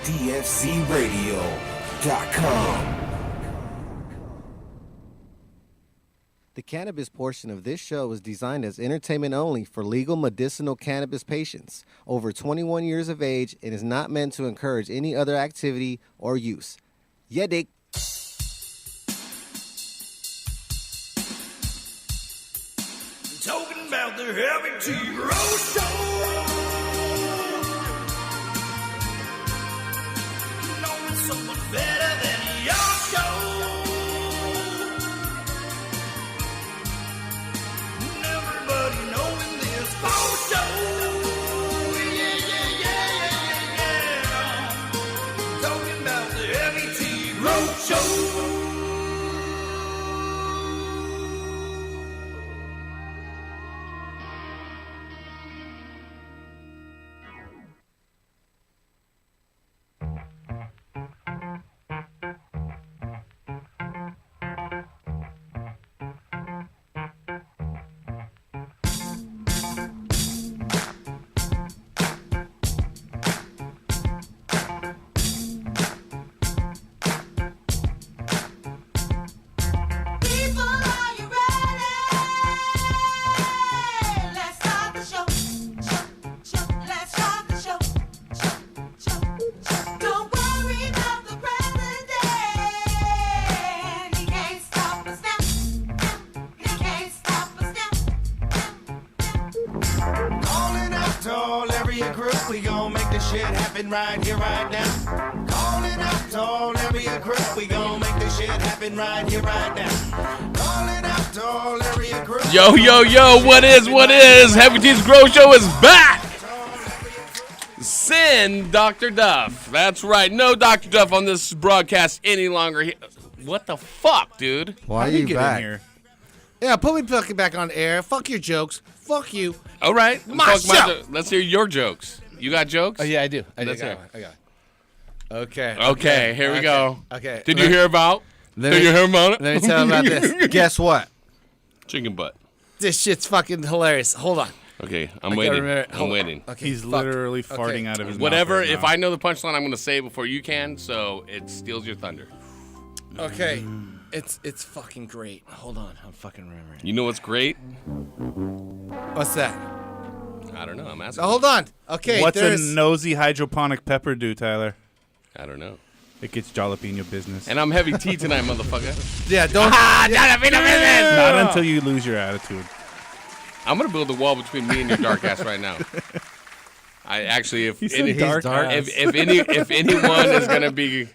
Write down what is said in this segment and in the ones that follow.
DFCRadio.com. The cannabis portion of this show is designed as entertainment only for legal medicinal cannabis patients over 21 years of age and is not meant to encourage any other activity or use. Yeah, dick. Talking about the HTGS show. Knowing someone better than your show. And everybody knowing this whole show. Yeah. Talking about the HTGS show. We gon' make this shit happen right here, right now. Calling out to all area crew. We gon' make this shit happen right here, right now. Calling out to all area crew. Yo, what is? Heavy T's Grow Show is back! Send Dr. Duff. That's right. No Dr. Duff on this broadcast any longer. What the fuck, dude? Why are you back? In here? Yeah, put me fucking back on air. Fuck your jokes. Fuck you. All right. My show. Let's hear your jokes. You got jokes? Oh, yeah, I do. I got it. Okay, here we go. Okay. Did you hear about? Did you hear about it? Let me tell you about this. Guess what? Chicken butt. This shit's fucking hilarious. Hold on. Okay, I'm waiting. I'm waiting. Okay, He's literally farting out of his Whatever. mouth. If I know the punchline, I'm going to say it before you can, so it steals your thunder. Okay. It's fucking great. Hold on. I'm fucking remembering. You know what's great? What's that? I don't know. I'm asking. Hold on. Okay. What's a nosy hydroponic pepper do, Tyler? I don't know. It gets jalapeno business. And I'm heavy T tonight, motherfucker. Yeah, don't. Jalapeno business! Not until you lose your attitude. I'm going to build a wall between me and your dark ass right now. I actually, if anyone is going to be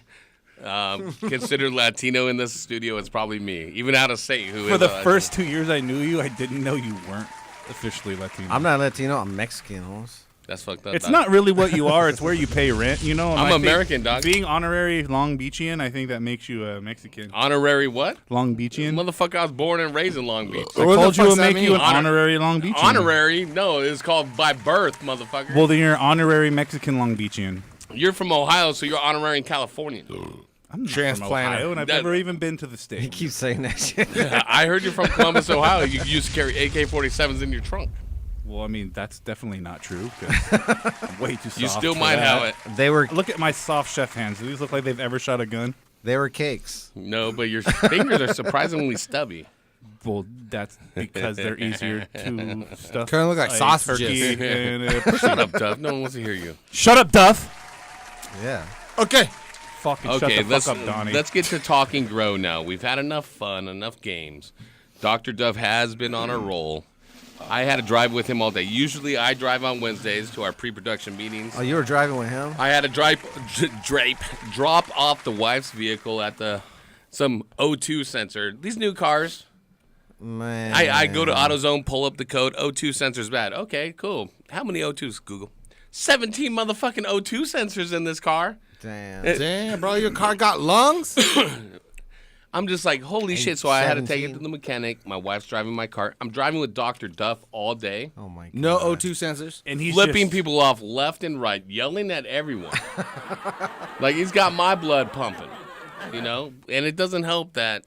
considered Latino in this studio, it's probably me. Even out of state, who is For the first 2 years I knew you, I didn't know you weren't officially Latino. I'm not Latino. I'm Mexican, almost. That's fucked up. It's not really what you are. It's where you pay rent. You know, I'm American, dog. Being honorary Long Beachian, I think that makes you a Mexican. Honorary what? Long Beachian. Motherfucker, I was born and raised in Long Beach. I told you it make you an honorary Long Beachian. Honorary? No, it's called by birth, motherfucker. Well, then you're honorary Mexican Long Beachian. You're from Ohio, so you're honorary Californian. I'm not Transplanter. from Ohio, and I've never even been to the He state. keeps saying that shit. I heard you're from Columbus, Ohio. You used to carry AK-47s in your trunk. Well, I mean, that's definitely not true. 'Cause I'm way too soft. You still for might that. have it. They were Look at my soft chef hands. Do these look like they've ever shot a gun? cakes. No, but your fingers are surprisingly stubby. Well, that's because they're easier to stuff. Kinda look like sausages. Turkey and, Shut up, Duff. No one wants to hear you. Shut up, Duff. Yeah. Okay. Fucking Okay, shut the fuck up, Donnie. let's get to talking grow now. We've had enough fun, enough games. Dr. Duff has been on a roll. I had to drive with him all day. Usually I drive on Wednesdays to our pre-production meetings. Oh, you were driving with him? I had to drop off the wife's vehicle at some O2 sensor. These new cars. Man. I go to AutoZone, pull up the code. O2 sensor's bad. Okay, cool. How many O2s, Google? 17 motherfucking O2 sensors in this car. Damn. Damn, bro, your car got lungs? I'm just like, holy shit. So I had to take it 17. to the mechanic. My wife's driving my car. I'm driving with Dr. Duff all day. Oh, my God. No O2 sensors? and he's Flipping just, people off left and right, yelling at everyone. Like he's got my blood pumping, you know? And it doesn't help that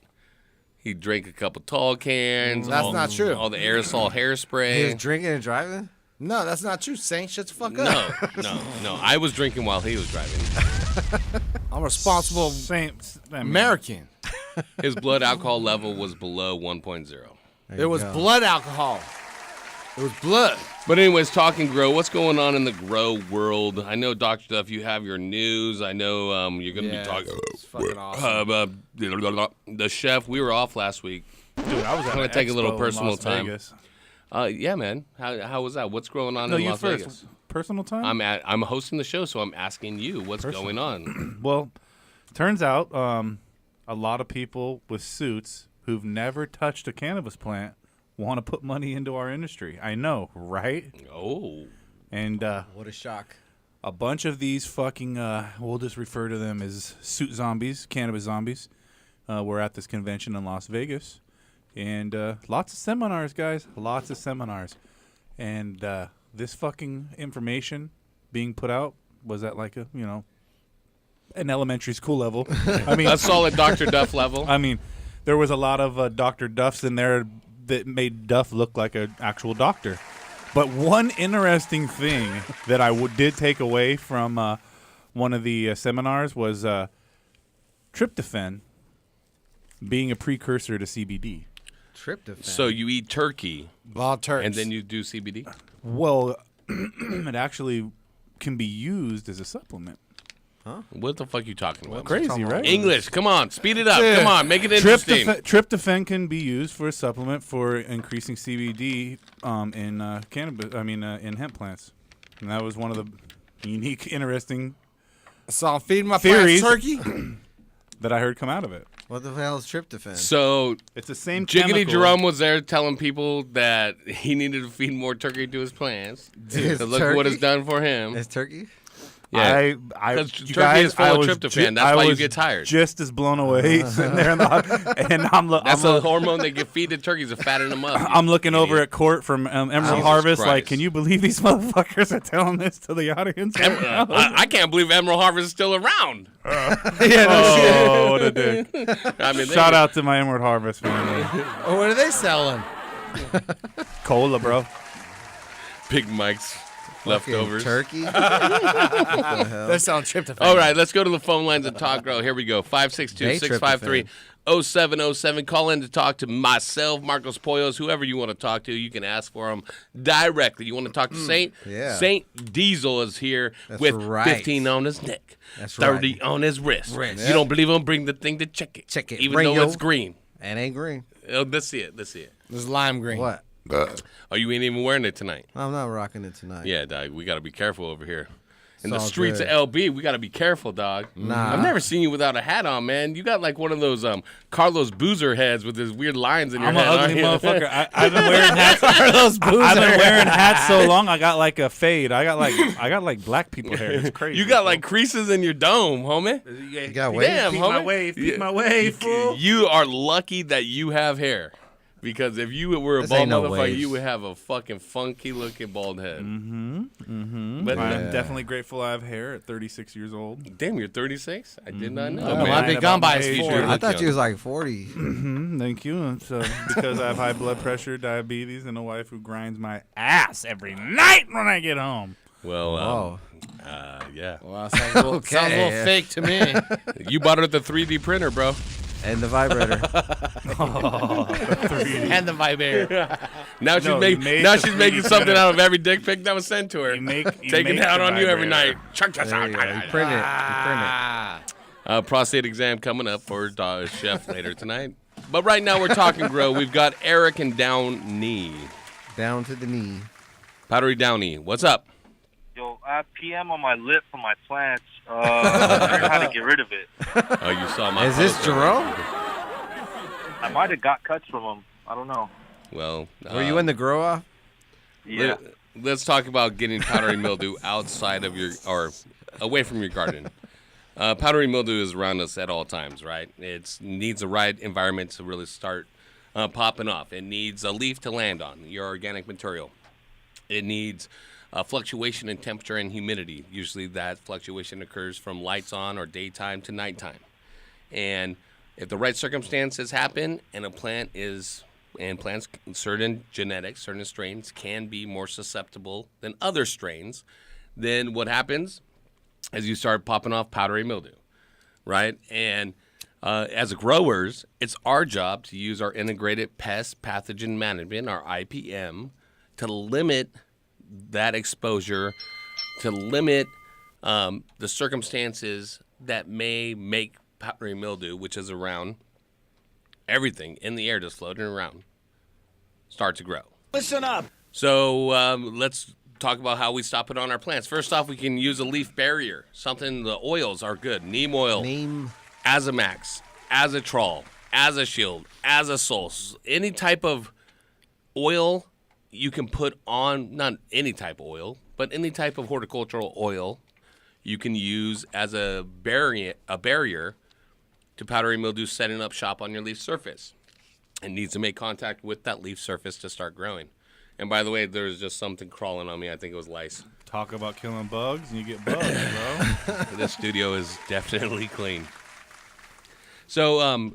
he drank a couple tall cans. That's not true. All the aerosol hairspray. He was drinking and driving? No, that's not true, Saint. Shut the fuck up. No. I was drinking while he was driving. I'm a responsible American. His blood alcohol level was below 1.0. There was blood alcohol. It was blood. But anyways, talking grow, what's going on in the grow world? I know, Dr. Duff, you have your news. I know you're going to be talking it's fucking awesome. The chef. We were off last week. Dude, I was I'm going to take a little personal Las time. Vegas. Yeah, man. How was that? What's going on in you Las first. Vegas? Personal time? I'm hosting the show, so I'm asking you what's going on. Well, turns out a lot of people with suits who've never touched a cannabis plant want to put money into our industry. I know, right? Oh. And What a shock. a bunch of these fucking, we'll just refer to them as suit zombies, cannabis zombies, were at this convention in Las Vegas. And lots of seminars, guys. Lots of seminars. And this fucking information being put out was at like an elementary school level. I mean, A solid Dr. Duff level. I mean, there was a lot of Dr. Duffs in there that made Duff look like an actual doctor. But one interesting thing that I did take away from one of the seminars was tryptophan being a precursor to CBD. Tryptophan. So you eat turkey, Wild Turks. and then you do CBD? Well, it actually can be used as a supplement. What the fuck are you talking about? Crazy, right? English, come on, speed it up. Yeah. Come on, make it interesting. Tryptophan can be used for a supplement for increasing CBD in cannabis. I mean, in hemp plants, and that was one of the unique, interesting So I'm feeding my Theories. plants turkey. that I heard come out of it. What the hell is tryptophan? So It's the same. Jiggity chemical. Jerome was there telling people that he needed to feed more turkey to his plants. It's So look what turkey? it's done for him. It's turkey? I, 'Cause you turkey guys, is full I of was tryptophan. That's why you was get tired. Just as blown away sitting there, and I'm That's a hormone they get feed to turkeys to fatten them up. I'm looking you over idiot. at Court from Emerald Jesus Harvest. Like, Christ. can you believe these motherfuckers are telling this to the audience? Right now? I can't believe Emerald Harvest is still around. Oh, what a dick! I mean, Shout out to my Emerald Harvest family. Oh, what are they selling? Cola, bro. Big Mike's Fucking leftovers. Turkey? What the hell? They're selling tryptophan. All right, let's go to the phone lines and talk, girl. Here we go. 562-653-0707. Call in to talk to myself, Marcos Poyos, whoever you want to talk to. You can ask for them directly. You want to talk to Saint? Yeah. Saint Diesel is here That's with right. 15 on his neck, That's 30 right. on his wrist. Wrist. You don't believe him? Bring the thing to check it. Check it. Even Bring though yo- it's green. And ain't green. Oh, let's see it. Let's see it. This is lime green. What? Oh, you ain't even wearing it tonight. I'm not rocking it tonight. Yeah, dog. We got to be careful over here. In the all streets good. of LB, we got to be careful, dog. Nah. I've never seen you without a hat on, man. You got like one of those Carlos Boozer heads with his weird lines in your I'm head. an ugly aren't you? motherfucker. I've been wearing hats. I've been wearing hats so long. I got like a fade. I got like black people hair. It's crazy. You got like creases in your dome, homie. You got wave? Damn, Feet homie. my way. Feet my way, fool. You are lucky that you have hair. Because if you were a This bald ain't no motherfucker, waves. you would have a fucking funky looking bald head. But I'm definitely grateful I have hair at 36 years old. Damn, you're 36? I did not know. Oh, man. I'd be gone by his Age, 40. I thought you was like 40. Thank you. It's, because I have high blood pressure, diabetes, and a wife who grinds my ass every night when I get home. Well, Oh. yeah. Well, sounds a little, sounds a little Okay. fake to me. You bought it at the 3D printer, bro. And the vibrator. And the vibrator. Now she's, No, making, you made now the she's making 3D something printer. out of every dick pic that was sent to her. You Taking make out the on you every vibrator. night. Chunk, chunk, There you go. You chunk. print it. You print it. Prostate exam coming up for Chef later tonight. But right now we're talking grow. We've got Eric and Downey. Down to the knee. Powdery Downey, what's up? Yo, I have PM on my lip from my plants. I learned how to get rid of it. Oh, you saw my Is this post Jerome? I might have got cuts from them. I don't know. Well, Were you in the grow off? Yeah. Let's talk about getting powdery mildew outside of your or away from your garden. Powdery mildew is around us at all times, right? It needs the right environment to really start popping off. It needs a leaf to land on, your organic material. It needs fluctuation in temperature and humidity. Usually that fluctuation occurs from lights on or daytime to nighttime. And if the right circumstances happen and a plant is and plants, certain genetics, certain strains can be more susceptible than other strains. Then what happens is you start popping off powdery mildew, right? And as growers, it's our job to use our integrated pest pathogen management, our IPM, to limit that exposure, to limit the circumstances that may make powdery mildew, which is around everything in the air just floating around, start to grow. Listen up. So let's talk about how we stop it on our plants. First off, we can use a leaf barrier. Something, the oils are good. Neem oil, Azamax, Azatrol, Azashield, Azasols. Any type of oil you can put on, not any type of oil, but any type of horticultural oil you can use as a barrier to powdery mildew setting up shop on your leaf surface. It needs to make contact with that leaf surface to start growing. And by the way, there's just something crawling on me. I think it was lice. Talk about killing bugs, and you get bugs, bro. This studio is definitely clean. So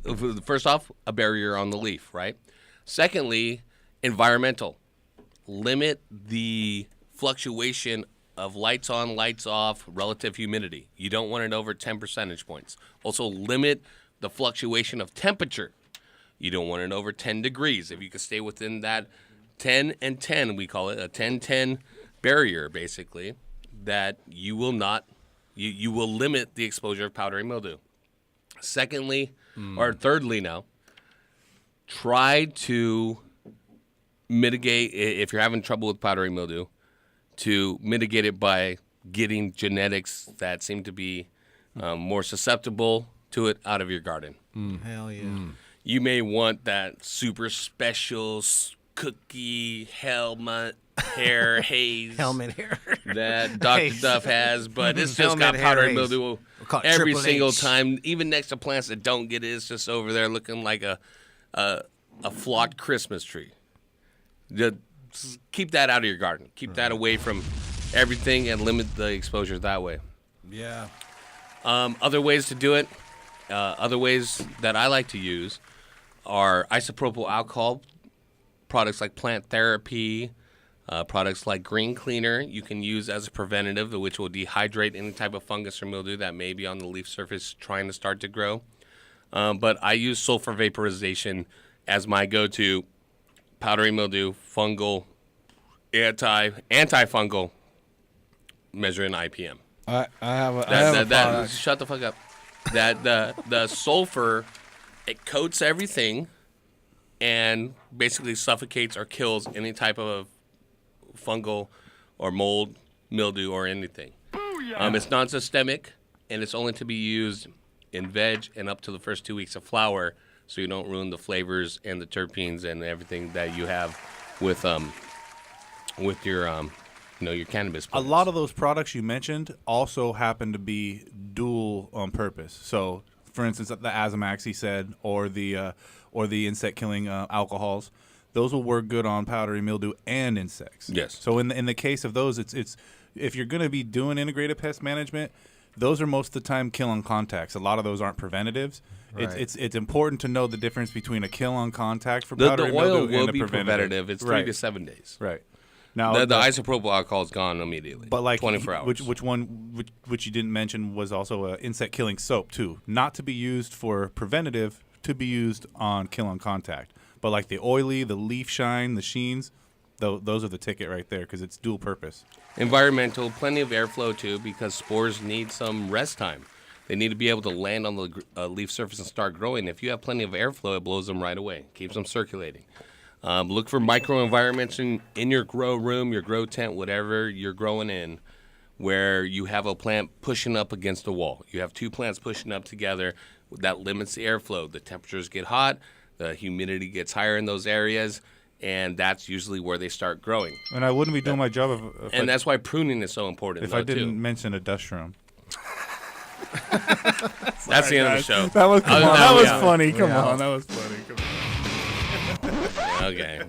first off, a barrier on the leaf, right? Secondly, environmental. Limit the fluctuation of lights on, lights off, relative humidity. You don't want it over 10 percentage points. Also, limit the fluctuation of temperature. You don't want it over 10 degrees. If you can stay within that 10 and 10, we call it a 10-10 barrier, basically, that you will not, you will limit the exposure of powdery mildew. Secondly, or thirdly now, try to mitigate, if you're having trouble with powdery mildew, to mitigate it by getting genetics that seem to be more susceptible to it out of your garden. Hell yeah. You may want that super special cookie helmet hair haze Helmet hair. that Dr. Duff has, but it's just got Helmet powdery hair haze. mildew call it every Triple single H. time. Even next to plants that don't get it, it's just over there looking like a flocked Christmas tree. Just keep that out of your garden. Keep that away from everything and limit the exposure that way. Yeah. Other ways to do it, other ways that I like to use are isopropyl alcohol, products like plant therapy, products like green cleaner you can use as a preventative, which will dehydrate any type of fungus or mildew that may be on the leaf surface trying to start to grow. But I use sulfur vaporization as my go-to powdery mildew, fungal, antifungal measure in IPM. I have a product. Shut the fuck up. That the sulfur, it coats everything and basically suffocates or kills any type of fungal or mold, mildew, or anything. It's non-systemic, and it's only to be used in veg and up to the first 2 weeks of flower, so you don't ruin the flavors and the terpenes and everything that you have with your your cannabis plants. A lot of those products you mentioned also happen to be dual on purpose. So, for instance, the Azamax, he said, or the insect killing alcohols, those will work good on powdery mildew and insects. Yes. So in the case of those, it's if you're going to be doing integrated pest management, those are most of the time kill on contacts. A lot of those aren't preventatives. Right. It's important to know the difference between a kill on contact for The powdery oil mildew will and a be preventative. preventative. It's 3 right. to 7 days. Right. Now The isopropyl alcohol is gone immediately. but like 24 hours. which you didn't mention was also a insect killing soap too, not to be used for preventative, to be used on kill on contact. But like the oily, the leaf shine, the sheens, those are the ticket right there because it's dual purpose. Environmental, plenty of airflow too, because spores need some rest time. They need to be able to land on the leaf surface and start growing. If you have plenty of airflow, it blows them right away, keeps them circulating. Look for microenvironments in your grow room, your grow tent, whatever you're growing in, where you have a plant pushing up against a wall. You have two plants pushing up together. That limits the airflow. The temperatures get hot, the humidity gets higher in those areas, and that's usually where they start growing. And I wouldn't be doing my job if That's why pruning is so important. I didn't mention a dust room. That's the end of the show. That was funny. Come Yeah. on, that was funny. Come on. Okay,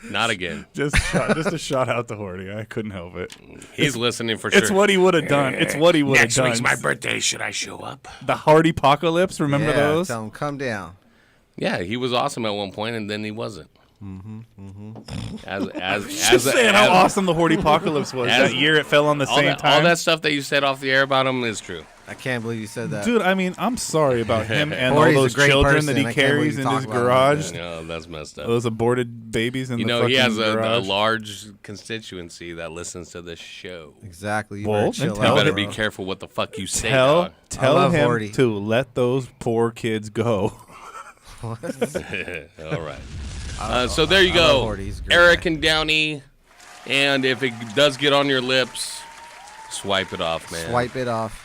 not again. Just a shot out to Horty. I couldn't help it. He's listening for sure. It's what he would have done. It's what he would have Next done. week's my birthday. Should I show up? The Hardy Apocalypse. Remember Yeah, those? tell him come down. Yeah, he was awesome at one point, and then he wasn't. Just saying how awesome the Hordepocalypse was that year. It fell on the same time. All that stuff that you said off the air about him is true. I can't believe you said that. Dude, I mean, I'm sorry about him and all Horty's those a great children person. that he I can't believe carries you in his talk about garage. No, that's messed up. Those aborted babies in the fucking he has a garage. large constituency that listens to this show. Exactly. You Well, better then chill tell out, You better bro. be careful what the fuck you say. Tell love him Horty. to let those poor kids go. All right. So there you I love go, Horty. He's a great Eric guy. and Downey. And if it does get on your lips, swipe it off, man. Swipe it off.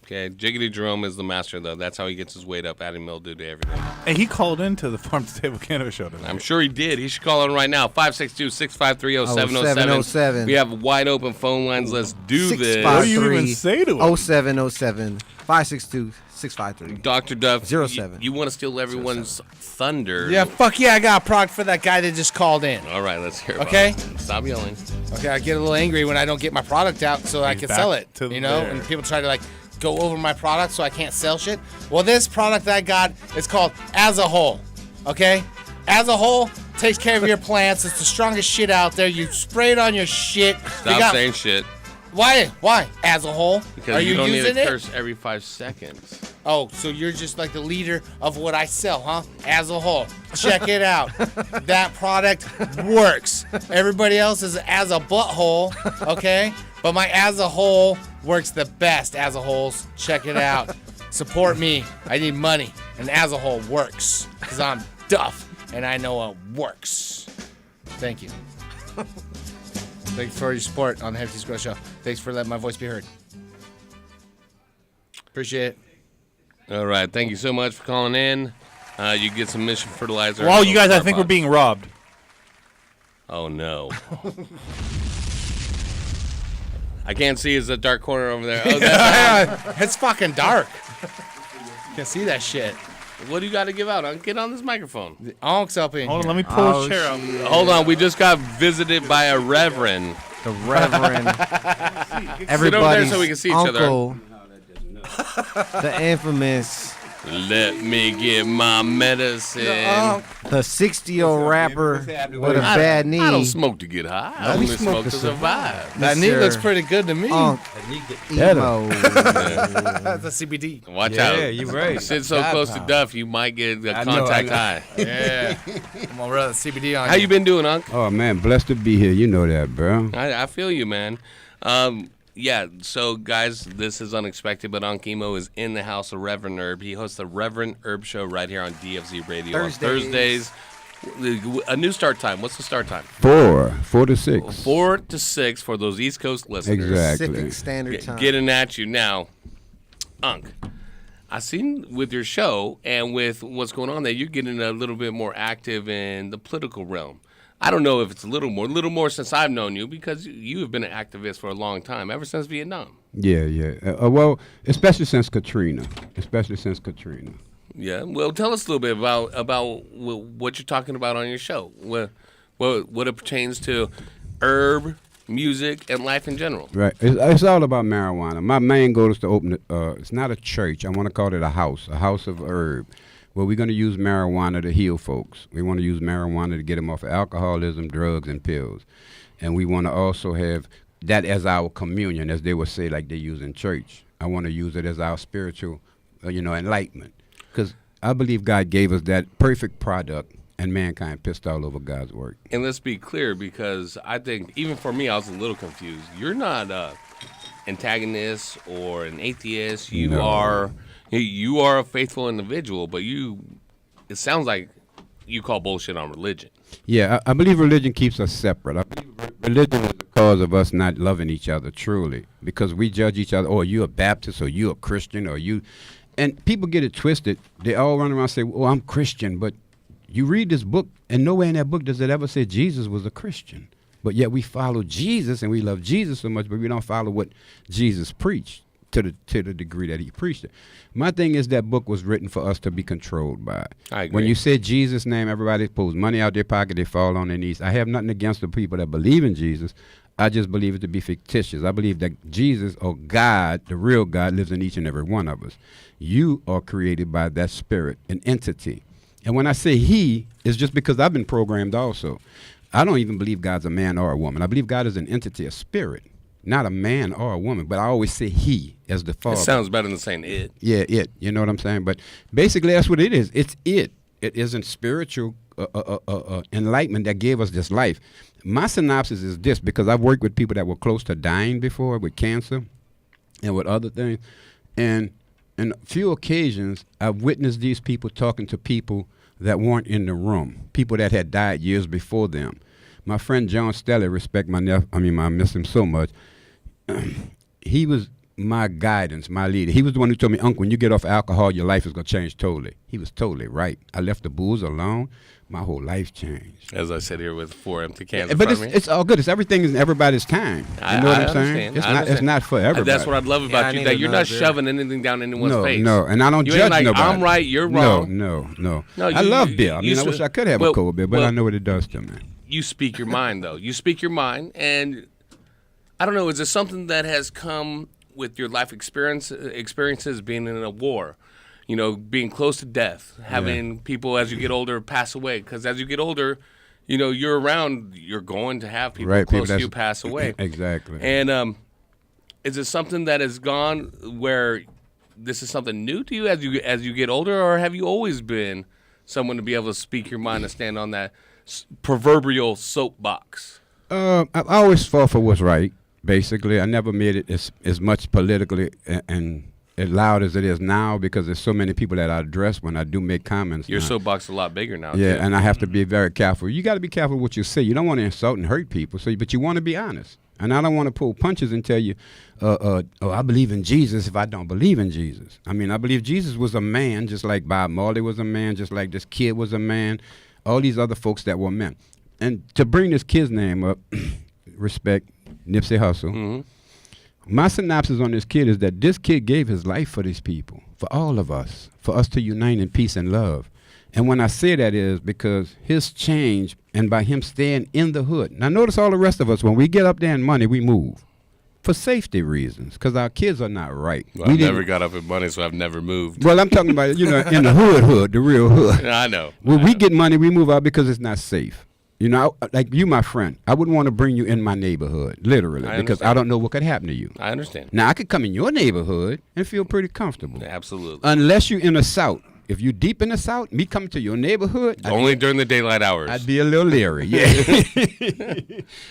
Okay, Jiggity Jerome is the master, though. That's how he gets his weight up, adding mildew to everything. And he called into the Farm to Table Cannabis show tonight. I'm sure he did. He should call in right now. 562-653-0707. 0707. We have wide open phone lines. Let's do this. What do you even say to him? 0707 562-653. Dr. Duff, 07. you want to steal everyone's thunder. Yeah, fuck yeah, I got a product for that guy that just called in. All right, let's hear Okay. about it. Stop yelling. Okay, I get a little angry when I don't get my product out so I can back sell it. to You know, there. and people try to like go over my product so I can't sell shit. Well, this product that I got is called As a Whole. Okay? As a Whole takes care of your plants. It's the strongest shit out there. You spray it on your shit. Stop saying shit. Why? Why? As a Whole? Because Are you don't need using to it? curse every 5 seconds. Oh, so you're just like the leader of what I sell, huh? As a Whole. Check it out. That product works. Everybody else is as a butthole, okay? But my As a Whole works the best. As a Wholes, check it out. Support me. I need money. And As a Whole works. Because I'm Duff, and I know it works. Thank you. Thank you for your support on the Hefty's Grow Show. Thanks for letting my voice be heard. Appreciate it. All right, thank you so much for calling in. You get some mission fertilizer. Well, you guys, I think we're being robbed. Oh, no. I can't see. It's a dark corner over there. Oh, that's It's fucking dark. Can't see that shit. what do you got to give out? Get on this microphone. The onk's up in Hold on, here. let me pull Oh, a chair out. Hold on. We just got visited by a reverend. The Reverend. Sit Everybody's over there so we can see each other. uncle, the infamous, Let me get my medicine. the 60-year-old rapper with a bad knee. I don't smoke to get high. I only smoke to survive. That knee Mr. looks pretty good to me. Unk Emo. That's a CBD. Watch out. Yeah, you're right. Sit so God close to power. Duff, you might get a I know, contact I know. high. Yeah. I'm gonna rub the CBD on How you been doing, Unc? Oh man, blessed to be here. You know that, bro. I feel you, man. Yeah, so guys, this is unexpected, but Unc Emo is in the house of Reverend Herb. He hosts the Reverend Herb Show right here on DFZ Radio on Thursdays. A new start time. What's the start time? 4 to 6. 4 to 6 for those East Coast listeners. Exactly. Pacific Standard Time. Getting at you now, Unc. I seen with your show and with what's going on that you're getting a little bit more active in the political realm. I don't know if it's a little more since I've known you, because you have been an activist for a long time, ever since Vietnam. Yeah. Well, especially since Katrina. Yeah. Well, tell us a little bit about what you're talking about on your show. What it pertains to herb, music, and life in general. Right. It's all about marijuana. My main goal is to open it's not a church. I want to call it a house of herb. Well, we're going to use marijuana to heal folks. We want to use marijuana to get them off of alcoholism, drugs, and pills. And we want to also have that as our communion, as they would say, like they use in church. I want to use it as our spiritual, enlightenment. Because I believe God gave us that perfect product, and mankind pissed all over God's work. And let's be clear, because I think, even for me, I was a little confused. You're not an antagonist or an atheist. You are a faithful individual, but it sounds like you call bullshit on religion. Yeah, I believe religion keeps us separate. I believe religion is the cause of us not loving each other truly, because we judge each other. Oh, are you a Baptist, or you a Christian, or you... And people get it twisted. They all run around and say, oh, I'm Christian, but you read this book, and nowhere in that book does it ever say Jesus was a Christian. But yet we follow Jesus, and we love Jesus so much, but we don't follow what Jesus preached to the degree that he preached it. My thing is that book was written for us to be controlled by. I agree. When you say Jesus' name, everybody pulls money out their pocket, they fall on their knees. I have nothing against the people that believe in Jesus. I just believe it to be fictitious. I believe that Jesus, or God, the real God, lives in each and every one of us. You are created by that spirit, an entity. And when I say he, it's just because I've been programmed also. I don't even believe God's a man or a woman. I believe God is an entity, a spirit, not a man or a woman. But I always say he as the father. It sounds better than saying it. Yeah, it. You know what I'm saying? But basically, that's what it is. It's it. It isn't spiritual enlightenment that gave us this life. My synopsis is this, because I've worked with people that were close to dying before with cancer and with other things. And on a few occasions, I've witnessed these people talking to people that weren't in the room, people that had died years before them. My friend John Stelly, I miss him so much. He was my guidance, my leader. He was the one who told me, Uncle, when you get off alcohol, your life is going to change totally. He was totally right. I left the booze alone. My whole life changed. As I sit here with 4 empty cans in but front of me. It's all good. It's everything in everybody's time. You know what I'm saying? It's not for everybody. That's what I love about you, that you're not shoving anything down anyone's face. No, and I don't you judge ain't like, nobody. I'm right, you're wrong. No, I love beer. I wish I could have a cold beer, but I know what it does to me. You speak your mind, though. You speak your mind, and I don't know, is it something that has come with your life experiences being in a war? You know, being close to death, having people as you get older pass away. Because as you get older, you know, you're around, you're going to have people close to you pass away. Exactly. And is it something that has gone where this is something new to you as you get older, or have you always been someone to be able to speak your mind and stand on that proverbial soapbox? I always fought for what's right, basically. I never made it as much politically and as loud as it is now, because there's so many people that I address when I do make comments. Your soapbox is a lot bigger now. Yeah, too. and I have to be very careful. You got to be careful what you say. You don't want to insult and hurt people, but you want to be honest. And I don't want to pull punches and tell you, I believe in Jesus if I don't believe in Jesus. I mean, I believe Jesus was a man, just like Bob Marley was a man, just like this kid was a man, all these other folks that were men. And to bring this kid's name up, respect, Nipsey Hussle. Mm-hmm. My synopsis on this kid is that this kid gave his life for these people, for all of us, for us to unite in peace and love. And when I say that is because his change, and by him staying in the hood. Now notice all the rest of us, when we get up there in money, we move for safety reasons, because our kids are not right. Well, I've never got up in money, so I've never moved. Well, I'm talking about, in the hood, the real hood. I know. When we get money, we move out because it's not safe. You know, like you, my friend, I wouldn't want to bring you in my neighborhood, literally, because I don't know what could happen to you. I understand. Now, I could come in your neighborhood and feel pretty comfortable. Absolutely. Unless you're in the South. If you're deep in the South, me coming to your neighborhood. Only during the daylight hours. I'd be a little leery, yeah.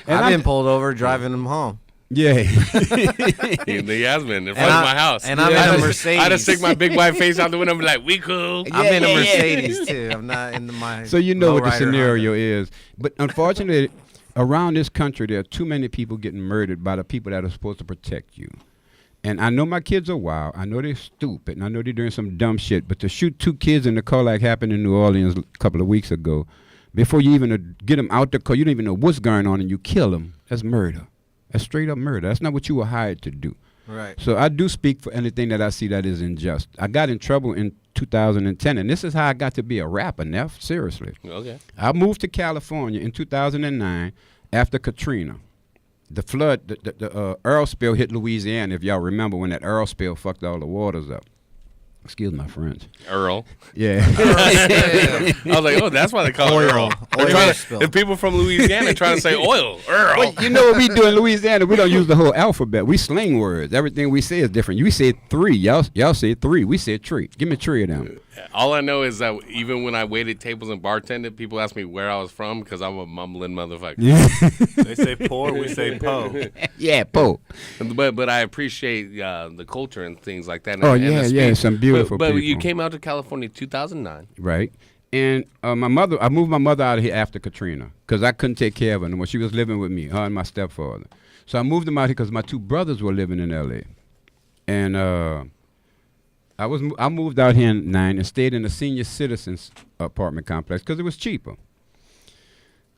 I've been pulled over driving them home. Yeah. He has been in front of my house. And I'm in a Mercedes. I'd have stick my big white face out the window and be like, we cool. I'm in a Mercedes, too. I'm not in my So you know what the scenario Honda is. But unfortunately, around this country, there are too many people getting murdered by the people that are supposed to protect you. And I know my kids are wild. I know they're stupid. And I know they're doing some dumb shit. But to shoot 2 kids in the car like happened in New Orleans a couple of weeks ago, before you even get them out the car, you don't even know what's going on, and you kill them, that's murder. That's straight up murder. That's not what you were hired to do. Right. So I do speak for anything that I see that is unjust. I got in trouble in 2010, and this is how I got to be a rapper, Neff. Seriously. Okay. I moved to California in 2009 after Katrina. The flood, the Earl spill hit Louisiana, if y'all remember when that Earl spill fucked all the waters up. Excuse my French. Earl. Yeah. I was like, oh, that's why they call it Earl. The people from Louisiana trying to say oil. Earl. Well, you know what we do in Louisiana? We don't use the whole alphabet. We slang words. Everything we say is different. You say 3. Y'all say 3. We say tree. Give me 3 of them. All I know is that even when I waited tables and bartended, people asked me where I was from because I'm a mumbling motherfucker. Yeah. They say pour, we say po. Yeah, po. But I appreciate the culture and things like that. Oh, and yeah, the speech. yeah, some beautiful but people. you came out to California in 2009. Right. And I moved my mother out of here after Katrina because I couldn't take care of her anymore. She was living with me, her and my stepfather. So I moved them out here because my 2 brothers were living in L.A. And I moved out here in 9 and stayed in a senior citizens apartment complex because it was cheaper.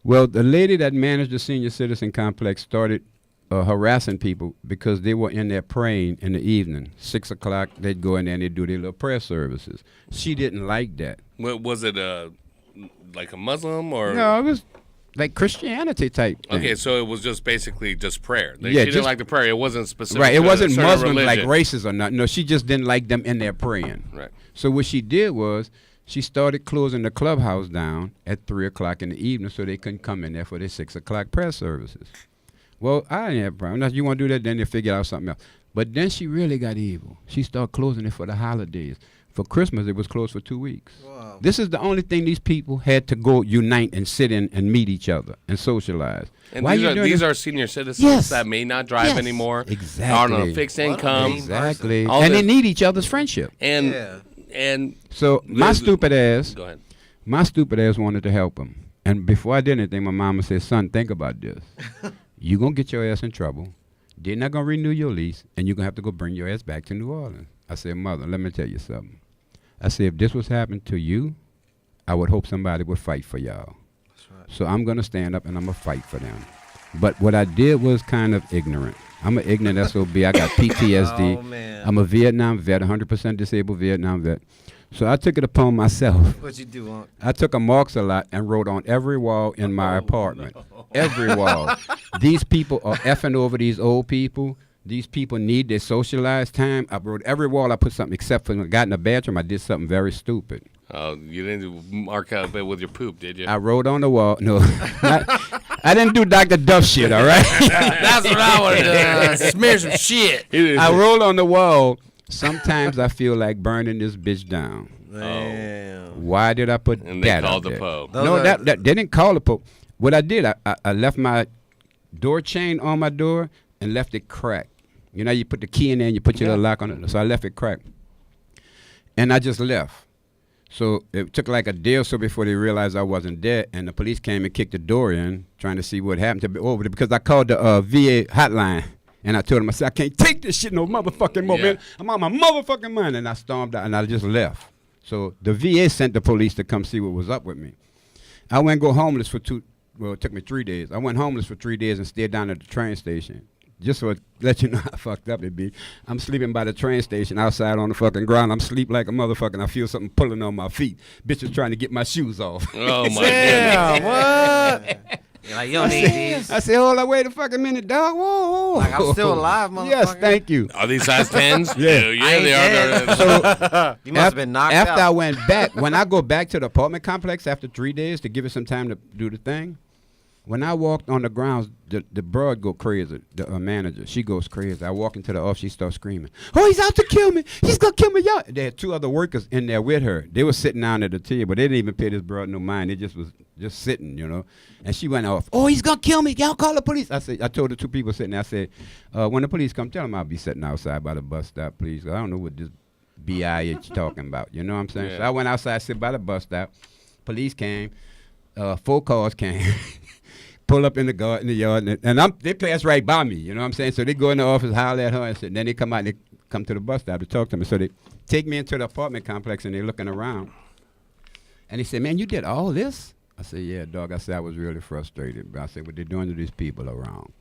Well, the lady that managed the senior citizen complex started harassing people because they were in there praying in the evening. 6 o'clock, they'd go in there and they'd do their little prayer services. She didn't like that. Was it like a Muslim or? No, it was like Christianity type thing. Okay, so it was just basically just prayer. Yeah, she didn't like the prayer. It wasn't specific. Right, it wasn't Muslim Muslim like religion. races or nothing. No, she just didn't like them in there praying. Right. So what she did was she started closing the clubhouse down at 3 o'clock in the evening so they couldn't come in there for their 6 o'clock prayer services. Well, I didn't have a problem. Now, you want to do that, then they figure out something else. But then she really got evil. She started closing it for the holidays. For Christmas, it was closed for 2 weeks. Wow. This is the only thing these people had to go unite and sit in and meet each other and socialize. And Why these are senior citizens Yes. that may not drive anymore. Exactly. Are on a fixed income. Exactly. All And this- they need each other's friendship. And So my stupid ass, go ahead. my stupid ass wanted to help him. And before I did anything, my mama said, son, think about this. You're going to get your ass in trouble. They're not going to renew your lease, and you're going to have to go bring your ass back to New Orleans. I said, mother, let me tell you something. I said, if this was happening to you, I would hope somebody would fight for y'all. That's right. So I'm going to stand up and I'm going to fight for them. But what I did was kind of ignorant. I'm an ignorant SOB. I got PTSD. Oh, man. I'm a Vietnam vet, 100% disabled Vietnam vet. So I took it upon myself. What you do, Unc? I took a marks a lot and wrote on every wall in my apartment. No. Every wall. These people are effing over these old people. These people need their socialized time. I wrote every wall. I put something, except for when I got in the bathroom, I did something very stupid. Oh, you didn't mark out with your poop, did you? I wrote on the wall. No, I didn't do Dr. Duff shit, all right? That's what I want to do. Smear some shit. I wrote on the wall, sometimes I feel like burning this bitch down. Damn. Why did I put And they that called up the there? Pope. No, that they didn't call the Pope. What I did, I left my door chain on my door and left it cracked. You know, you put the key in there and you put your little lock on it. So I left it cracked. And I just left. So it took like a day or so before they realized I wasn't there. And the police came and kicked the door in, trying to see what happened to me over there. Because I called the VA hotline. And I told them, I said, I can't take this shit no motherfucking more, man. I'm on my motherfucking mind. And I stormed out and I just left. So the VA sent the police to come see what was up with me. I went and go homeless for it took me 3 days. I went homeless for 3 days and stayed down at the train station. Just to let you know how fucked up it be. I'm sleeping by the train station outside on the fucking ground. I'm sleep like a motherfucker and I feel something pulling on my feet. Bitches trying to get my shoes off. Oh, my Damn, goodness. what? You're like, you don't need these. I said, hold on, wait a fucking minute, dog. Whoa, whoa. Like, I'm still alive, motherfucker. Yes, thank you. Are these size 10s? Yeah. Yeah, they are. So You must have been knocked after out. I went back, when I go back to the apartment complex after 3 days to give it some time to do the thing, when I walked on the grounds, the broad go crazy, the manager. She goes crazy. I walk into the office, she starts screaming, oh, he's out to kill me. He's going to kill me, y'all. There had 2 other workers in there with her. They were sitting down at the table. They didn't even pay this broad no mind. They just was just sitting, you know. And she went off, oh, he's going to kill me. Y'all call the police. I told the 2 people sitting there, I said, when the police come, tell them I'll be sitting outside by the bus stop, please. I don't know what this B.I. is talking about. You know what I'm saying? Yeah. So I went outside, sit by the bus stop. Police came. 4 cars came. Pull up in the yard, and they pass right by me, you know what I'm saying? So they go in the office, holler at her, and then they come out and they come to the bus stop to talk to me. So they take me into the apartment complex, and they're looking around. And they said, man, you did all this? I said, yeah, dog. I said, I was really frustrated. But I said, what they doing to these people around?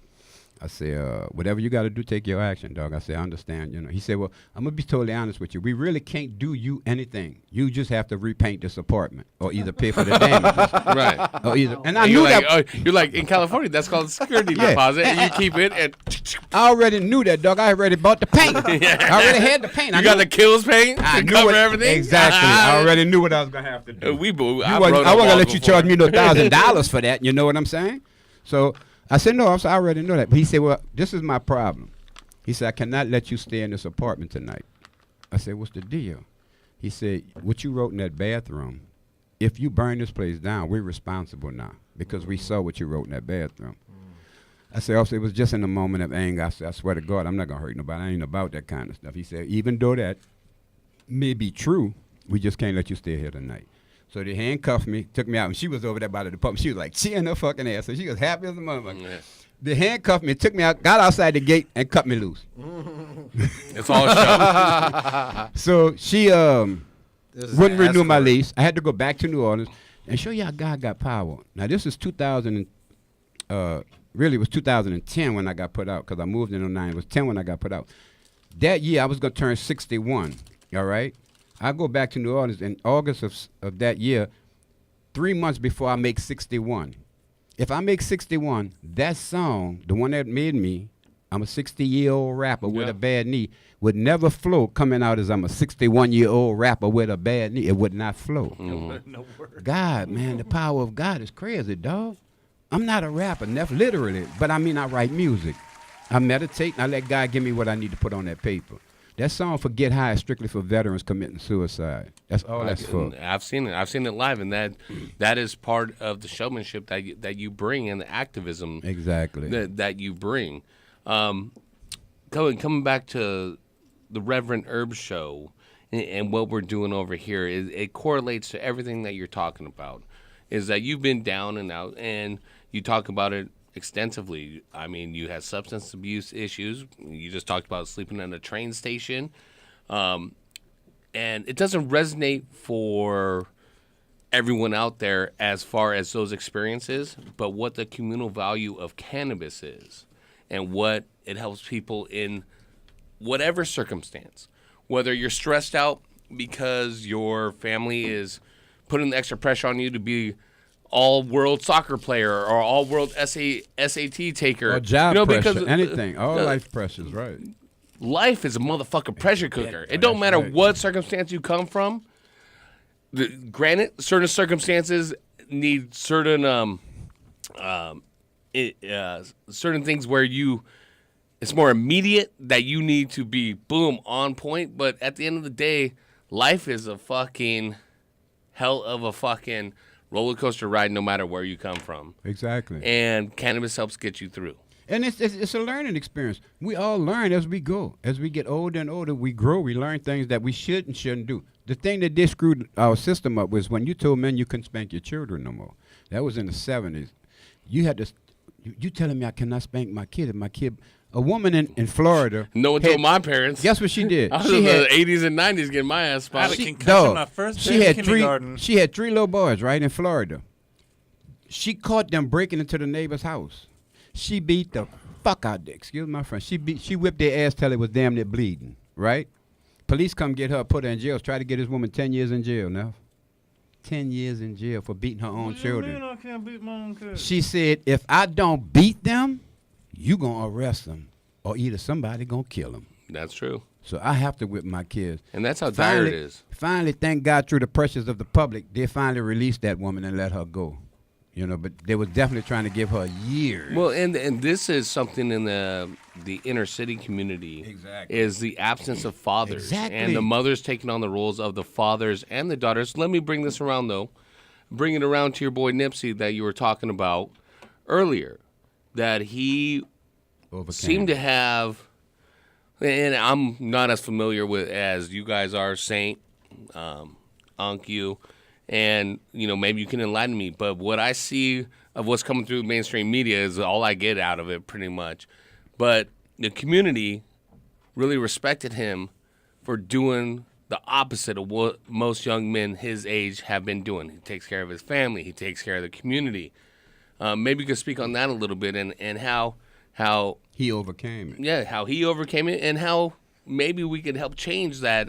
I said, whatever you got to do, take your action, dog. I said, I understand, you know. He said, well, I'm going to be totally honest with you. We really can't do you anything. You just have to repaint this apartment or either pay for the damages. Right. Or either. And I And knew you're that. like, you're like, in California, that's called security Yeah. deposit. And you keep it. And I already knew that, dog. I already bought the paint. I already had the paint. you got the kills paint I to knew cover what- everything? Exactly. I alre't knew what I was going to have to do. I I wrote wasn't on going to let walls you charge me no before. $1,000 for that. You know what I'm saying? So I said, no, I already know that. But he said, well, this is my problem. He said, I cannot let you stay in this apartment tonight. I said, what's the deal? He said, what you wrote in that bathroom, if you burn this place down, we're responsible now because we saw what you wrote in that bathroom. I said, also, it was just in a moment of anger. I said, I swear to God, I'm not going to hurt nobody. I ain't about that kind of stuff. He said, even though that may be true, we just can't let you stay here tonight. So they handcuffed me, took me out, and she was over there by the department. She was like cheering her fucking ass. So she was happy as a motherfucker. Yeah. They handcuffed me, took me out, got outside the gate, and cut me loose. It's all show. So she This is wouldn't an renew my escort. lease. I had to go back to New Orleans and show y'all God got power. Now, this is 2000, really it was 2010 when I got put out because I moved in 09. It was 10 when I got put out. That year, I was going to turn 61, all right? I go back to New Orleans in August of that year, 3 months before I make 61. If I make 61, that song, the one that made me, I'm a 60-year-old rapper with a bad knee. Would never flow coming out as I'm a 61-year-old rapper with a bad knee. It would not flow. No word. God, man, the power of God is crazy, dog. I'm not a rapper, literally, but I mean I write music. I meditate and I let God give me what I need to put on that paper. That song for Get High is strictly for veterans committing suicide. That's all that's for. I've seen it. I've seen it live, and that is part of the showmanship that you bring and the activism that you bring. Coming back to the Reverend Herb show and what we're doing over here, it correlates to everything that you're talking about. Is that you've been down and out, and you talk about it extensively. I mean, you had substance abuse issues. You just talked about sleeping at a train station. And it doesn't resonate for everyone out there as far as those experiences, but what the communal value of cannabis is and what it helps people in whatever circumstance. Whether you're stressed out because your family is putting the extra pressure on you to be all-world soccer player or all-world SAT taker. Or job pressure, because, anything. All life pressures, right. Life is a motherfucking pressure cooker. It don't matter what circumstance you come from. Granted, certain circumstances need certain certain things where it's more immediate that you need to be, boom, on point. But at the end of the day, life is a fucking hell of a fucking roller coaster ride no matter where you come from. Exactly. And cannabis helps get you through. And it's a learning experience. We all learn as we go. As we get older and older, we grow. We learn things that we should and shouldn't do. The thing that did screw our system up was when you told men you couldn't spank your children no more. That was in the 70s. You had to, you telling me I cannot spank my kid. If my kid, a woman in Florida. No one told my parents. Guess what she did? I was in the 80s and 90s getting my ass I had spanked. a concussion my first day in kindergarten. She had 3 little boys, right, in Florida. She caught them breaking into the neighbor's house. She beat the fuck out there. Excuse my friend. She whipped their ass till it was damn near bleeding, right? Police come get her, put her in jail, try to get this woman 10 years in jail now. 10 years in jail for beating her own children. I can't beat my own kids. She said, if I don't beat them, you gonna arrest them, or either somebody gonna kill them. That's true. So I have to whip my kids. And that's how dire it is. Finally, thank God, through the pressures of the public, they finally released that woman and let her go. You know, but they were definitely trying to give her years. Well, and this is something in the inner city community. Exactly. Is the absence of fathers. Exactly. And the mothers taking on the roles of the fathers and the daughters. Let me bring this around, though. Bring it around to your boy Nipsey that you were talking about earlier. That he seemed to have, and I'm not as familiar with as you guys are, Saint, Unc, you. And, you know, maybe you can enlighten me. But what I see of what's coming through mainstream media is all I get out of it, pretty much. But the community really respected him for doing the opposite of what most young men his age have been doing. He takes care of his family. He takes care of the community. Maybe you could speak on that a little bit and how he overcame it. Yeah, how he overcame it and how maybe we could help change that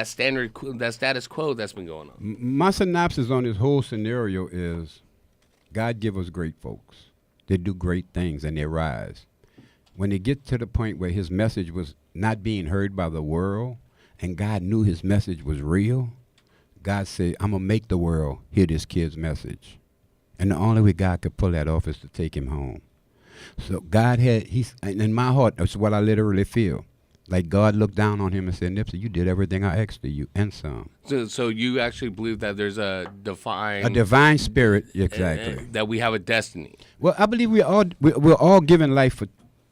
status quo that's been going on. My synopsis on this whole scenario is God give us great folks. They do great things and they rise. When they get to the point where his message was not being heard by the world and God knew his message was real, God said, I'm going to make the world hear this kid's message. And the only way God could pull that off is to take him home. So God in my heart, that's what I literally feel. Like God looked down on him and said, Nipsey, you did everything I asked of you and some. So you actually believe that there's a divine spirit, exactly. That we have a destiny. Well, I believe we're all given life for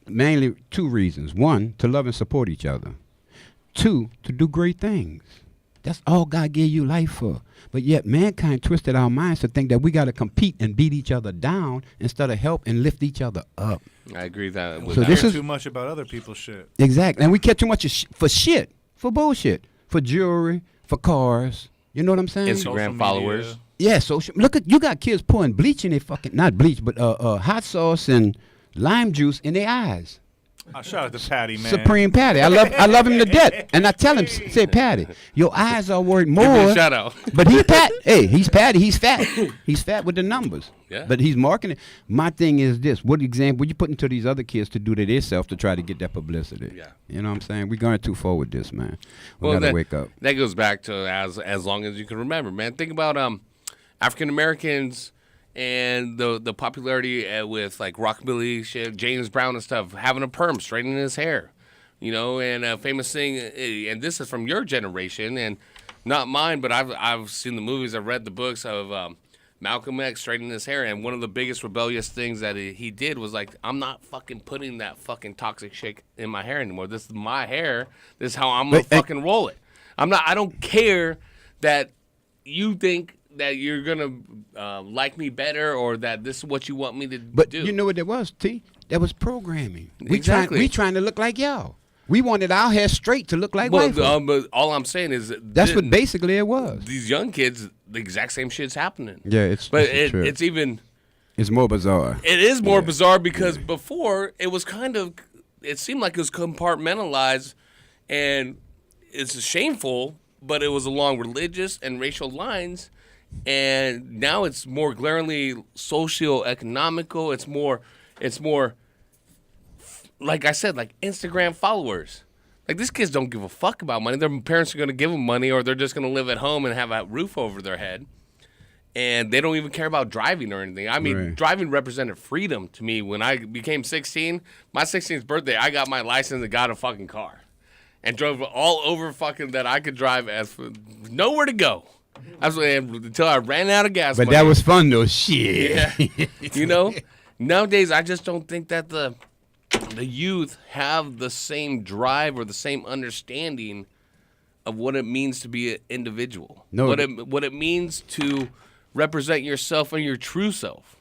mainly 2 reasons. 1, to love and support each other. 2, to do great things. That's all God gave you life for. But yet mankind twisted our minds to think that we got to compete and beat each other down instead of help and lift each other up. I agree that. So this is too much about other people's shit. Exactly. And we care too much for shit, for bullshit, for jewelry, for cars. You know what I'm saying? Instagram followers. Yeah, social. Look at, you got kids pouring bleach in their fucking, not bleach, but hot sauce and lime juice in their eyes. Shout out to Patty, man. Supreme Patty. I love him to death. And I tell him, say, Patty, your eyes are worth more. Give me a shout out. But he's Pat. Hey, he's Patty. He's fat. He's fat with the numbers. Yeah. But he's marketing. My thing is this. What example you putting to these other kids to do to themselves to try to get that publicity? Yeah. You know what I'm saying? We're going too far with this, man. We Well, got to that- wake up. That goes back to as long as you can remember, man. Think about African Americans and the popularity with like rockabilly shit, James Brown and stuff, having a perm, straightening his hair, you know, and a famous thing. And this is from your generation and not mine, but I've seen the movies, I've read the books of Malcolm X straightening his hair, and one of the biggest rebellious things that he did was like, I'm not fucking putting that fucking toxic shit in my hair anymore. This is my hair. This is how I'm gonna fucking roll it. I don't care that you think that you're gonna like me better or that this is what you want me to do. But you know what that was, T? That was programming. Exactly. We trying to look like y'all. We wanted our hair straight to look like white folks. But all I'm saying is That's what basically it was. These young kids, the exact same shit's happening. Yeah, it's more bizarre. It is more bizarre because before it was it seemed like it was compartmentalized, and it's shameful, but it was along religious and racial lines, and now it's more glaringly socio-economical. It's more, like I said, like Instagram followers. Like, these kids don't give a fuck about money. Their parents are going to give them money, or they're just going to live at home and have a roof over their head. And they don't even care about driving or anything. I mean, driving represented freedom to me. When I became 16, my 16th birthday, I got my license and got a fucking car. And drove all over fucking that I could drive nowhere to go. Until I ran out of gas But money. that was fun, though. Shit. Yeah. You know? Nowadays, I just don't think that the youth have the same drive or the same understanding of what it means to be an individual. No. What it means to represent yourself and your true self.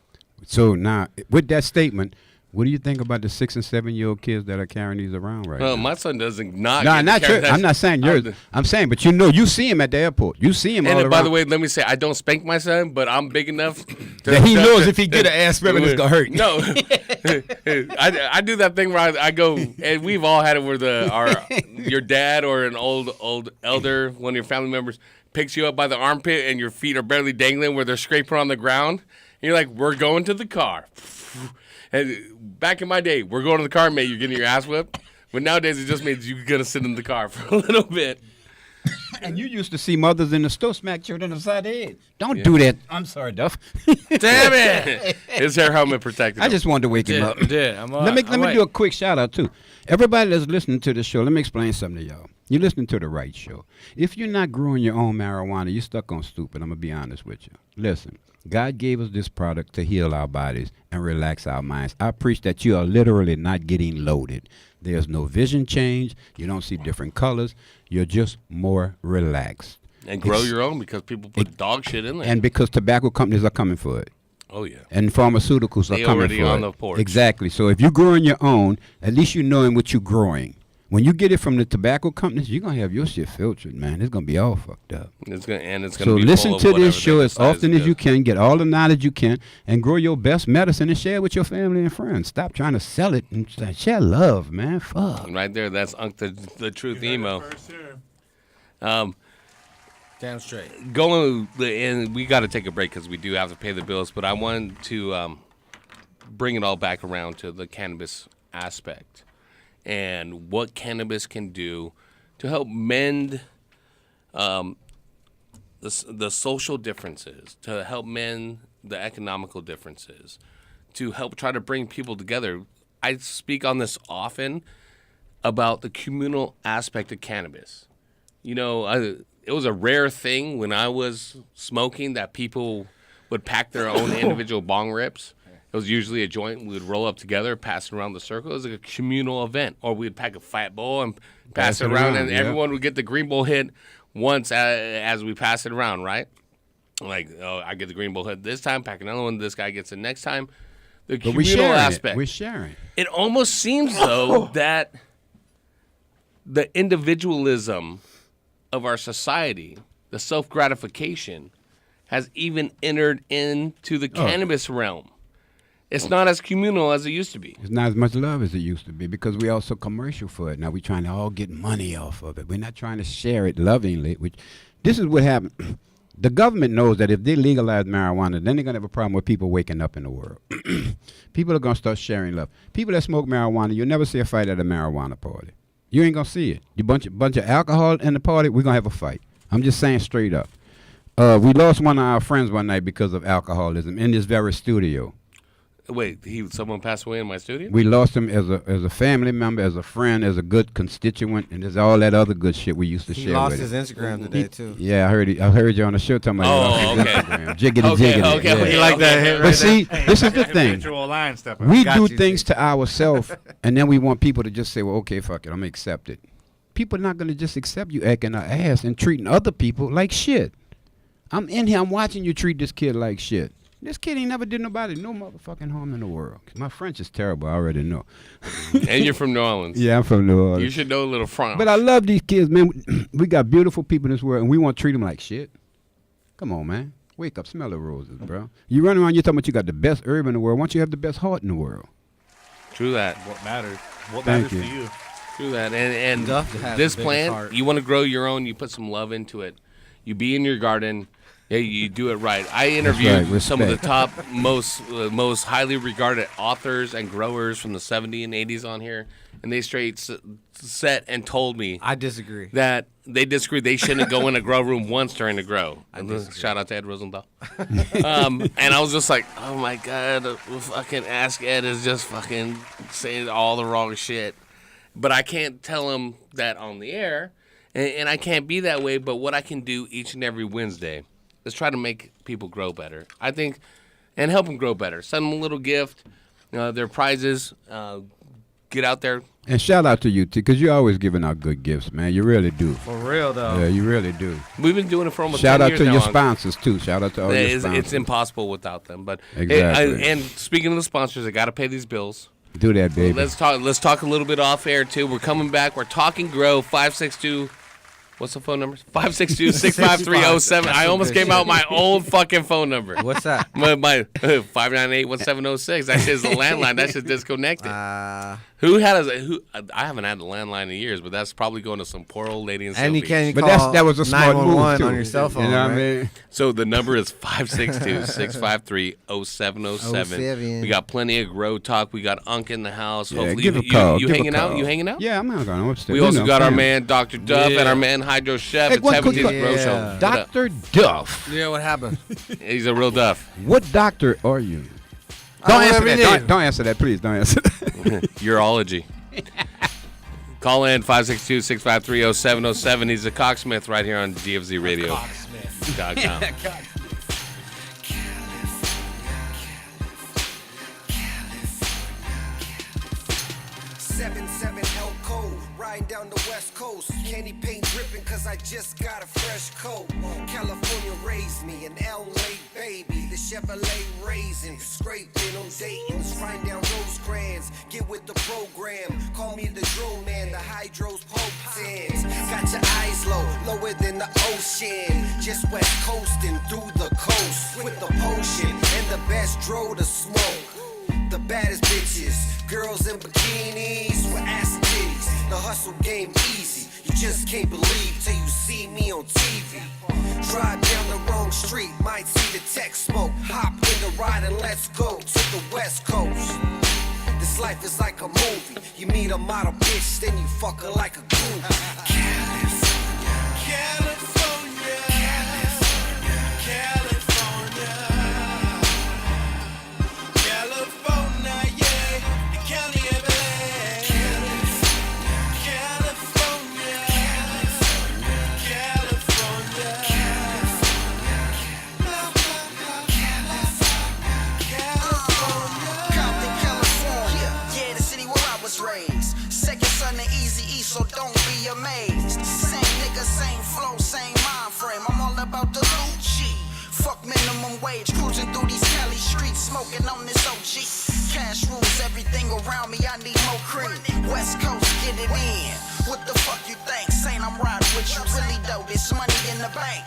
So now, with that statement, what do you think about the 6 and 7 year old kids that are carrying these around right now? My son doesn't not. No, get not to carry yours. that. I'm not saying yours. I'm saying, but you see him at the airport. You see him all And around. by the way, let me say, I don't spank my son, but I'm big enough that he knows if he get an ass whipping, it's gonna hurt. No, I do that thing where I go, and we've all had it where your dad or an old elder, one of your family members, picks you up by the armpit and your feet are barely dangling where they're scraping on the ground. And you're like, we're going to the car. And back in my day, we're going to the car, mate, you're getting your ass whipped. But nowadays, it just means you're going to sit in the car for a little bit. And you used to see mothers in the store smack children upside the head. Don't do that. I'm sorry, Duff. Damn it. His hair helmet protected I him. just wanted to wake him up. Let me do a quick shout out too. Everybody that's listening to the show, let me explain something to y'all. You're listening to the right show. If you're not growing your own marijuana, you're stuck on stupid. I'm going to be honest with you. Listen, God gave us this product to heal our bodies and relax our minds. I preach that you are literally not getting loaded. There's no vision change. You don't see different colors. You're just more relaxed. And grow your own because people put dog shit in there. And because tobacco companies are coming for it. Oh, yeah. And pharmaceuticals are coming for it. They already on the porch. Exactly. So if you're growing your own, at least you knowing what you're growing. When you get it from the tobacco companies, you're going to have your shit filtered, man. It's going to be all fucked up. It's gonna be So listen to this show as often as good. you can. Get all the knowledge you can and grow your best medicine and share it with your family and friends. Stop trying to sell it and share love, man. Fuck. Right there, that's Unc the Truth emo. Damn straight. And we got to take a break because we do have to pay the bills, but I wanted to bring it all back around to the cannabis aspect and what cannabis can do to help mend the social differences, to help mend the economical differences, to help try to bring people together. I speak on this often about the communal aspect of cannabis. You know, it was a rare thing when I was smoking that people would pack their own individual bong rips. It was usually a joint. We would roll up together, pass it around the circle. It was like a communal event. Or we'd pack a fat bowl and pass it around, and everyone would get the green bowl hit once as we pass it around, right? Like, oh, I get the green bowl hit this time, pack another one, this guy gets it next time. The communal aspect. We're sharing. It almost seems, though, that the individualism of our society, the self-gratification, has even entered into the cannabis realm. It's not as communal as it used to be. It's not as much love as it used to be because we also commercial for it. Now we're trying to all get money off of it. We're not trying to share it lovingly. This is what happened. The government knows that if they legalize marijuana, then they're going to have a problem with people waking up in the world. People are going to start sharing love. People that smoke marijuana, you'll never see a fight at a marijuana party. You ain't going to see it. You bunch of alcohol in the party, we're going to have a fight. I'm just saying straight up. We lost one of our friends one night because of alcoholism in this very studio. Wait, someone passed away in my studio? We lost him as a family member, as a friend, as a good constituent, and there's all that other good shit we used to share with him. He lost his Instagram today, too. Yeah, I heard you on the show talking about his Instagram. Jiggity, jiggity. Okay, yeah. you like that? But see, this is the thing. We do things to ourselves, and then we want people to just say, well, okay, fuck it, I'm going to accept it. People are not going to just accept you acting our ass and treating other people like shit. I'm in here, I'm watching you treat this kid like shit. This kid ain't never did nobody no motherfucking harm in the world. My French is terrible, I already know. And you're from New Orleans. Yeah, I'm from New Orleans. You should know a little French. But I love these kids, man. We got beautiful people in this world, and we want to treat them like shit. Come on, man. Wake up, smell the roses, bro. You run around, you talking about you got the best herb in the world. Why don't you have the best heart in the world? True that. What matters? What Thank matters you. to you? True that. And this plant, you want to grow your own, you put some love into it. You be in your garden. Yeah, you do it right. I interviewed some of the top, most highly regarded authors and growers from the 70s and 80s on here, and they straight set and told me I disagree. That they disagree. They shouldn't go in a grow room once during the grow. Shout out to Ed Rosenthal. And I was just like, oh my God, fucking Ask Ed is just fucking saying all the wrong shit. But I can't tell him that on the air, and I can't be that way. But what I can do each and every Wednesday is try to make people grow better, I think, and help them grow better. Send them a little gift, their prizes, get out there. And shout out to you, too, because you're always giving out good gifts, man. You really do. For real, though. Yeah, you really do. We've been doing it for almost 10 years now. Shout out to your sponsors, too. Shout out to all your sponsors. It's impossible without them. But exactly. And speaking of the sponsors, I got to pay these bills. Do that, baby. Let's talk a little bit off air, too. We're coming back. We're talking grow, 562. What's the phone number? 562-653-07. I almost gave out my old fucking phone number. What's that? My 598-1706. That shit's the landline. That shit's disconnected. I haven't had a landline in years, but that's probably going to some poor old lady in And you Sylvie. can call that was a smart move too. On your cell phone. You know right? what I mean? So the number is 562-653-0707. We got plenty of grow talk. We got Unc in the house. Yeah, Hopefully give a call. You Give hanging a out? call. You hanging out? Yeah, I'm hanging out. I'm upstairs. We also got our man Dr. Duff and our man Hydro Chef at what 17th could- Grow Show. Dr. Duff. Yeah, what happened? He's a real Duff. What doctor are you? Don't answer that. Don't answer that, please. Don't answer that. Urology. Call in 562-653-0707. He's a cocksmith right here on DFZRadio.com. 7-7 L code, riding down the west coast. Candy paint dripping cause I just got a fresh coat. California raised me, an LA baby. The Chevrolet raisin, scraping on Dayton's, riding down Rosecrans. Get with the program, call me the drone man, the hydros potens. Got your eyes low, lower than the ocean. Just west coasting through the coast with the potion and the best dro to smoke. The baddest bitches, girls in bikinis with ass and titties. The hustle game easy, you just can't believe till you see me on TV. Drive down the wrong street, might see the tech smoke. Hop in the ride and let's go to the west coast. This life is like a movie. You meet a model bitch, then you fuck her like a groovy. California, California, California, California, yeah, the county of LA. California, California, Compton, California, yeah, the city where I was raised. Second son to Eazy-E, so don't be amazed. Same nigga, same flow, same mind frame. I'm all about the Lucci. Fuck minimum wage, cruising through these Cali streets, smoking on this OG. Cash rules everything around me, I need more cream. West Coast, get it in. What the fuck you think? Saying I'm riding with you, really though, this money in the bank.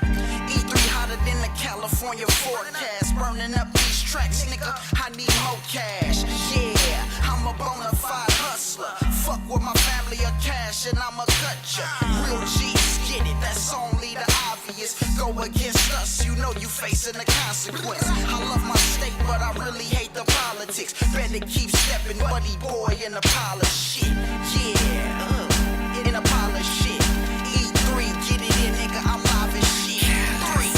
E3 hotter than the California forecast, burning up these tracks, nigga. I need more cash. Yeah, I'm a bona fide hustler. Fuck with my family or cash and I'ma cut ya. Real G's get it, that's only the obvious. Go against us, you know you facing the consequence. I love my state, but I really hate the politics. Better keep stepping, buddy boy, in the pile of shit. Yeah, in a pile of shit. E3, get it in, nigga, I'm live as shit. 3, 2,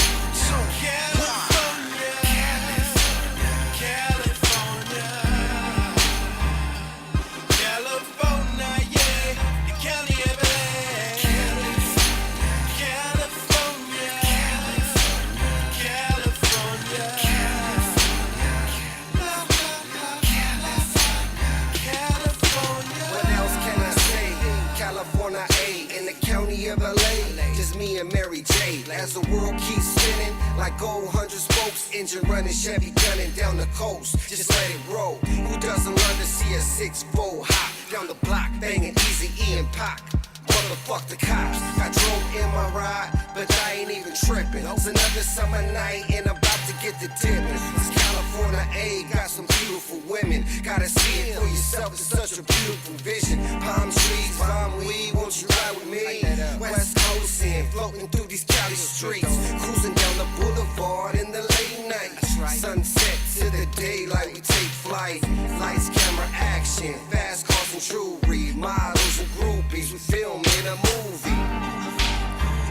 as the world keeps spinning, like gold 100 spokes, engine running, Chevy gunning down the coast, just let it roll. Who doesn't love to see a 6-4 hop down the block, banging Easy E and Pac? Motherfuck the cops. I drove in my ride, but I ain't even tripping. It's another summer night and I'm about to get the tipping. It's California A, got some beautiful women. Gotta see it for yourself, it's such a beautiful vision. Palm trees, palm weed, won't you ride with me? West Coast in, floating through these Cali streets, cruising down the boulevard in the late night. Sunset to the daylight, we take flight. Lights, camera, action, fast cars and jewelry, models and groupies, we film in a movie.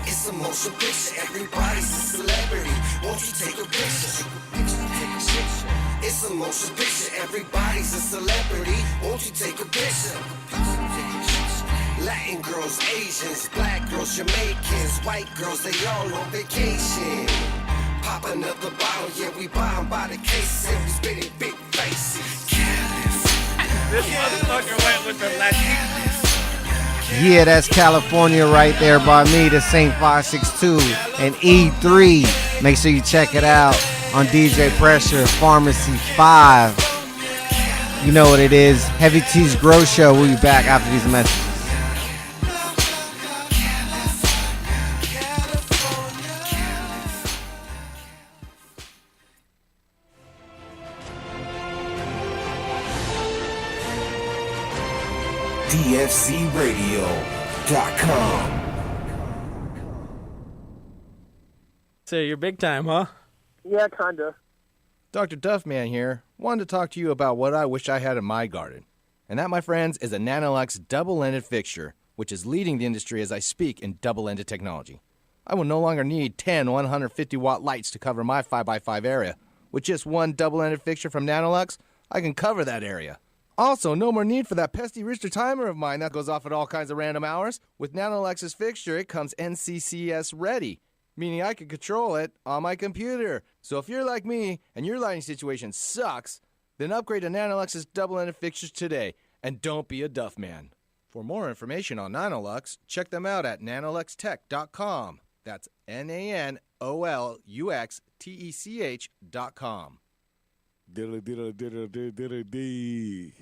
It's a motion picture, everybody's a celebrity. Won't you take a picture? It's a motion picture, everybody's a celebrity. Won't you take a picture? Latin girls, Asians, black girls, Jamaicans, white girls, they all on vacation. Pop another bottle, yeah, we buy 'em by the case, and we spinning big faces. This motherfucker went with the Latin. Yeah, that's California right there by me, the Saint 562 and E3. Make sure you check it out on DJ Pressure, Pharmacy 5. You know what it is. Heavy T's Grow Show. We'll be back after these messages. DFCRadio.com. So you're big time, huh? Yeah, kinda. Dr. Duffman here. Wanted to talk to you about what I wish I had in my garden. And that, my friends, is a Nanolux double-ended fixture, which is leading the industry as I speak in double-ended technology. I will no longer need 10 150-watt lights to cover my 5x5 area. With just one double-ended fixture from Nanolux, I can cover that area. Also, no more need for that pesky Richter timer of mine that goes off at all kinds of random hours. With Nanolux's fixture, it comes NCCS ready, meaning I can control it on my computer. So if you're like me and your lighting situation sucks, then upgrade to Nanolux's double-ended fixtures today, and don't be a duff man. For more information on Nanolux, check them out at nanoluxtech.com. That's NANOLUXTECH.com. Dilly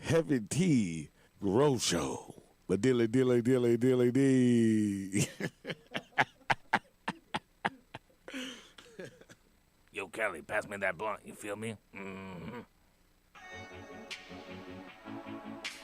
Heavy T Grow Show. But dilly. Yo, Kelly, pass me that blunt. You feel me? Mm-hmm.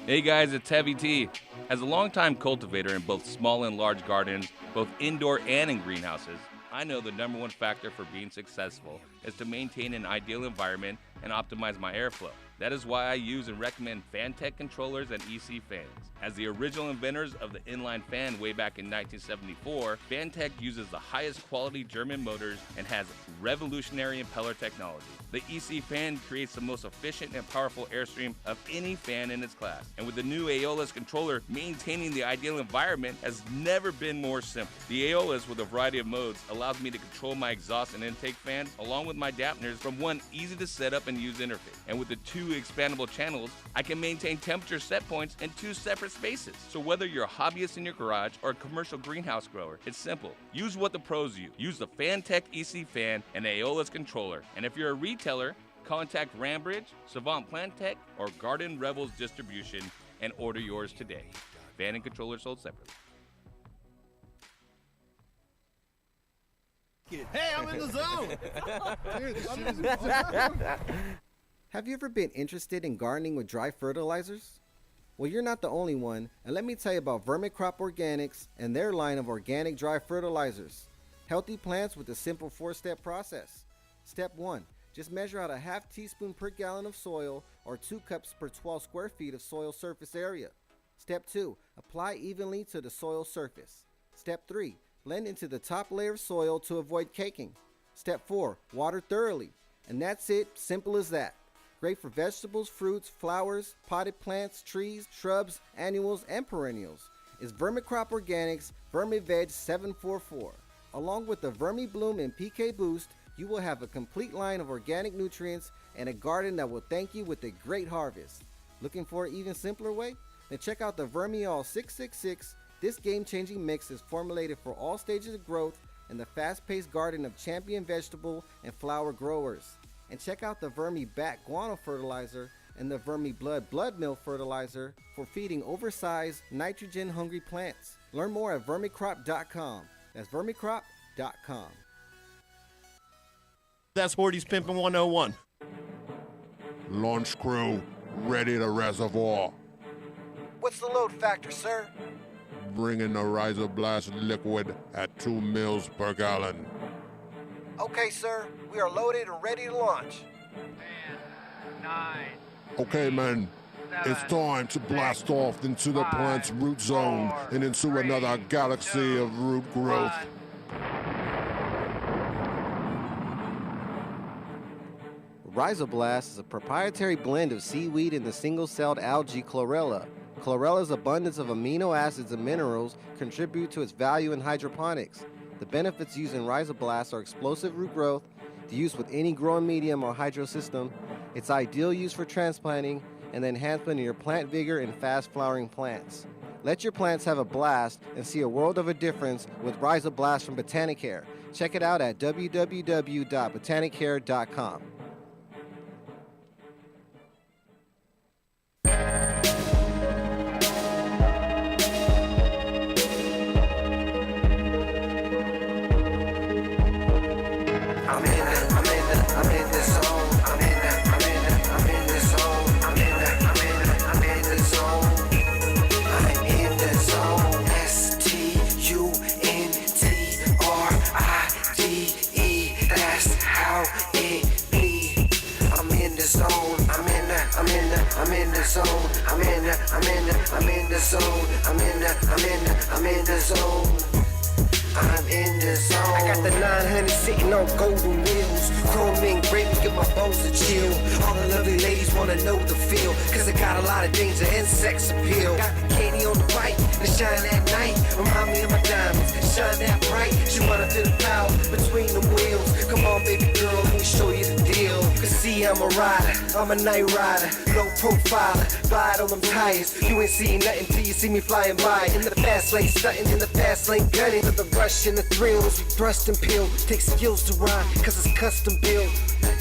Hey guys, it's Heavy T. As a longtime cultivator in both small and large gardens, both indoor and in greenhouses, I know the number one factor for being successful is to maintain an ideal environment and optimize my airflow. That is why I use and recommend Fantech controllers and EC fans. As the original inventors of the inline fan way back in 1974, Fantech uses the highest quality German motors and has revolutionary impeller technology. The EC fan creates the most efficient and powerful airstream of any fan in its class. And with the new Aeolus controller, maintaining the ideal environment has never been more simple. The Aeolus, with a variety of modes, allows me to control my exhaust and intake fans along with my dampeners from one easy to set up and use interface. And with the two expandable channels, I can maintain temperature set points in two separate spaces. So whether you're a hobbyist in your garage or a commercial greenhouse grower, it's simple. Use what the pros use. Use the Fantech EC fan and Aeolus controller. And if you're a retailer, contact Rambridge, Savant Plantech, or Garden Rebels Distribution and order yours today. Fan and controller sold separately. Hey, I'm in the zone. Dude, this shit is Have you ever been interested in gardening with dry fertilizers? Well, you're not the only one, and let me tell you about Vermicrop Organics and their line of organic dry fertilizers. Healthy plants with a simple 4-step process. Step 1. Just measure out a half teaspoon per gallon of soil or 2 cups per 12 square feet of soil surface area. Step 2. Apply evenly to the soil surface. Step 3. Blend into the top layer of soil to avoid caking. Step 4. Water thoroughly. And that's it, simple as that. Great for vegetables, fruits, flowers, potted plants, trees, shrubs, annuals, and perennials. It's Vermicrop Organics VermiVeg 744. Along with the VermiBloom and PK Boost, you will have a complete line of organic nutrients and a garden that will thank you with a great harvest. Looking for an even simpler way? Then check out the Vermiall 666. This game-changing mix is formulated for all stages of growth in the fast-paced garden of champion vegetable and flower growers. And check out the VermiBat Guano Fertilizer and the VermiBlood Blood Meal Fertilizer for feeding oversized, nitrogen-hungry plants. Learn more at vermicrop.com. That's vermicrop.com. That's Horty's Pimpin' 101. Launch crew, ready to reservoir. What's the load factor, sir? Bring in the Riser Blast liquid at 2 mils per gallon. Okay, sir. We are loaded and ready to launch. 10, 9. Okay, men. It's time to blast off into the plant's root zone and into another galaxy of root growth. Rhizoblast is a proprietary blend of seaweed and the single-celled algae chlorella. Chlorella's abundance of amino acids and minerals contribute to its value in hydroponics. The benefits used in Rhizoblast are explosive root growth, the use with any growing medium or hydro system, its ideal use for transplanting, and the enhancement of your plant vigor in fast-flowering plants. Let your plants have a blast and see a world of a difference with Rhizoblast from Botanicare. Check it out at www.botanicare.com. I got the 900 sitting on golden wheels. Chrome engraving, give my bones a chill. All the lovely ladies wanna know the feel, cause I got a lot of danger and sex appeal. Got Katie on the bike, and shine at night. Remind me of my diamonds, shine that bright. She wanna feel the power between the wheels. Come on, baby girl, let me show you the deal. Cause see, I'm a rider, I'm a night rider, low profiler, glide on them tires. You ain't seen nothing till you see me flying by. In the fast lane, stunting in the fast lane, gunning. For the rush and the thrills, we thrust and peel. Take skills to ride, cause it's custom built.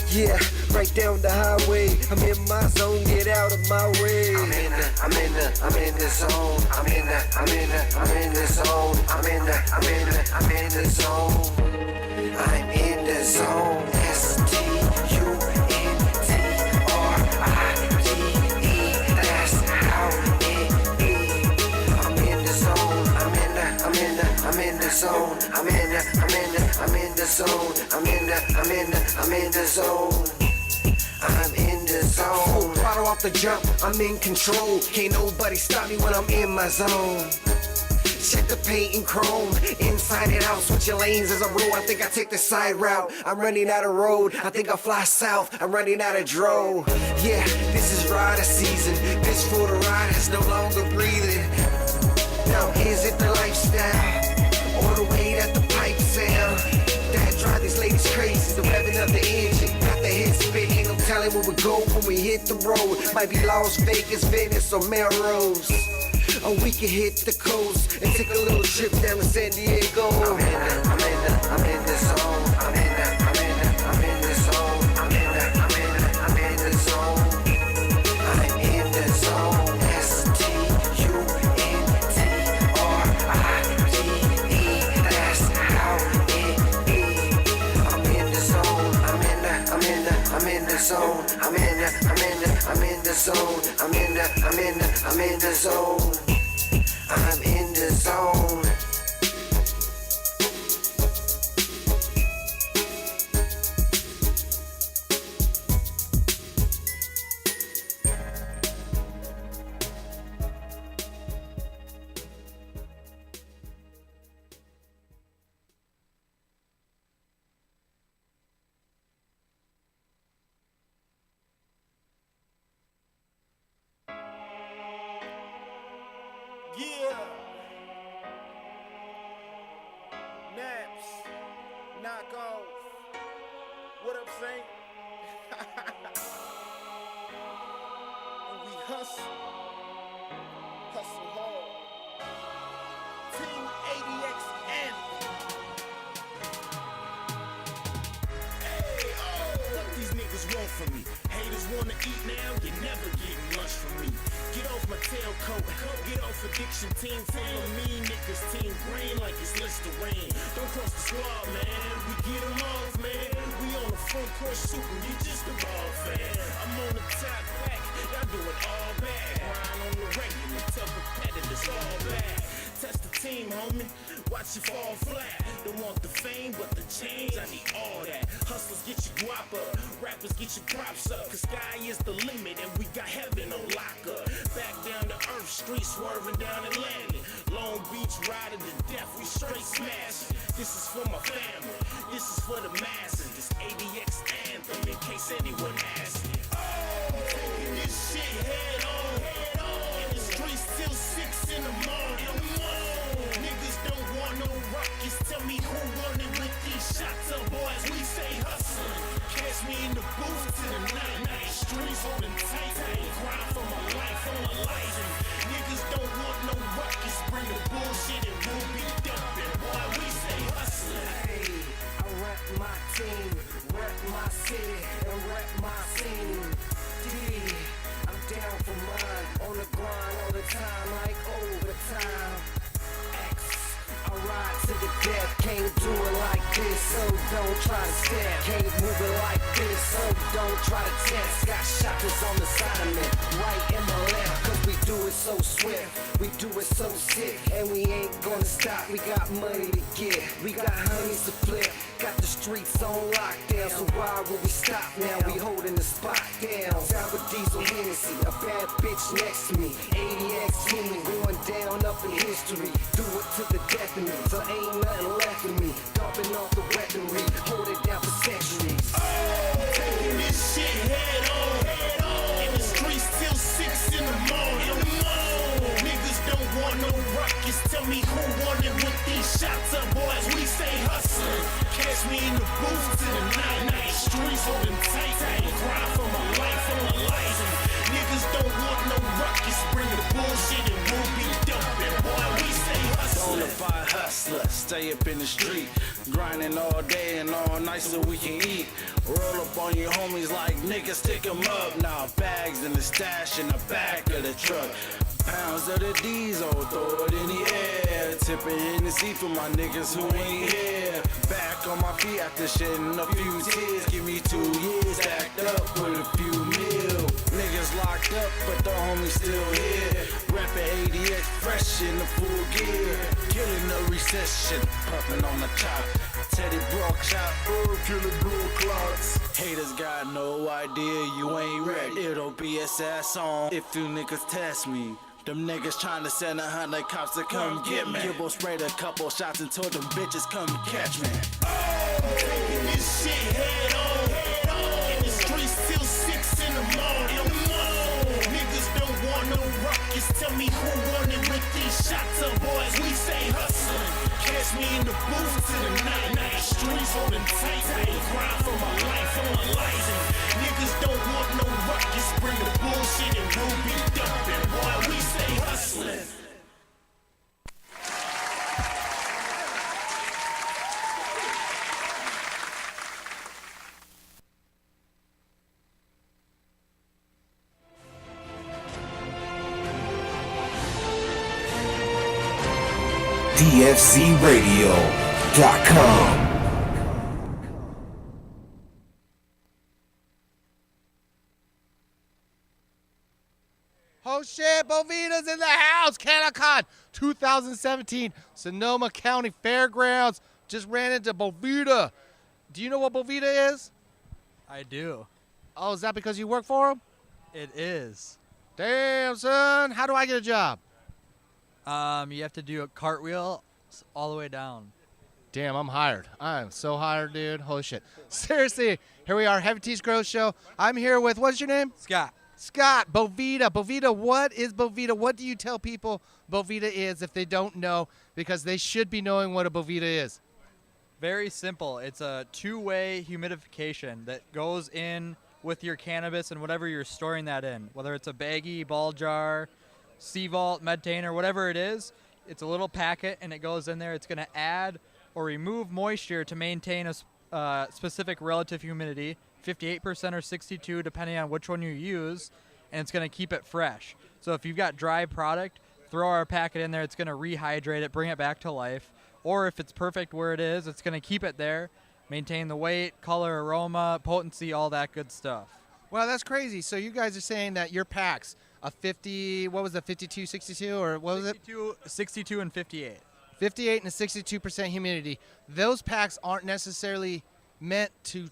Yeah, right down the highway. I'm in my zone, get out of my way. I'm in the zone. I'm in the zone. I'm in the zone. I'm in the zone. STUNTRIDE. That's how it be. I'm in the zone. I'm in the zone. I'm in the zone. I'm in the zone. Full throttle off the jump, I'm in control. Can't nobody stop me when I'm in my zone. Check the paint and chrome, inside and out. Switch your lanes as I roll. I think I take the side route. I'm running out of road. I think I'll fly south. I'm running out of dro. Yeah, this is rider season. This for the riders no longer breathing. Now is it the lifestyle or the way that the pipes sound that drive these ladies crazy? The revving of the engine, got the head spin. Ain't no telling where we go when we hit the road. Might be Las Vegas, Venice, or Melrose. Or we can hit the coast and take a little trip down to San Diego. I'm in the zone. I'm in the zone. I'm in the zone. I'm in the zone. STUNTRIDE. That's how it be. I'm in the zone. I'm in the zone. I'm in the zone. I'm in the zone. I'm in the zone. Yeah. Naps. Knock off. What up, Saint? And we hustle. Hustle hard. Team ADX anthem. Hey, oh, what these niggas want from me? Haters wanna eat now, you never get lunch from me. Get off my tailcoat, get off addiction. Team full of mean niggas, team green like it's Listerine. Don't cross the squad, man, we get them off, man. We on the front court shooting, you just a ball fan. I'm on the top back, y'all do it all bad. Grind on the regular, tell competitors all bad. Test the team, homie, watch you fall flat. Don't want the fame, but the change, I need all that. Hustlers get your guap up, rappers get your props up. Cause sky is the limit and we got heaven on lock up. Back down to earth, street swerving down Atlantic. Long Beach riding to death, we straight smashing. This is for my family, this is for the masses. This ADX anthem in case anyone asks me. Oh, taking this shit head on. In the streets till 6 in the morning. Niggas don't want no rockets. Tell me who won it with these shots up, boys. We stay hustling. Catch me in the booth till the night. Streets holding tight. Grind for my life on a life. Niggas don't want no rockets. Bring the bullshit and we'll be dumping. Boy, we stay hustling. Hey, I rep my team, rep my city, and rep my scene. I'm down for mine, on the grind all the time, like overtime. I ride to the death, can't do it like this, so don't try to step. Can't move it like this, so don't try to test. Got shotters on the side of me, right and the left, cause we do it so swift, we do it so sick, and we ain't gonna stop. We got money to get, we got honeys to flip, got the streets on lockdown, so why would we stop now? We holding the spot down. Sour diesel Hennessy, a bad bitch next to me, ADX team going down up in history. Do it to the death of me, so ain't nothing left of me. Dumping off the weaponry, hold it down for centuries. Taking this shit head on. In the streets till 6 in the morning. Niggas don't want no rockets. Tell me who won it with these shots up, boys. We stay hustling. Catch me in the booth till the night. Streets holding tight. Grind for my life on a life. Niggas don't want no rockets. Bring the bullshit and we'll be dumping. Boy, we stay hustling. Bonafide hustler, stay up in the street, grinding all day and all night so we can eat. Roll up on your homies like niggas, stick 'em up. Now bags in the stash in the back of the truck. Pounds of the diesel, throw it in the air. Tipping Hennessy for my niggas who ain't here. Back on my feet after shedding a few tears. Give me 2 years, stacked up with a few mil. Niggas locked up, but the homies still here. Rapping ADX fresh in the full gear. Killing the recession, pumping on the top. Teddy Brock shot, killing blue clots. Haters got no idea you ain't ready. It'll be a sad song if you niggas test me. Them niggas tryna send 100 cops to come get me. Gibbo sprayed a couple shots and told them bitches come catch me. Taking this shit head on. In the streets till 6 in the morning. Niggas don't want no rockets. Tell me who won it with these shots up, boys. We stay hustling. Catch me in the booth till the night. Streets holding tight. Grind for my life on a life. Niggas don't want no rockets. Bring the bullshit and we'll be dumping. Boy, we stay hustling. DFCRadio.com. Bovita's in the house. CannaCon 2017, Sonoma County Fairgrounds. Just ran into Bovita. Do you know what Bovita is? I do. Oh, is that because you work for them? It is. Damn, son. How do I get a job? You have to do a cartwheel all the way down. Damn, I'm hired. I'm so hired, dude. Holy shit. Seriously, here we are, Heavy T's Grow Show. I'm here with, what's your name? Scott. Scott, Bovita. Bovita, what is Bovita? What do you tell people Bovita is if they don't know? Because they should be knowing what a Bovita is. Very simple. It's a two-way humidification that goes in with your cannabis and whatever you're storing that in, whether it's a baggie, ball jar, sea vault, medtainer, whatever it is. It's a little packet, and it goes in there. It's going to add or remove moisture to maintain a specific relative humidity, 58% or 62, depending on which one you use, and it's going to keep it fresh. So if you've got dry product, throw our packet in there. It's going to rehydrate it, bring it back to life. Or if it's perfect where it is, it's going to keep it there, maintain the weight, color, aroma, potency, all that good stuff. Well, that's crazy. So you guys are saying that your packs, a 50, what was it, 52, 62, or what was it? 62 and 58. 58 and a 62% humidity. Those packs aren't necessarily meant to,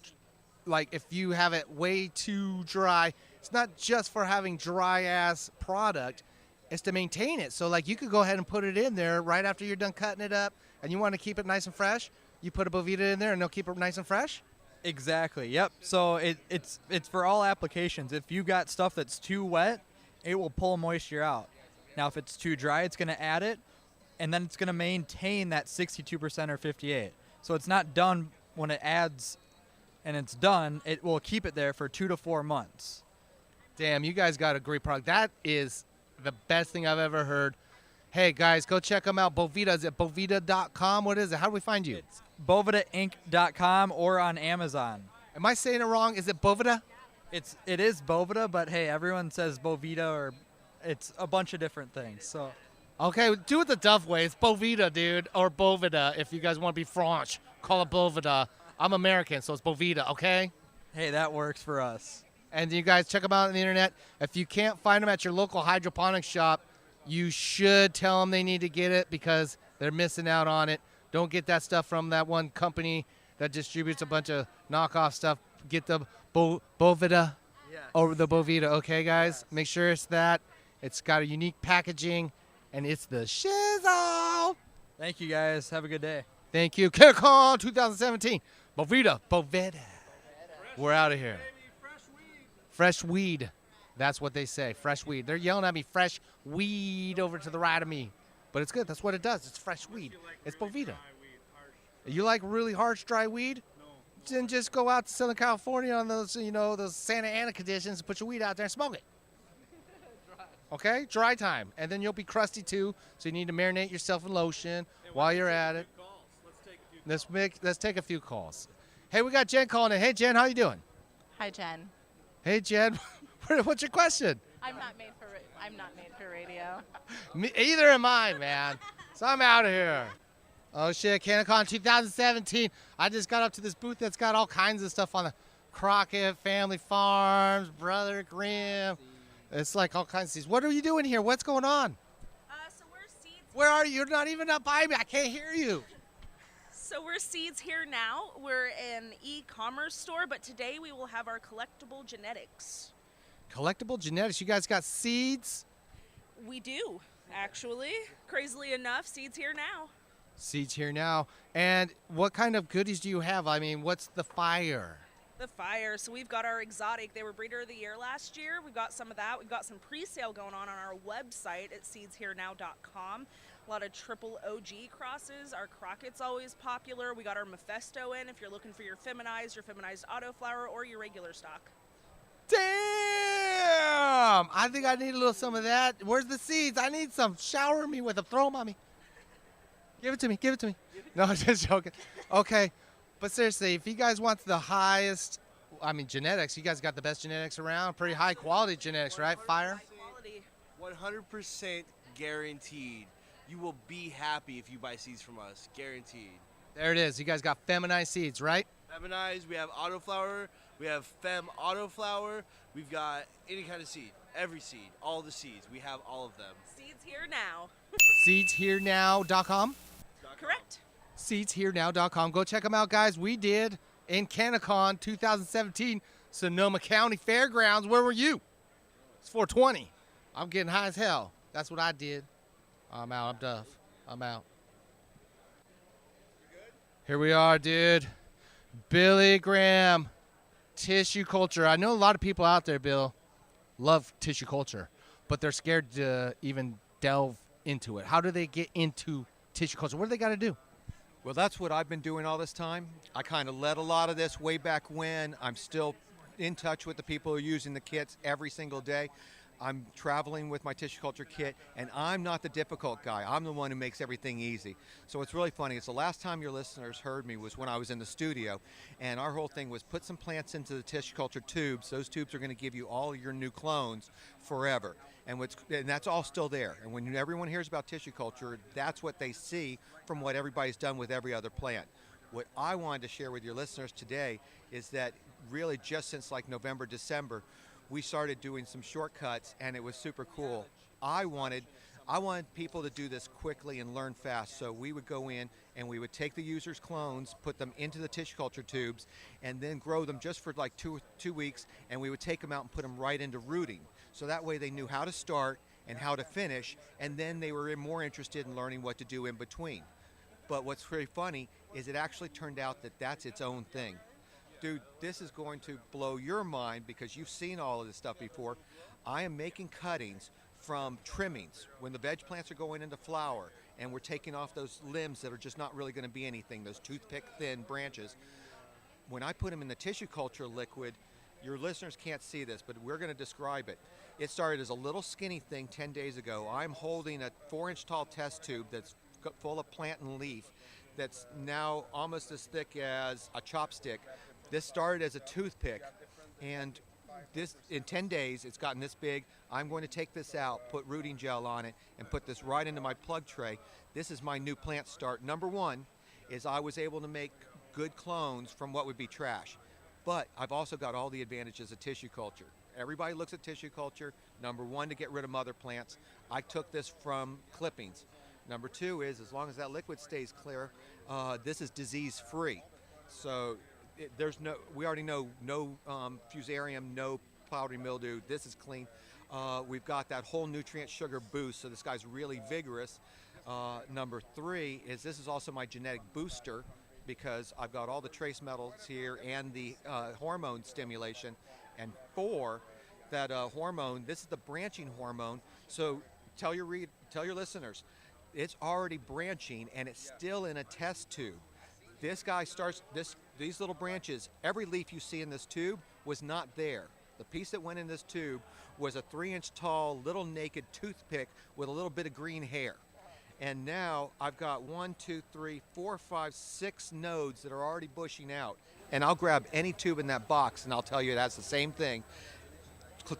like, if you have it way too dry, it's not just for having dry-ass product. It's to maintain it. So, like, you could go ahead and put it in there right after you're done cutting it up, and you want to keep it nice and fresh, you put a Bovita in there, and they'll keep it nice and fresh? Exactly, yep. So it's for all applications. If you got stuff that's too wet, it will pull moisture out. Now, if it's too dry, it's going to add it, and then it's going to maintain that 62% or 58. So it's not done when it adds and it's done. It will keep it there for 2 to 4 months. Damn, you guys got a great product. That is the best thing I've ever heard. Hey, guys, go check them out. Bovita, is it bovita.com? What is it? How do we find you? It's bovitainc.com or on Amazon. Am I saying it wrong? Is it Bovita? It is Bovita, but hey, everyone says Bovita, or it's a bunch of different things. So, okay, do it the Duff way. It's Bovita, dude, or Bovita. If you guys want to be French, call it Bovita. I'm American, so it's Bovita, okay? Hey, that works for us. And you guys check them out on the internet. If you can't find them at your local hydroponics shop, you should tell them they need to get it because they're missing out on it. Don't get that stuff from that one company that distributes a bunch of knockoff stuff. Get the Bovita or the Bovita, okay, guys? Make sure it's that. It's got a unique packaging, and it's the shizzle. Thank you, guys. Have a good day. Thank you. CannaCon 2017. Bovita. We're out of here. Fresh weed. That's what they say. Fresh weed. They're yelling at me, fresh weed over to the right of me. But it's good. That's what it does. It's fresh weed. It's Bovita. You like really harsh, dry weed? No. Then just go out to Southern California on those, those Santa Ana conditions and put your weed out there and smoke it. Okay? Dry time. And then you'll be crusty too, so you need to marinate yourself in lotion while you're at it. Let's take a few calls. Hey, we got Jen calling in. Hey, Jen, how you doing? Hi, Jen. Hey, Jen. What's your question? I'm not made for radio. Either am I, man. So I'm out of here. Oh, shit. CannaCon 2017. I just got up to this booth that's got all kinds of stuff on the Crockett Family Farms, Brother Grimm. It's like all kinds of things. What are you doing here? What's going on? So we're Seeds. Where are you? You're not even up by me. I can't hear you. So we're Seeds here now. We're an e-commerce store, but today we will have our collectible genetics. Collectible genetics. You guys got seeds? We do, actually. Crazily enough, Seeds here now. Seeds here now. And what kind of goodies do you have? I mean, what's the fire? The fire. So we've got our exotic. They were Breeder of the Year last year. We've got some of that. We've got some pre-sale going on our website at seedsherenow.com. A lot of triple OG crosses. Our Crockett's always popular. We got our Mephisto in if you're looking for your feminized autoflower, or your regular stock. Damn! I think I need a little some of that. Where's the seeds? I need some. Shower me with them. Throw them on me. Give it to me. Give it to me. No, I'm just joking. Okay. But seriously, if you guys want the highest, genetics, you guys got the best genetics around. Pretty high quality genetics, right? Fire? 100% guaranteed. You will be happy if you buy seeds from us. Guaranteed. There it is. You guys got feminized seeds, right? Feminized. We have autoflower. We have fem autoflower. We've got any kind of seed. Every seed, all the seeds. We have all of them. Seeds here now. SeedsHereNow.com? Correct. SeedsHereNow.com. Go check them out, guys. We did in CanaCon 2017, Sonoma County Fairgrounds. Where were you? It's 420. I'm getting high as hell. That's what I did. I'm out. I'm Duff. I'm out. Here we are, dude. Billy Graham, tissue culture. I know a lot of people out there, Bill, love tissue culture, but they're scared to even delve into it. How do they get into tissue culture? What do they got to do? Well, that's what I've been doing all this time. I kind of led a lot of this way back when. I'm still in touch with the people who are using the kits every single day. I'm traveling with my tissue culture kit, and I'm not the difficult guy. I'm the one who makes everything easy. So it's really funny. It's the last time your listeners heard me was when I was in the studio, and our whole thing was put some plants into the tissue culture tubes. Those tubes are going to give you all your new clones forever. And that's all still there. And when everyone hears about tissue culture, that's what they see from what everybody's done with every other plant. What I wanted to share with your listeners today is that really just since like November, December, we started doing some shortcuts, and it was super cool. I wanted people to do this quickly and learn fast. So we would go in and we would take the user's clones, put them into the tissue culture tubes, and then grow them just for like two weeks, and we would take them out and put them right into rooting. So that way they knew how to start and how to finish, and then they were more interested in learning what to do in between. But what's very funny is it actually turned out that that's its own thing. Dude, this is going to blow your mind because you've seen all of this stuff before. I am making cuttings from trimmings when the veg plants are going into flower, and we're taking off those limbs that are just not really going to be anything, those toothpick thin branches. When I put them in the tissue culture liquid, your listeners can't see this, but we're going to describe it. It started as a little skinny thing 10 days ago. I'm holding a 4-inch tall test tube that's full of plant and leaf that's now almost as thick as a chopstick. This started as a toothpick, and this in 10 days it's gotten this big. I'm going to take this out, put rooting gel on it, and put this right into my plug tray. This is my new plant start. Number one is I was able to make good clones from what would be trash, but I've also got all the advantages of tissue culture. Everybody looks at tissue culture. Number one, to get rid of mother plants. I took this from clippings. Number two is, as long as that liquid stays clear, this is disease free. So we already know no fusarium, no powdery mildew. This is clean. We've got that whole nutrient sugar boost, so this guy's really vigorous. Number three is this is also my genetic booster because I've got all the trace metals here and the hormone stimulation. And four, that hormone, this is the branching hormone. So tell your listeners, it's already branching and it's still in a test tube. This guy starts, these little branches, every leaf you see in this tube was not there. The piece that went in this tube was a 3-inch tall little naked toothpick with a little bit of green hair. And now I've got 1, 2, 3, 4, 5, 6 nodes that are already bushing out. And I'll grab any tube in that box and I'll tell you that's the same thing.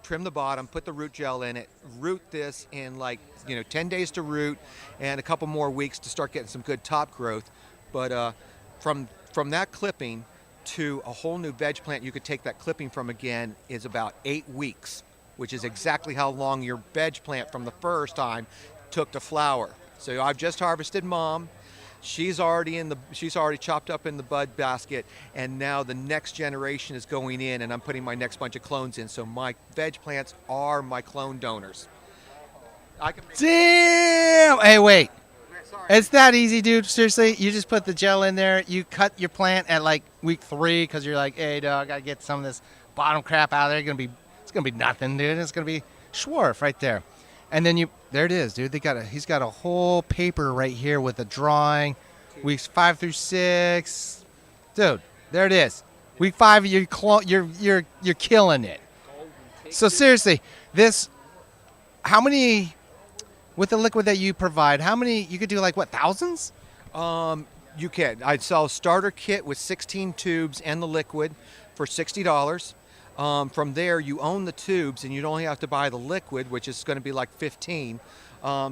Trim the bottom, put the root gel in it, root this in 10 days to root and a couple more weeks to start getting some good top growth. But from that clipping to a whole new veg plant you could take that clipping from again is about 8 weeks, which is exactly how long your veg plant from the first time took to flower. So I've just harvested Mom. She's already chopped up in the bud basket, and now the next generation is going in, and I'm putting my next bunch of clones in. So my veg plants are my clone donors. Damn! Hey, wait. It's that easy, dude. Seriously, you just put the gel in there. You cut your plant at like week 3 because you're like, hey, dog, I gotta get some of this bottom crap out of there. It's gonna be nothing, dude. It's gonna be Schwarf right there. And then there it is, dude. He's got a whole paper right here with a drawing. Weeks 5 through 6, dude. There it is. Week 5, you're killing it. So seriously, how many with the liquid that you provide? How many you could do? Like what, thousands? You can. I'd sell a starter kit with 16 tubes and the liquid for $60. From there, you own the tubes, and you'd only have to buy the liquid, which is going to be like $15.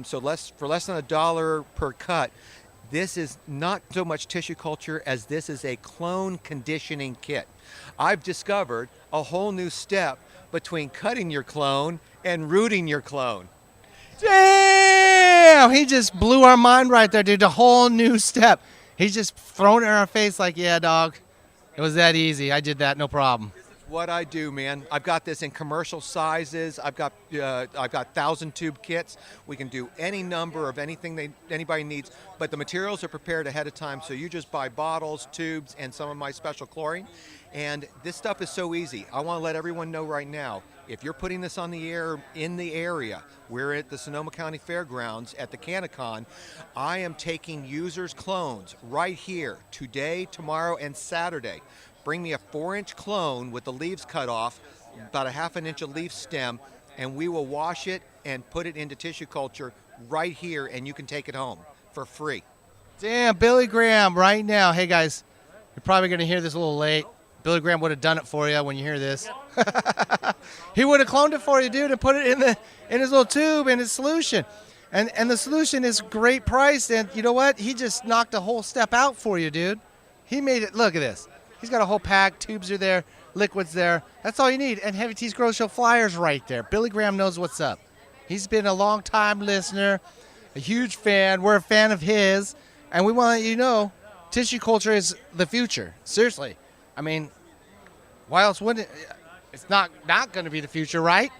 So for less than $1 per cut. This is not so much tissue culture as this is a clone conditioning kit. I've discovered a whole new step between cutting your clone and rooting your clone. Damn! He just blew our mind right there, dude. A whole new step. He's just thrown it in our face like, yeah, dog. It was that easy. I did that, no problem. What I do, man. I've got this in commercial sizes. I've got 1,000 tube kits. We can do any number of anything anybody needs, but the materials are prepared ahead of time. So you just buy bottles, tubes, and some of my special chlorine. And this stuff is so easy. I want to let everyone know right now, if you're putting this on the air in the area, we're at the Sonoma County Fairgrounds at the CanaCon. I am taking users' clones right here today, tomorrow, and Saturday. Bring me a 4-inch clone with the leaves cut off, about a 1/2 inch of leaf stem, and we will wash it and put it into tissue culture right here, and you can take it home for free. Damn, Billy Graham right now. Hey, guys, you're probably going to hear this a little late. Billy Graham would have done it for you when you hear this. He would have cloned it for you, dude, and put it in his little tube in his solution. And the solution is great priced, and you know what? He just knocked a whole step out for you, dude. He made it. Look at this. He's got a whole pack. Tubes are there. Liquids there. That's all you need. And Heavy T's Grow Show flyers right there. Billy Graham knows what's up. He's been a long-time listener, a huge fan. We're a fan of his. And we want to let you know, tissue culture is the future. Seriously. I mean, why else wouldn't it? It's not going to be the future, right?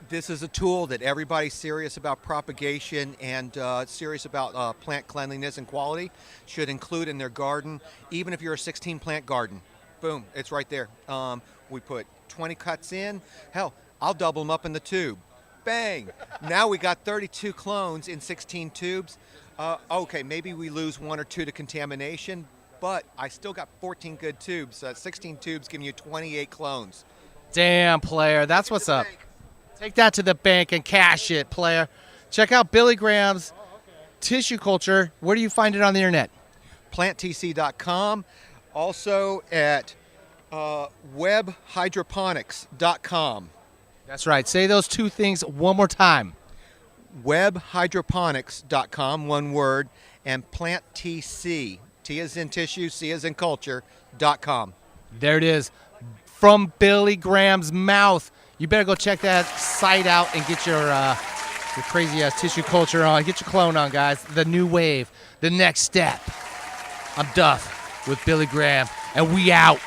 This is a tool that everybody serious about propagation and serious about plant cleanliness and quality should include in their garden, even if you're a 16-plant garden. Boom, it's right there. We put 20 cuts in. Hell, I'll double them up in the tube. Bang! Now we got 32 clones in 16 tubes. Okay, maybe we lose 1 or 2 to contamination, but I still got 14 good tubes. 16 tubes giving you 28 clones. Damn, player. That's what's up. Take that to the bank and cash it, player. Check out Billy Graham's tissue culture. Where do you find it on the internet? PlantTC.com. Also at webhydroponics.com. That's right. Say those two things one more time. Webhydroponics.com, one word, and PlantTC, T as in tissue, C as in culture.com. There it is. From Billy Graham's mouth. You better go check that site out and get your crazy-ass tissue culture on. Get your clone on, guys. The new wave. The next step. I'm Duff with Billy Graham, and we out.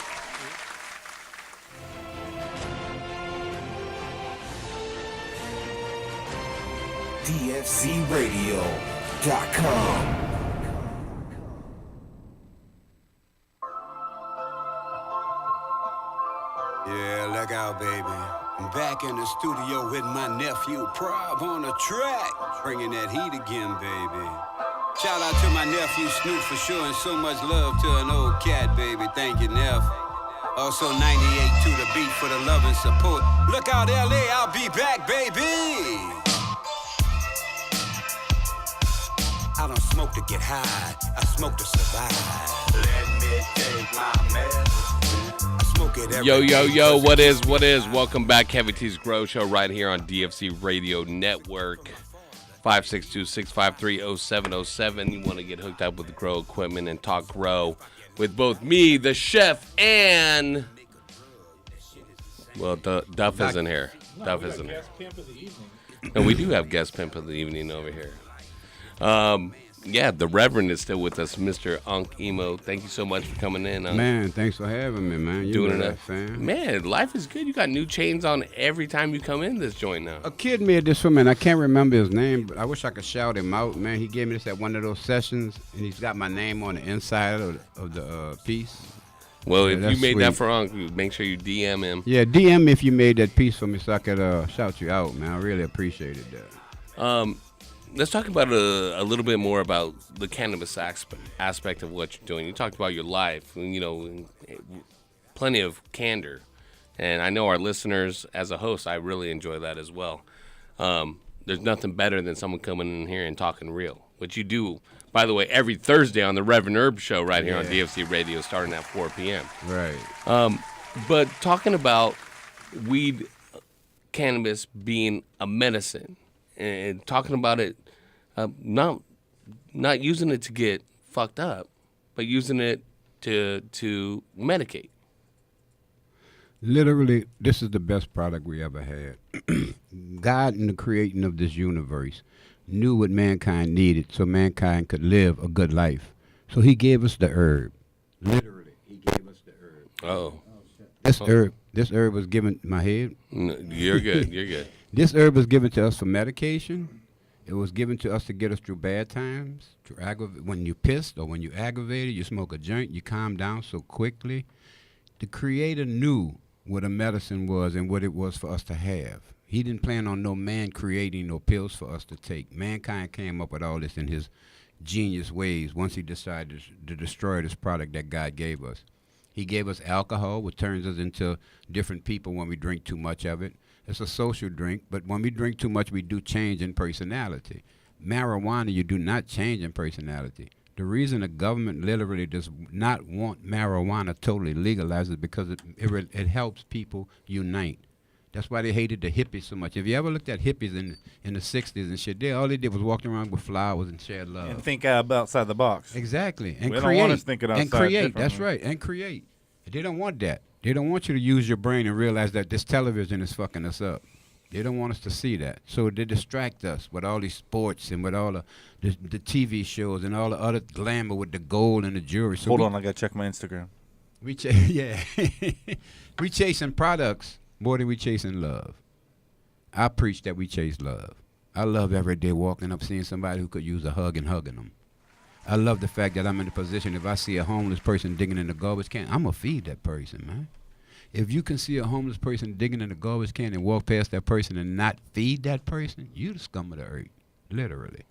DFCRadio.com. Yeah, look out, baby. I'm back in the studio with my nephew Prob on the track. Bringing that heat again, baby. Shout out to my nephew Snoop for showing so much love to an old cat, baby. Thank you, Neff. Also 98 to the beat for the love and support. Look out, LA, I'll be back, baby. I don't smoke to get high, I smoke to survive. Let me take my medicine. Yo, what is? Welcome back, Heavy T's Grow Show right here on DFC Radio Network. 562-653-0707. You want to get hooked up with the grow equipment and talk grow with both me, the chef, and... Well, Duff isn't here. Duff isn't here. And we do have guest pimp of the evening over here. Yeah, the Reverend is still with us, Mr. Unk Emo. Thank you so much for coming in. Man, thanks for having me, man. You doing know it, that, fam. Man, life is good. You got new chains on every time you come in this joint now. A kid made this for me, and I can't remember his name, but I wish I could shout him out, man. He gave me this at one of those sessions, and he's got my name on the inside of the piece. Well, yeah, if you made sweet. that for Unk, make sure you DM him. Yeah, DM me if you made that piece for me so I could shout you out, man. I really appreciated that. Let's talk about a little bit more about the cannabis aspect of what you're doing. You talked about your life, you know, plenty of candor. And I know our listeners, as a host, I really enjoy that as well. There's nothing better than someone coming in here and talking real, which you do, by the way, every Thursday on the Reverend Herb Show right here on DFC Radio starting at 4 p.m. Right. But talking about weed, cannabis being a medicine, and talking about it, not using it to get fucked up, but using it to medicate. Literally, this is the best product we ever had. God, in the creating of this universe, knew what mankind needed so mankind could live a good life. So he gave us the herb. Literally, he gave us the herb. Oh. This herb was given my head. No, you're good. You're good. This herb was given to us for medication. It was given to us to get us through bad times. When you're pissed or when you're aggravated, you smoke a joint, you calm down so quickly. The Creator knew what a medicine was and what it was for us to have. He didn't plan on no man creating no pills for us to take. Mankind came up with all this in his genius ways once he decided to destroy this product that God gave us. He gave us alcohol, which turns us into different people when we drink too much of it. It's a social drink, but when we drink too much, we do change in personality. Marijuana, you do not change in personality. The reason the government literally does not want marijuana totally legalized is because it helps people unite. That's why they hated the hippies so much. If you ever looked at hippies in the 60s and shit, all they did was walk around with flowers and share love. And think outside the box. Exactly. And we create. don't want us thinking outside. And create. That's right. And create. They don't want that. They don't want you to use your brain and realize that this television is fucking us up. They don't want us to see that. So they distract us with all these sports and with all the TV shows and all the other glamour with the gold and the jewelry. So Hold on, I got to check my Instagram. We chasing products more than we chasing love. I preach that we chase love. I love every day walking up, seeing somebody who could use a hug and hugging them. I love the fact that I'm in a position, if I see a homeless person digging in a garbage can, I'm going to feed that person, man. If you can see a homeless person digging in a garbage can and walk past that person and not feed that person, you the scum of the earth, literally.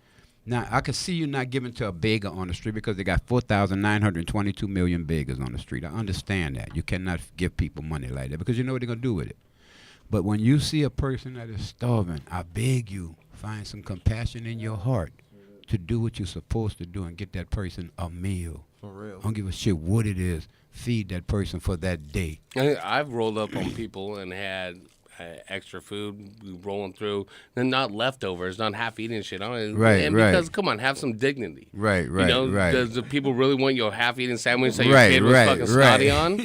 Now, I can see you not giving to a beggar on the street because they got 4,922 million beggars on the street. I understand that. You cannot give people money like that because you know what they're going to do with it. But when you see a person that is starving, I beg you, find some compassion in your heart to do what you're supposed to do and get that person a meal. For real. I don't give a shit what it is. Feed that person for that day. I've rolled up on people and had extra food rolling through, and not leftovers, not half eating shit. Right. Because come on, have some dignity. Right. You know, right. Does the people really want your half eating sandwich that your Right, kid was right, fucking snotty right. on?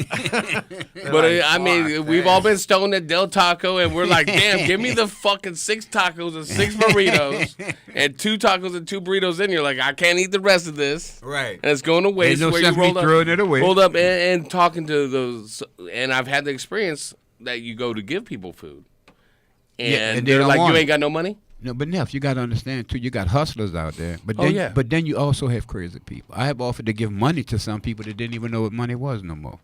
But I mean, we've all been stoned at Del Taco, and we're like, damn, give me the fucking 6 tacos and 6 burritos, and 2 tacos and 2 burritos. In you're like, I can't eat the rest of this. Right. And it's going to waste. Ain't no where sense you me rolled up, throwing it away. rolled up and talking to those, and I've had the experience that you go to give people food, and they they're don't like, want you it. ain't got no money? No, but Neff, you got to understand, too, you got hustlers out there. But then, But then you also have crazy people. I have offered to give money to some people that didn't even know what money was no more.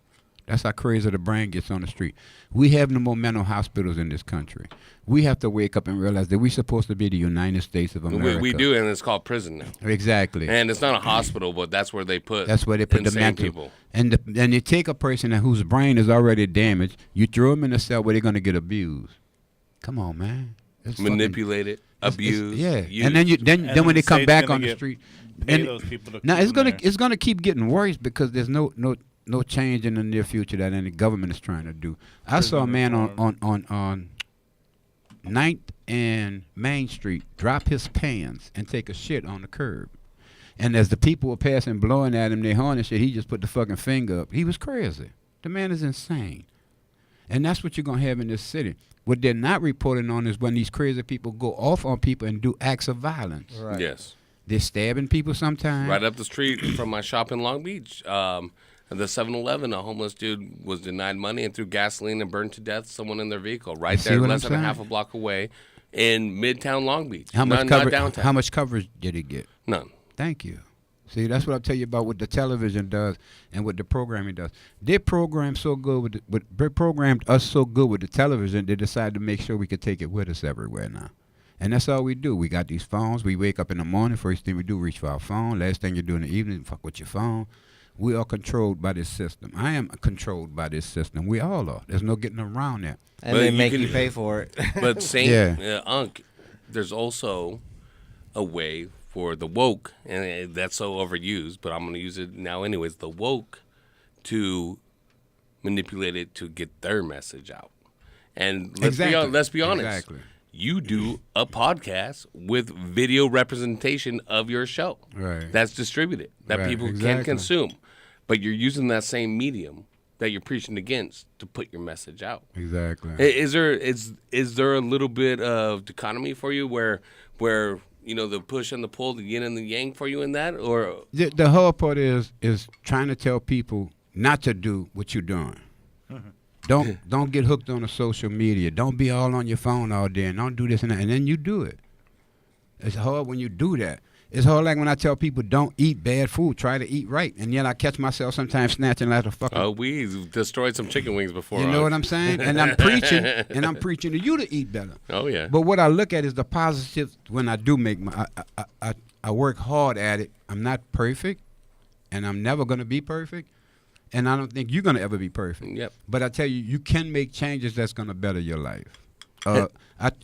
That's how crazy the brain gets on the street. We have no more mental hospitals in this country. We have to wake up and realize that we're supposed to be the United States of America. We do, and it's called prison now. Exactly. And it's not a hospital, but that's where they put the insane mental people. And you take a person whose brain is already damaged, you throw them in a cell where they're going to get abused. Come on, man. It's Manipulated, abused. Yeah. used. And then when they come back on the street, pay those people to now keep them it's gonna keep getting worse because there's no change in the near future that any government is trying to do. I saw a man on 9th and Main Street drop his pants and take a shit on the curb. And as the people were passing, blowing at him, they horn and shit, he just put the fucking finger up. He was crazy. The man is insane. And that's what you're going to have in this city. What they're not reporting on is when these crazy people go off on people and do acts of violence. Right. Yes. They're stabbing people sometimes. Right up the street from my shop in Long Beach. The 7-Eleven, a homeless dude was denied money and threw gasoline and burned to death someone in their vehicle right See there, what less I'm than a saying? half a block away in Midtown Long Beach. How much not downtown. How much coverage did he get? None. Thank you. See, that's what I'll tell you about what the television does and what the programming does. They programmed so good they programmed us so good with the television, they decided to make sure we could take it with us everywhere now. And that's all we do. We got these phones. We wake up in the morning. First thing we do, reach for our phone. Last thing you do in the evening, fuck with your phone. We are controlled by this system. I am controlled by this system. We all are. There's no getting around that. And they make you pay for it. But Unc, there's also a way for the woke, and that's so overused, but I'm going to use it now anyways, the woke to manipulate it to get their message out. And let's be honest. Exactly. You do a podcast with video representation of your show. Right. That's distributed, that Right, people exactly. can consume. But you're using that same medium that you're preaching against to put your message out. Exactly. Is there a little bit of dichotomy for you where the push and the pull, the yin and the yang for you in that, or the hard part is trying to tell people not to do what you're doing. Don't get hooked on the social media. Don't be all on your phone all day and don't do this and that. And then you do it. It's hard when you do that. It's hard like when I tell people don't eat bad food. Try to eat right. And yet I catch myself sometimes snatching like a fucking... Oh, we destroyed some chicken wings before. You know what I'm saying? And I'm preaching to you to eat better. Oh, yeah. But what I look at is the positive when I do make I work hard at it. I'm not perfect, and I'm never going to be perfect. And I don't think you're going to ever be perfect. Yep. But I tell you, you can make changes that's going to better your life.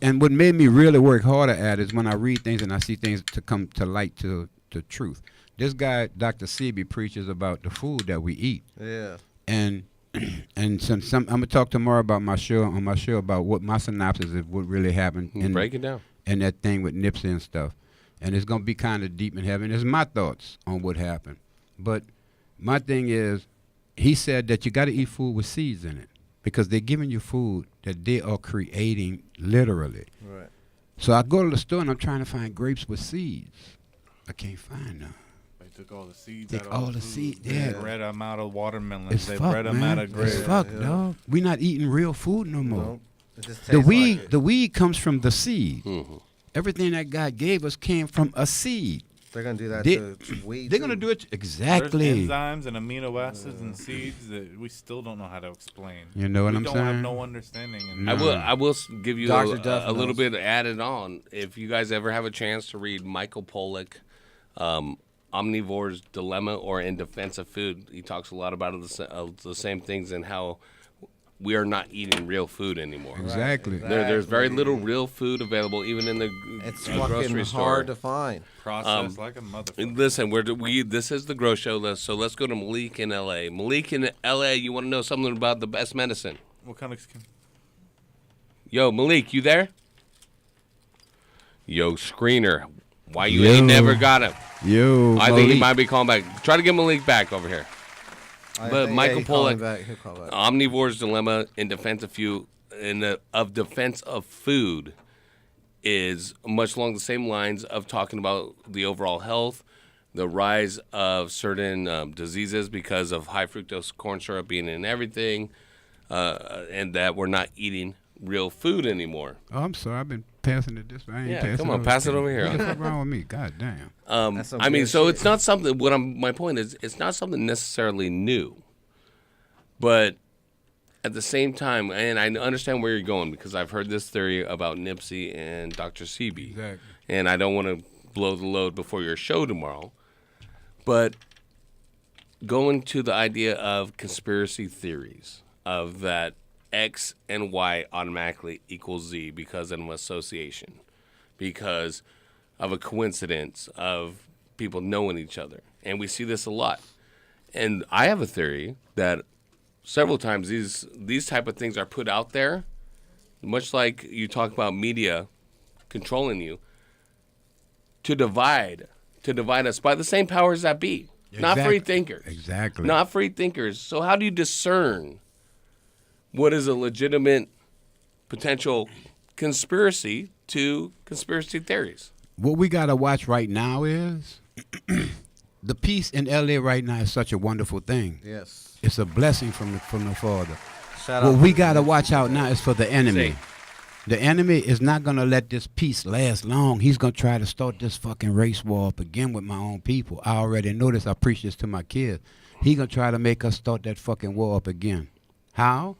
And what made me really work harder at is when I read things and I see things to come to light to the truth. This guy, Dr. Sebi, preaches about the food that we eat. Yeah. And some I'm going to talk tomorrow about on my show about what my synopsis of what really happened. Break it down. And that thing with Nipsey and stuff. And it's going to be kind of deep in heaven. It's my thoughts on what happened. But my thing is, he said that you got to eat food with seeds in it because they're giving you food that they are creating literally. Right. So I go to the store and I'm trying to find grapes with seeds. I can't find them. They took all the seeds Take out all of the food. seeds. They Yeah. bred them out of watermelons. It's They fucked, bred them man. out of grapes. It's fucked, dog. We're not eating real food no more. No, it just The tastes weed, like it. the weed comes from the seed. Mm-hmm. Everything that God gave us came from a seed. They're gonna do that They- to weed. They're gonna do it exactly. There's enzymes and amino acids and seeds that we still don't know how to explain. You know what I'm We don't saying? have no understanding. And I will give you Dr. Duff a little knows. bit added on. If you guys ever have a chance to read Michael Pollock, Omnivore's Dilemma or In Defense of Food, he talks a lot about the same things and how we are not eating real food anymore. Exactly. There's very little real food available, even in the It's grocery fucking store. hard to find. processed like a motherfucker. Listen, this is the Grow Show, so let's go to Malik in L.A. Malik in L.A., you want to know something about the best medicine? What kind of... Yo, Malik, you there? Yo, screener, why you ain't never got him? Yo, I think he Malik. might be calling back. Try to get Malik back over here. But Michael Pollock, He'll call back. Omnivore's Dilemma in Defense of Food is much along the same lines of talking about the overall health, the rise of certain diseases because of high fructose corn syrup being in everything, and that we're not eating real food anymore. Oh, I'm sorry. I've been passing it this way. I ain't Yeah, passing come on, pass it over here. What the fuck wrong with me? God damn. I mean, so it's not something. My point is, it's not something necessarily new, but at the same time, and I understand where you're going because I've heard this theory about Nipsey and Dr. Sebi, Exactly. and I don't want to blow the load before your show tomorrow, but going to the idea of conspiracy theories of that X and Y automatically equals Z because of an association, because of a coincidence of people knowing each other. And we see this a lot. And I have a theory that several times these type of things are put out there, much like you talk about media controlling you, to divide us by the same powers that be. Not free thinkers. Exactly. Not free thinkers. So how do you discern what is a legitimate potential conspiracy to conspiracy theories? What we got to watch right now is the peace in L.A. right now is such a wonderful thing. Yes. It's a blessing from the Father. Shout What out we to got to the watch out now is for the enemy. Say. The enemy is not going to let this peace last long. He's going to try to start this fucking race war up again with my own people. I already know this. I preach this to my kids. He's going to try to make us start that fucking war up again. How?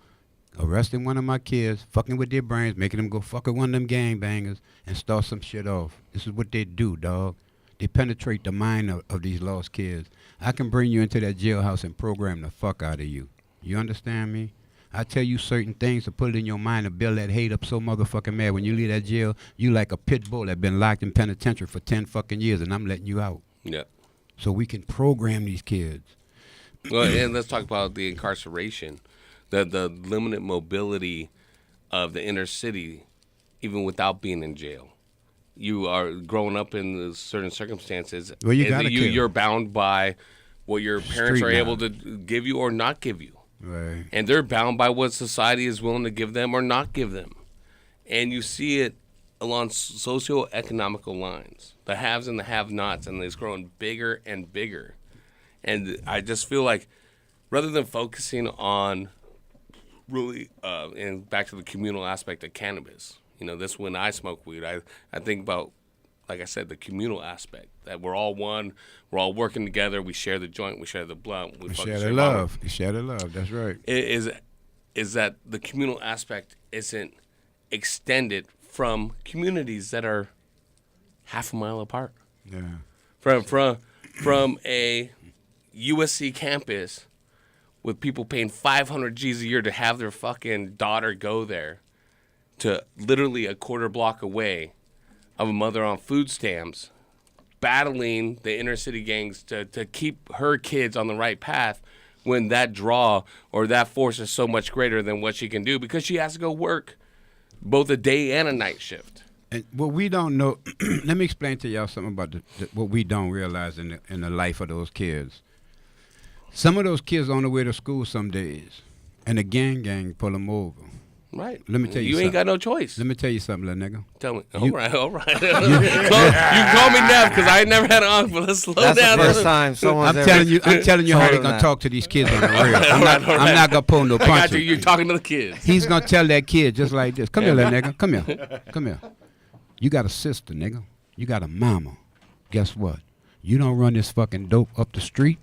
Arresting one of my kids, fucking with their brains, making them go fuck with one of them gangbangers, and start some shit off. This is what they do, dog. They penetrate the mind of these lost kids. I can bring you into that jailhouse and program the fuck out of you. You understand me? I tell you certain things to put it in your mind to build that hate up so motherfucking mad. When you leave that jail, you like a pit bull that been locked in penitentiary for 10 fucking years, and I'm letting you out. Yeah. So we can program these kids. Well, and let's talk about the incarceration, the limited mobility of the inner city, even without being in jail. You are growing up in certain circumstances. Well, you and gotta kill. you're bound by what your parents Street are now. able to give you or not give you. Right. And they're bound by what society is willing to give them or not give them. And you see it along socio-economical lines, the haves and the have-nots, and it's growing bigger and bigger. And I just feel like rather than focusing on really, and back to the communal aspect of cannabis, this when I smoke weed, I think about, like I said, the communal aspect, that we're all one, we're all working together, we share the joint, we share the blunt. We share the love. We share the love, that's right. Is that the communal aspect isn't extended from communities that are half a mile apart. Yeah. From a USC campus with people paying 500 G's a year to have their fucking daughter go there, to literally a quarter block away of a mother on food stamps battling the inner city gangs to keep her kids on the right path, when that draw or that force is so much greater than what she can do because she has to go work both a day and a night shift. And what we don't know, let me explain to y'all something about what we don't realize in the life of those kids. Some of those kids on the way to school some days, and the gang pull them over. Right. Let me tell you You something. ain't got no choice. Let me tell you something, little nigga. Tell me. All right. You can call me Nev because I ain't never had an uncle, but let's slow down. That's the first time someone's I'm telling you how they're going to talk to these kids on the real. I'm not going to pull no punches. I got you. You're talking to the kids. He's going to tell that kid just like this. Come here, little nigga. Come here. Come here. You got a sister, nigga. You got a mama. Guess what? You don't run this fucking dope up the street,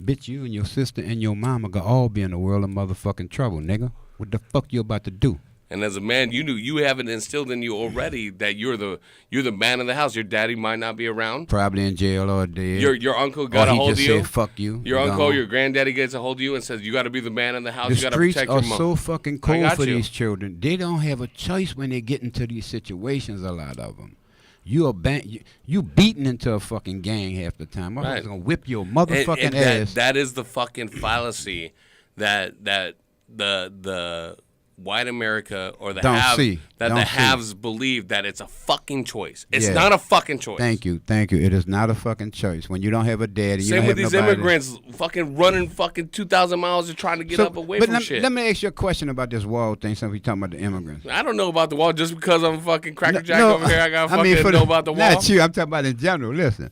bitch, you and your sister and your mama gonna all be in a world of motherfucking trouble, nigga. What the fuck you about to do? And as a man, you have it instilled in you already that you're the man of the house. Your daddy might not be around. Probably in jail or dead. Your uncle got a hold of you. Said, fuck you. Your uncle, your granddaddy gets a hold of you and says, you got to be the man of the house. The You got to streets protect are your mom. so fucking cold for these children. They don't have a choice when they get into these situations, a lot of them. You beaten into a fucking gang half the time. Motherfuckers Right. gonna whip your motherfucking and ass. That is the fucking fallacy that the white America or the haves believe that it's a fucking choice. It's not a fucking choice. Thank you. It is not a fucking choice. When you don't have a daddy, you Same don't with have these nobody. immigrants fucking running fucking 2,000 miles and trying to get up away from shit. Let me ask you a question about this wall thing since we talking about the immigrants. I don't know about the wall just because I'm a fucking crackerjack over here. I got fucking know about the wall. Not you. I'm talking about in general. Listen.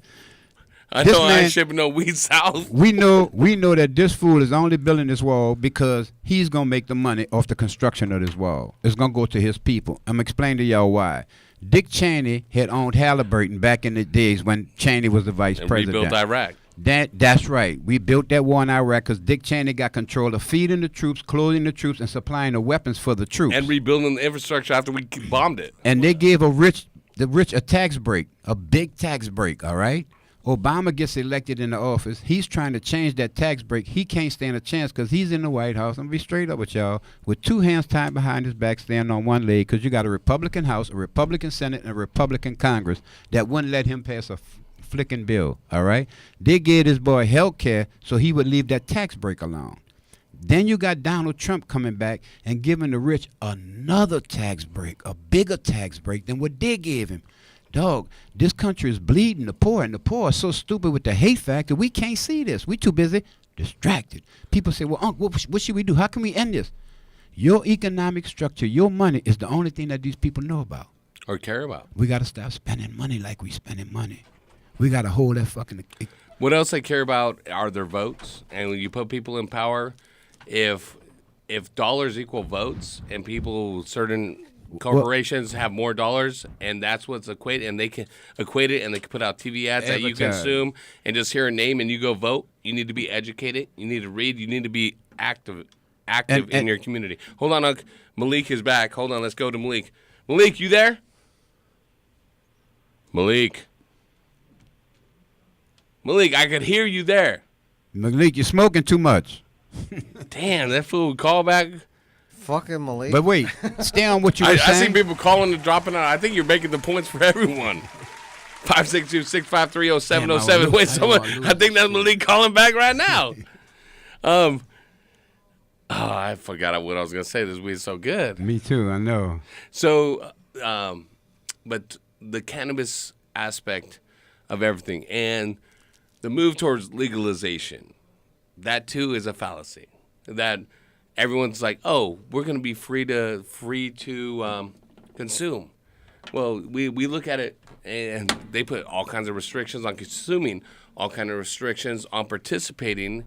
I know I ain't shipping no weed south. We know that this fool is only building this wall because he's gonna make the money off the construction of this wall. It's gonna go to his people. I'm explaining to y'all why. Dick Cheney had owned Halliburton back in the days when Cheney was the vice president. Rebuilt Iraq. That's right. We built that war in Iraq because Dick Cheney got control of feeding the troops, clothing the troops, and supplying the weapons for the troops. And rebuilding the infrastructure after we bombed it. And they gave the rich a tax break, a big tax break, all right? Obama gets elected in the office. He's trying to change that tax break. He can't stand a chance because he's in the White House. I'm going to be straight up with y'all. With two hands tied behind his back, standing on one leg because you got a Republican House, a Republican Senate, and a Republican Congress that wouldn't let him pass a flicking bill, all right? They gave this boy health care so he would leave that tax break alone. Then you got Donald Trump coming back and giving the rich another tax break, a bigger tax break than what they gave him. Dog, this country is bleeding the poor, and the poor are so stupid with the hate factor, we can't see this. We too busy, distracted. People say, well, Uncle, what should we do? How can we end this? Your economic structure, your money is the only thing that these people know about. Or care about. We got to stop spending money like we spending money. We got to hold that fucking... What else they care about are their votes. And when you put people in power, if dollars equal votes and certain corporations have more dollars, and that's what's equated, and they can equate it, and they can put out TV ads that you consume, and just hear a name and you go vote. You need to be educated. You need to read. You need to be active in your community. Hold on, Unc. Malik is back. Hold on, let's go to Malik. Malik, you there? Malik, I could hear you there. Malik, you're smoking too much. Damn, that fool would call back. Fucking Malik. But wait, stay on what you were saying. I see people calling and dropping out. I think you're making the points for everyone. 562-653-0707. Wait, I think that's Malik calling back right now. I forgot what I was going to say. This weed's so good. Me too, I know. So, but the cannabis aspect of everything and the move towards legalization, that too is a fallacy. that everyone's like, oh, we're going to be free to consume. Well, we look at it, and they put all kinds of restrictions on consuming, all kinds of restrictions on participating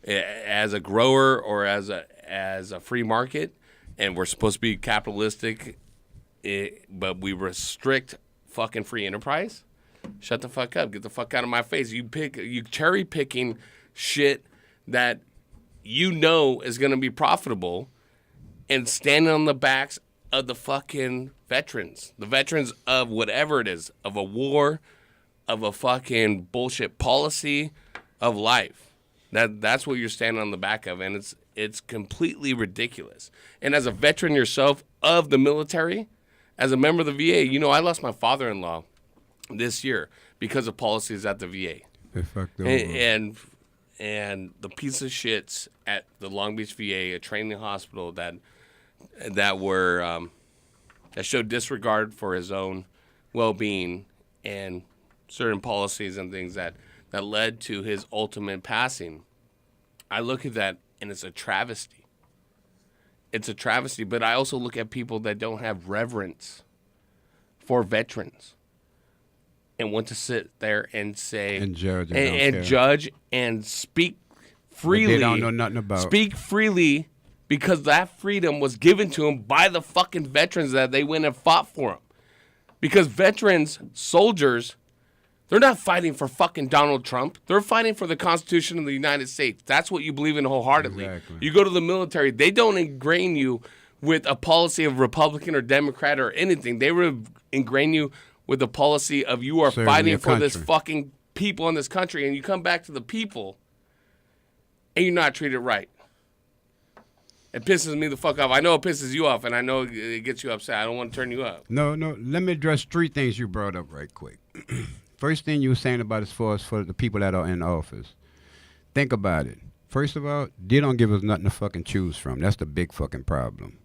as a grower or as a free market, and we're supposed to be capitalistic, but we restrict fucking free enterprise. Shut the fuck up. Get the fuck out of my face. You cherry picking shit that you know is going to be profitable and standing on the backs of the fucking veterans. The veterans of whatever it is, of a war, of a fucking bullshit policy, of life. That's what you're standing on the back of, and it's completely ridiculous. And as a veteran yourself of the military, as a member of the VA, you know, I lost my father-in-law this year because of policies at the VA. They fucked over. And the piece of shits at the Long Beach VA, a training hospital that showed disregard for his own well-being and certain policies and things that led to his ultimate passing. I look at that and it's a travesty. It's a travesty, but I also look at people that don't have reverence for veterans and want to sit there and say and judge and speak freely. But they don't know nothing about. Speak freely because that freedom was given to them by the fucking veterans that they went and fought for them. Because veterans, soldiers, they're not fighting for fucking Donald Trump. They're fighting for the Constitution of the United States. That's what you believe in wholeheartedly. Exactly. You go to the military, they don't ingrain you with a policy of Republican or Democrat or anything. They ingrain you with the policy of you are fighting for this fucking people in this country, and you come back to the people and you're not treated right. It pisses me the fuck off. I know it pisses you off, and I know it gets you upset. I don't want to turn you up. No. Let me address three things you brought up right quick. First thing you were saying about as far as for the people that are in office. Think about it. First of all, they don't give us nothing to fucking choose from. That's the big fucking problem.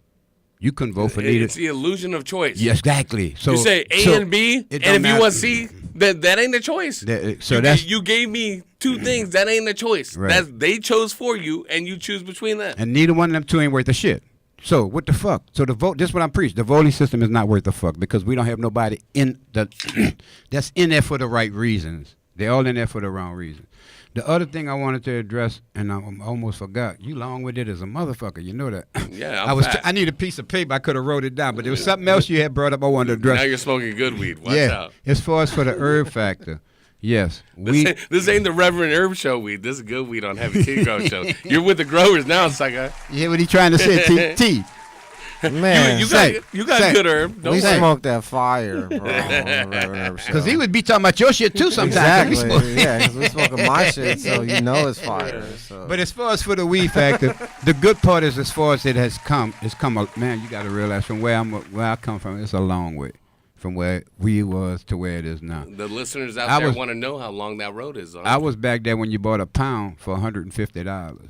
You couldn't vote for neither. It's the illusion of choice. Yeah, exactly. So you say A and B, and if you want C, that ain't the choice. You gave me two things. That ain't the choice. Right. They chose for you, and you choose between them. And neither one of them two ain't worth a shit. So what the fuck? So the vote. This is what I'm preaching. The voting system is not worth a fuck because we don't have nobody in the that's in there for the right reasons. They're all in there for the wrong reasons. The other thing I wanted to address, and I almost forgot. You long with it as a motherfucker. You know that. Yeah, I need a piece of paper. I could have wrote it down, but there was something else you had brought up. I wanted to address. Now you're smoking good weed. Watch out. As far as for the herb factor, yes, this ain't the Reverend Herb Show weed. This is good weed on Heavy Tea Grow Show. You're with the growers now, sucker. You hear what he trying to say? T. Man, you got good herb. We smoked that fire, bro. Because he would be talking about your shit too sometimes. Exactly. Yeah, because we smoking my shit, so you know it's fire. So. But as far as for the weed factor, the good part is as far as it has come. Man, you got to realize from where I come from, it's a long way from where we was to where it is now. The listeners out there want to know how long that road is. I was back there when you bought a pound for $150.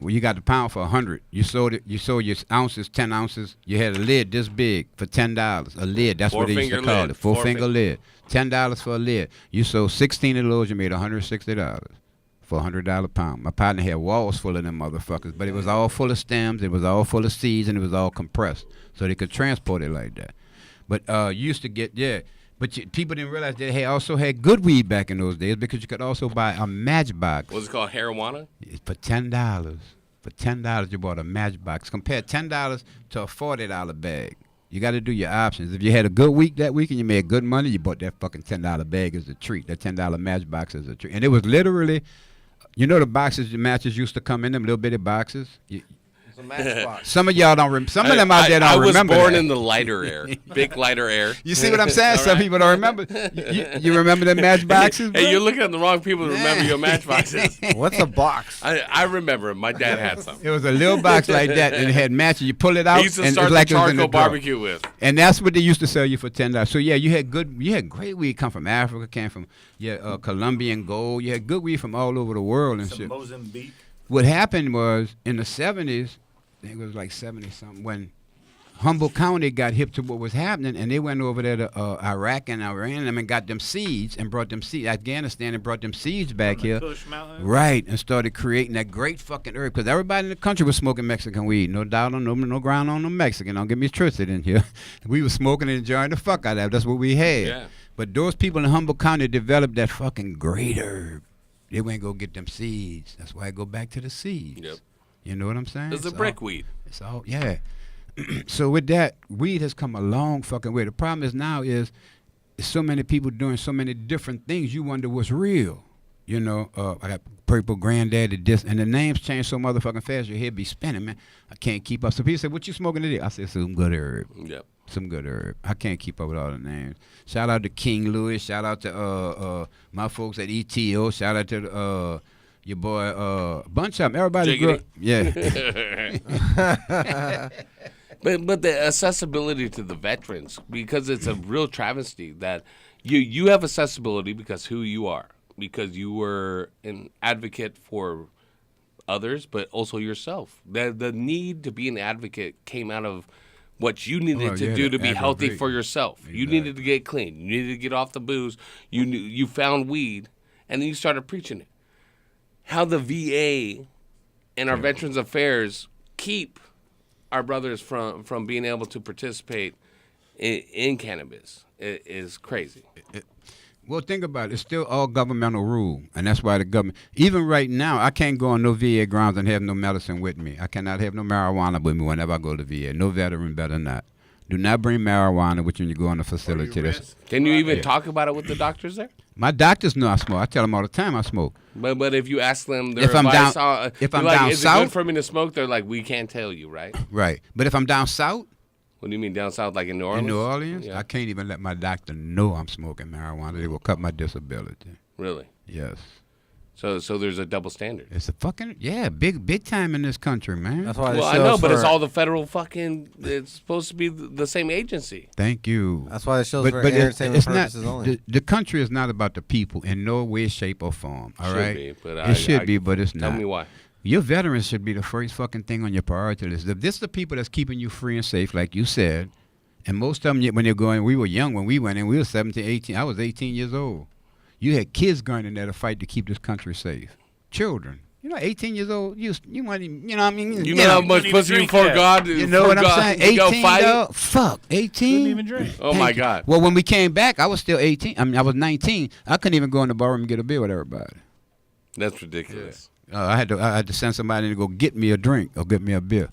Well, you got the pound for $100. You sold it. You sold your ounces, 10 ounces. You had a lid this big for $10. A lid. That's what they used to call it. Four-finger lid. $10 for a lid. You sold 16 of those. You made $160 for a $100 pound. My partner had walls full of them motherfuckers, but it was all full of stems. It was all full of seeds, and it was all compressed, so they could transport it like that. But you used to get But people didn't realize they also had good weed back in those days because you could also buy a matchbox. What's it called, marijuana? For $10. For $10, you bought a matchbox. Compare $10 to a $40 bag. You got to do your options. If you had a good week that week and you made good money, you bought that fucking $10 bag as a treat. That $10 matchbox as a treat. And it was literally, the boxes, the matches used to come in them little bitty boxes. Some of y'all don't remember. Some of them out there don't remember. I was born that. in the lighter air, big lighter air. You see what I'm saying? Some people don't remember. You remember the matchboxes? Hey, you're looking at the wrong people to remember your matchboxes. What's a box? I remember. My dad had some. It was a little box like that, and it had matches. You pull it out. He used to start the charcoal barbecue with. And that's what they used to sell you for $10. So yeah, you had great weed come from Africa, came from Colombian gold. You had good weed from all over the world and shit. Mozambique. What happened was in the 70s. I think it was like 70-something when Humboldt County got hip to what was happening, and they went over there to Iraq and Iran and got them seeds and brought them seeds, Afghanistan, and brought them seeds back here. Kush Mountains. Right, and started creating that great fucking herb, because everybody in the country was smoking Mexican weed. No doubt on no ground on no Mexican. Don't get me twisted in here. We was smoking and enjoying the fuck out of it. That's what we had. Yeah. But those people in Humboldt County developed that fucking great herb. They went go get them seeds. That's why I go back to the seeds. Yep. You know what I'm saying? It's a brickweed. It's all, yeah. So with that, weed has come a long fucking way. The problem is now is so many people doing so many different things, you wonder what's real. You know, I got Purple Granddaddy, this, and the names change so motherfucking fast, your head be spinning, man. I can't keep up. So people say, what you smoking today? I said, some good herb. Yep. Some good herb. I can't keep up with all the names. Shout out to King Louis. Shout out to my folks at ETO. Shout out to your boy, a bunch of them. Everybody grew up. Yeah. But the accessibility to the veterans, because it's a real travesty that you have accessibility because who you are, because you were an advocate for others, but also yourself. The need to be an advocate came out of what you needed to do to be healthy for yourself. Exactly. You needed to get clean. You needed to get off the booze. You found weed, and then you started preaching it. How the VA and our Veterans Affairs keep our brothers from being able to participate in cannabis is crazy. Well, think about it. It's still all governmental rule, and that's why the government. Even right now, I can't go on no VA grounds and have no medicine with me. I cannot have no marijuana with me whenever I go to VA. No veteran better not. Do not bring marijuana with you when you go in the facility. Can you even talk about it with the doctors there? My doctors know I smoke. I tell them all the time I smoke. But if you ask them their if I'm advice, down, if I'm like, down is south, it good for me to smoke? They're like, we can't tell you, right? Right. But if I'm down south. What do you mean down south, like in New Orleans? In New Orleans, yeah. I can't even let my doctor know I'm smoking marijuana. They will cut my disability. Really? Yes. So there's a double standard. It's a fucking big time in this country, man. That's why. Well, I know, but it's all the federal fucking. It's supposed to be the same agency. Thank you. That's why it shows for entertainment purposes only. The country is not about the people in no way, shape, or form. All right. It should be, but it's not. Tell me why. Your veterans should be the first fucking thing on your priority list. If this is the people that's keeping you free and safe, like you said, and most of them, when they're going, we were young when we went in. We were 17, 18. I was 18 years old. You had kids going in there to fight to keep this country safe. Children. 18 years old, you want him, you know what I mean? You know how much pussy you forgot? You know what I'm saying? 18, dog? Fuck, 18? Couldn't even drink. Oh, my God. Well, when we came back, I was still 18. I mean, I was 19. I couldn't even go in the bar and get a beer with everybody. That's ridiculous. I had to send somebody to go get me a drink or get me a beer.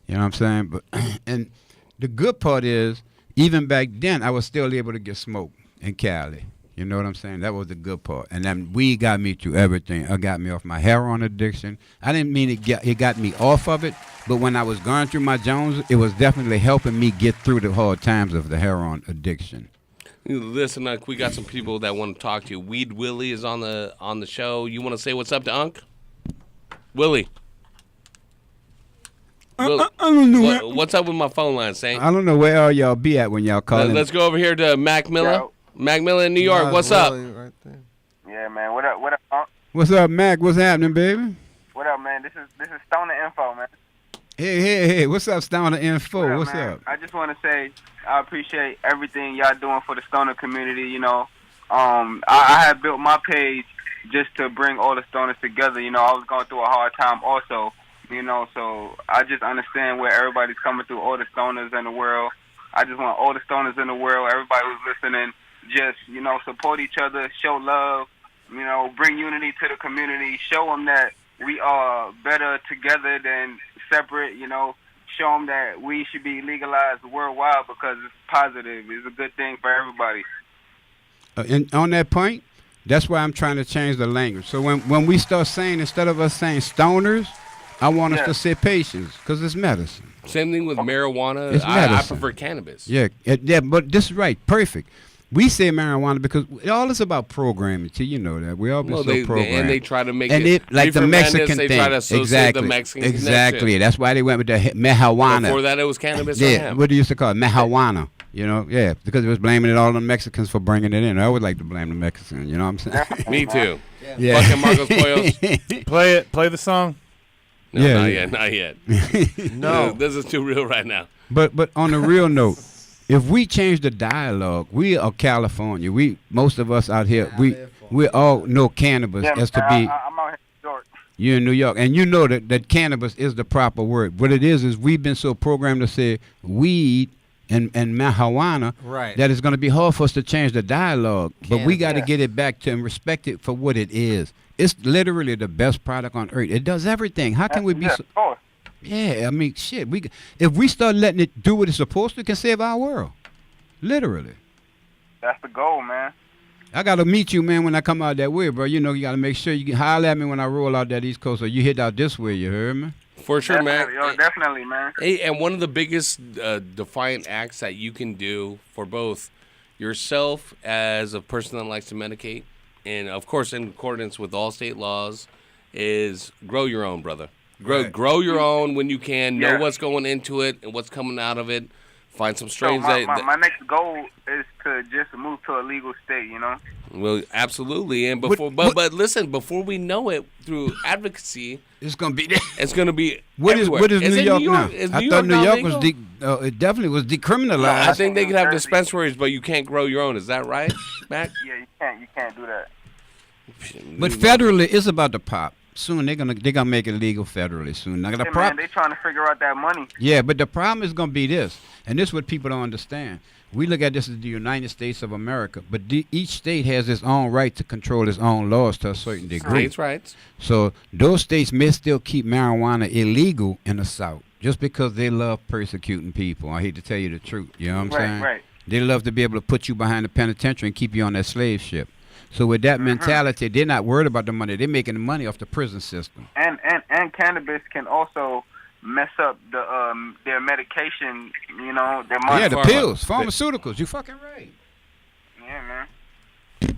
You know what I'm saying? But and the good part is, even back then, I was still able to get smoke in Cali. You know what I'm saying? That was the good part. And then weed got me through everything. It got me off my heroin addiction. I didn't mean it got me off of it, but when I was going through my Jones, it was definitely helping me get through the hard times of the heroin addiction. Listen, we got some people that want to talk to you. Weed Willie is on the show. You want to say what's up to Unc? Willie. I don't know. What's up with my phone line, Saint? I don't know where all y'all be at when y'all call. Let's go over here to Mac Miller. Mac Miller in New York. What's up? Right there. Yeah, man. What up? What up, Unc? What's up, Mac? What's happening, baby? What up, man? This is Stoner Info, man. Hey. What's up, Stoner Info? What's up? I just want to say I appreciate everything y'all doing for the stoner community. I had built my page just to bring all the stoners together. I was going through a hard time also. So I just understand where everybody's coming through, all the stoners in the world. I just want all the stoners in the world, everybody who's listening, just, support each other, show love, bring unity to the community, show them that we are better together than separate, show them that we should be legalized worldwide because it's positive. It's a good thing for everybody. And on that point, that's why I'm trying to change the language. So when we start saying, instead of us saying stoners, I want us to say patients because it's medicine. Same thing with marijuana. It's I prefer cannabis. Yeah, but this is right. Perfect. We say marijuana because all is about programming. Too, you know that we all been programmed. And they try to make like the Mexican thing. They try to associate the Mexican connection. That's why they went with the marijuana. Before that, it was cannabis. What do you used to call it? Marijuana. Because it was blaming it all on the Mexicans for bringing it in. I would like to blame the Mexicans. You know what I'm saying? Me too. Yeah. Fucking Marcos Pollos. Play the song. No, not yet. No. This is too real right now. But on a real note, if we change the dialogue, we are California. Most of us out here, we all know cannabis as to be. I'm out here in New York. You're in New York, and you know that cannabis is the proper word. What it is we've been so programmed to say weed and marijuana that it's going to be hard for us to change the dialogue. But we got to get it back to and respect it for what it is. It's literally the best product on earth. It does everything. How can we be so... Yeah, I mean, shit. If we start letting it do what it's supposed to, it can save our world. Literally. That's the goal, man. I got to meet you, man, when I come out that way, bro. You know, you got to make sure you can holler at me when I roll out that East Coast, or you hit out this way, you heard me? For sure, man. Definitely, man. Hey, and one of the biggest defiant acts that you can do for both yourself as a person that likes to medicate, and, of course, in accordance with all state laws, is grow your own, brother. Grow your own when you can. Know what's going into it and what's coming out of it. Find some strains. So my next goal is to just move to a legal state, you know? Well, absolutely. And before, but listen, before we know it, through advocacy, it's gonna be there. It's gonna be. What is New York now? I thought New York was it definitely was decriminalized. No, I think they could have dispensaries, but you can't grow your own. Is that right, Mac? Yeah, you can't do that. But federally, it's about to pop. Soon they're gonna make it legal federally soon. Now, man, they trying to figure out that money. Yeah, but the problem is gonna be this, and this is what people don't understand. We look at this as the United States of America, but each state has its own right to control its own laws to a certain degree. States' rights. So those states may still keep marijuana illegal in the South just because they love persecuting people. I hate to tell you the truth. You know what I'm saying? Right. They love to be able to put you behind the penitentiary and keep you on that slave ship. So with that mentality, they're not worried about the money. They're making the money off the prison system. And cannabis can also mess up their medication, you know, their money. Yeah, the pills, pharmaceuticals. You fucking right. Yeah, man.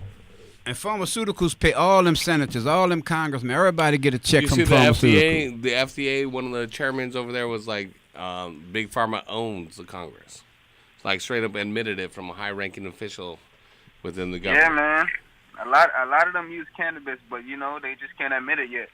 And pharmaceuticals pay all them senators, all them congressmen, everybody get a check You from see pharmaceuticals. The FDA, one of the chairmen over there was like, Big Pharma owns the Congress. Like straight up admitted it from a high-ranking official within the government. Yeah, man. A lot of them use cannabis, but you know they just can't admit it yet.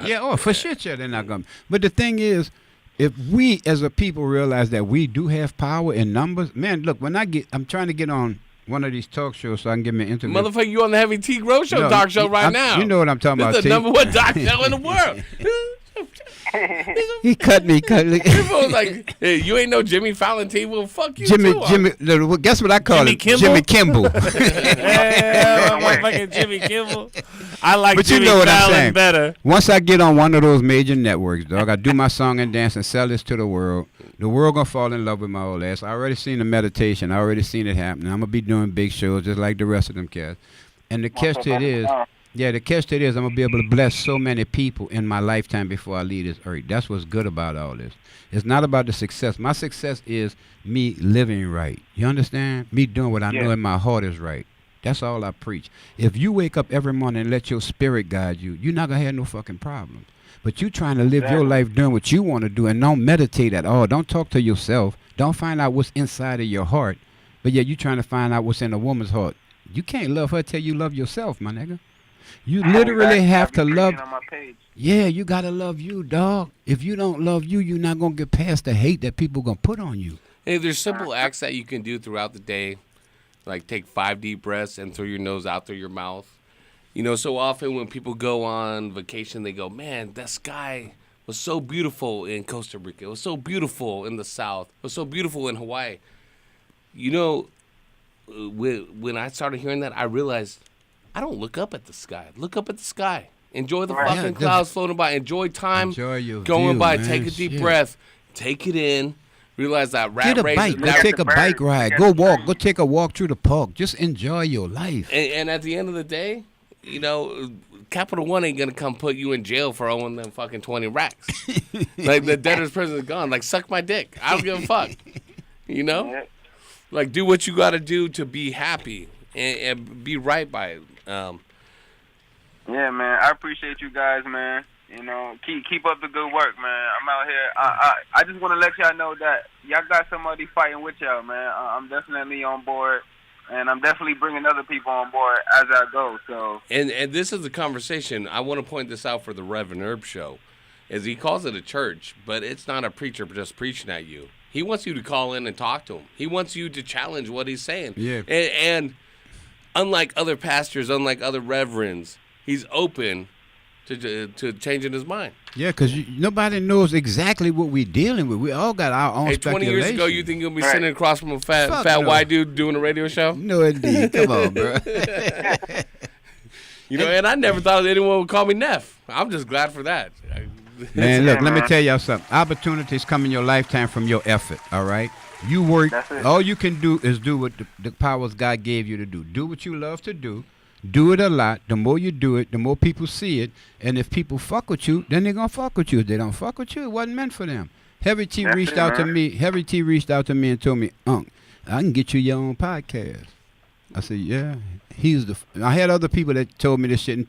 Yeah, for shit, they're not going. But the thing is, if we as a people realize that we do have power in numbers, man, look, I'm trying to get on one of these talk shows so I can give me an interview. Motherfucker, you on the Heavy T Grow Show talk show right now. You know what I'm talking about. This is the number one talk show in the world. He cut me. People was like, hey, you ain't no Jimmy Fallon T. Well, fuck you, Jimmy. Guess what I call Jimmy him? Kimmel? Jimmy Kimball. Yeah, motherfucking Jimmy Kimmel. I like But Jimmy you know what I'm Fallon saying. better. Once I get on one of those major networks, dog, I do my song and dance and sell this to the world. The world gonna fall in love with my old ass. I already seen the meditation. I already seen it happening. I'm gonna be doing big shows just like the rest of them cats. And the catch to it is, the catch to it is I'm going to be able to bless so many people in my lifetime before I leave this earth. That's what's good about all this. It's not about the success. My success is me living right. You understand? Me doing what I know in my heart is right. That's all I preach. If you wake up every morning and let your spirit guide you, you're not going to have no fucking problem. But you trying to live your life doing what you want to do and don't meditate at all. Don't talk to yourself. Don't find out what's inside of your heart. But yet you trying to find out what's in a woman's heart. You can't love her till you love yourself, my nigga. You literally have to love. Yeah, you got to love you, dog. If you don't love you, you're not going to get past the hate that people going to put on you. Hey, there's simple acts that you can do throughout the day, like take 5 deep breaths and throw your nose out through your mouth. You know, so often when people go on vacation, they go, man, that sky was so beautiful in Costa Rica. It was so beautiful in the South. It was so beautiful in Hawaii. You know, when I started hearing that, I realized I don't look up at the sky. Look up at the sky. Enjoy the fucking clouds floating by. Enjoy time going by. Man. Take a deep breath. Take it in. Realize that rat race. Get a bike. Go take a bike ride. Go walk. Go take a walk through the park. Just enjoy your life. And at the end of the day, you know, Capital One ain't going to come put you in jail for owing them fucking 20 racks. Like, the debtor's prison is gone. Like, suck my dick. I don't give a fuck. You know? Like, do what you got to do to be happy and be right by it. Yeah, man. I appreciate you guys, man. You know, keep up the good work, man. I'm out here. I just want to let y'all know that y'all got somebody fighting with y'all, man. I'm definitely on board, and I'm definitely bringing other people on board as I go. So. And this is the conversation. I want to point this out for the Reverend Herb show, is he calls it a church, but it's not a preacher just preaching at you. He wants you to call in and talk to him. He wants you to challenge what he's saying. Yeah. And unlike other pastors, unlike other reverends, he's open to changing his mind. Yeah, because nobody knows exactly what we're dealing with. We all got our own Hey, 20 years ago, you think you'll be sitting across from a fat no. white dude doing a radio show? No, indeed. Come on, bro. And I never thought anyone would call me Neff. I'm just glad for that. Man, look, let me tell y'all something. Opportunities come in your lifetime from your effort, all right? You work. All you can do is do what the powers God gave you to do. Do what you love to do. Do it a lot. The more you do it, the more people see it. And if people fuck with you, then they're going to fuck with you. If they don't fuck with you, it wasn't meant for them. Heavy T reached out to me. Heavy T reached out to me and told me, Unc, I can get you your own podcast. I said, yeah. I had other people that told me this shit. And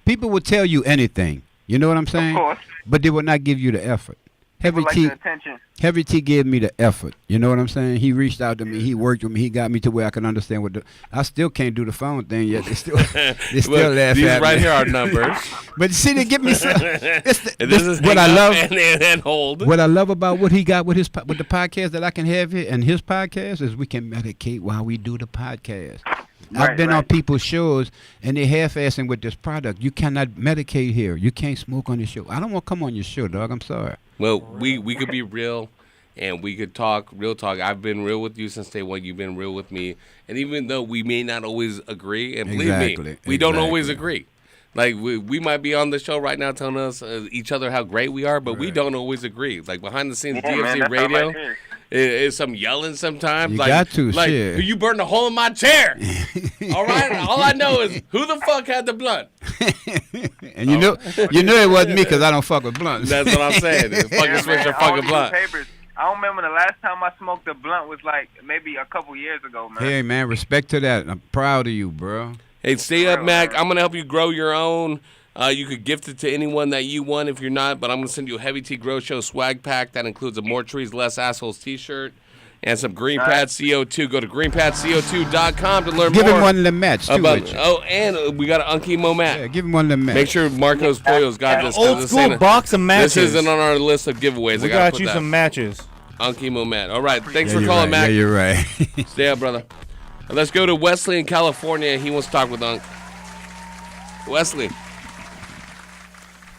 people would tell you anything. You know what I'm saying? Of course. But they would not give you the effort. Heavy Like T, the attention. Heavy T gave me the effort. You know what I'm saying? He reached out to me. He worked with me. He got me to where I can understand what I still can't do the phone thing yet. They still laugh these at me. right here are numbers. But see, they give me some. This is what I love. And hold. What I love about what he got with the podcast that I can have here and his podcast is we can medicate while we do the podcast. I've been on people's shows and they're half-assing with this product. You cannot medicate here. You can't smoke on the show. I don't want to come on your show, dog. I'm sorry. Well, we could be real, and we could talk real talk. I've been real with you since day one. You've been real with me. And even though we may not always agree, and believe me, we don't always agree. Like, we might be on the show right now telling us each other how great we are, but we don't always agree. Like, behind the scenes, DFC Radio, it's some yelling sometimes. You like, got to, like, shit. you burned a hole in my chair. All right? All I know is who the fuck had the blunt? And you know it wasn't me because I don't fuck with blunts. That's what I'm saying. Fucking switch your fucking blunt. Papers. I don't remember the last time I smoked a blunt was like maybe a couple years ago, man. Hey, man, respect to that. I'm proud of you, bro. Hey, stay up, Mac. I'm going to help you grow your own. You could gift it to anyone that you want if you're not, but I'm going to send you a Heavy T Grow Show swag pack. That includes a More Trees, Less Assholes t-shirt and some Green Pad CO2. Go to greenpadco2.com to learn more. Give him one of the mats, too. And we got an Unky Mo mat. Yeah, give him one of the mats. Make sure Marcos Pollo's got this. Old school box of matches. This isn't on our list of giveaways. We got you some matches. Unky Mo mat. All right, thanks for calling, Mac. Yeah, you're right. Stay up, brother. Let's go to Wesley in California. He wants to talk with Unc. Wesley.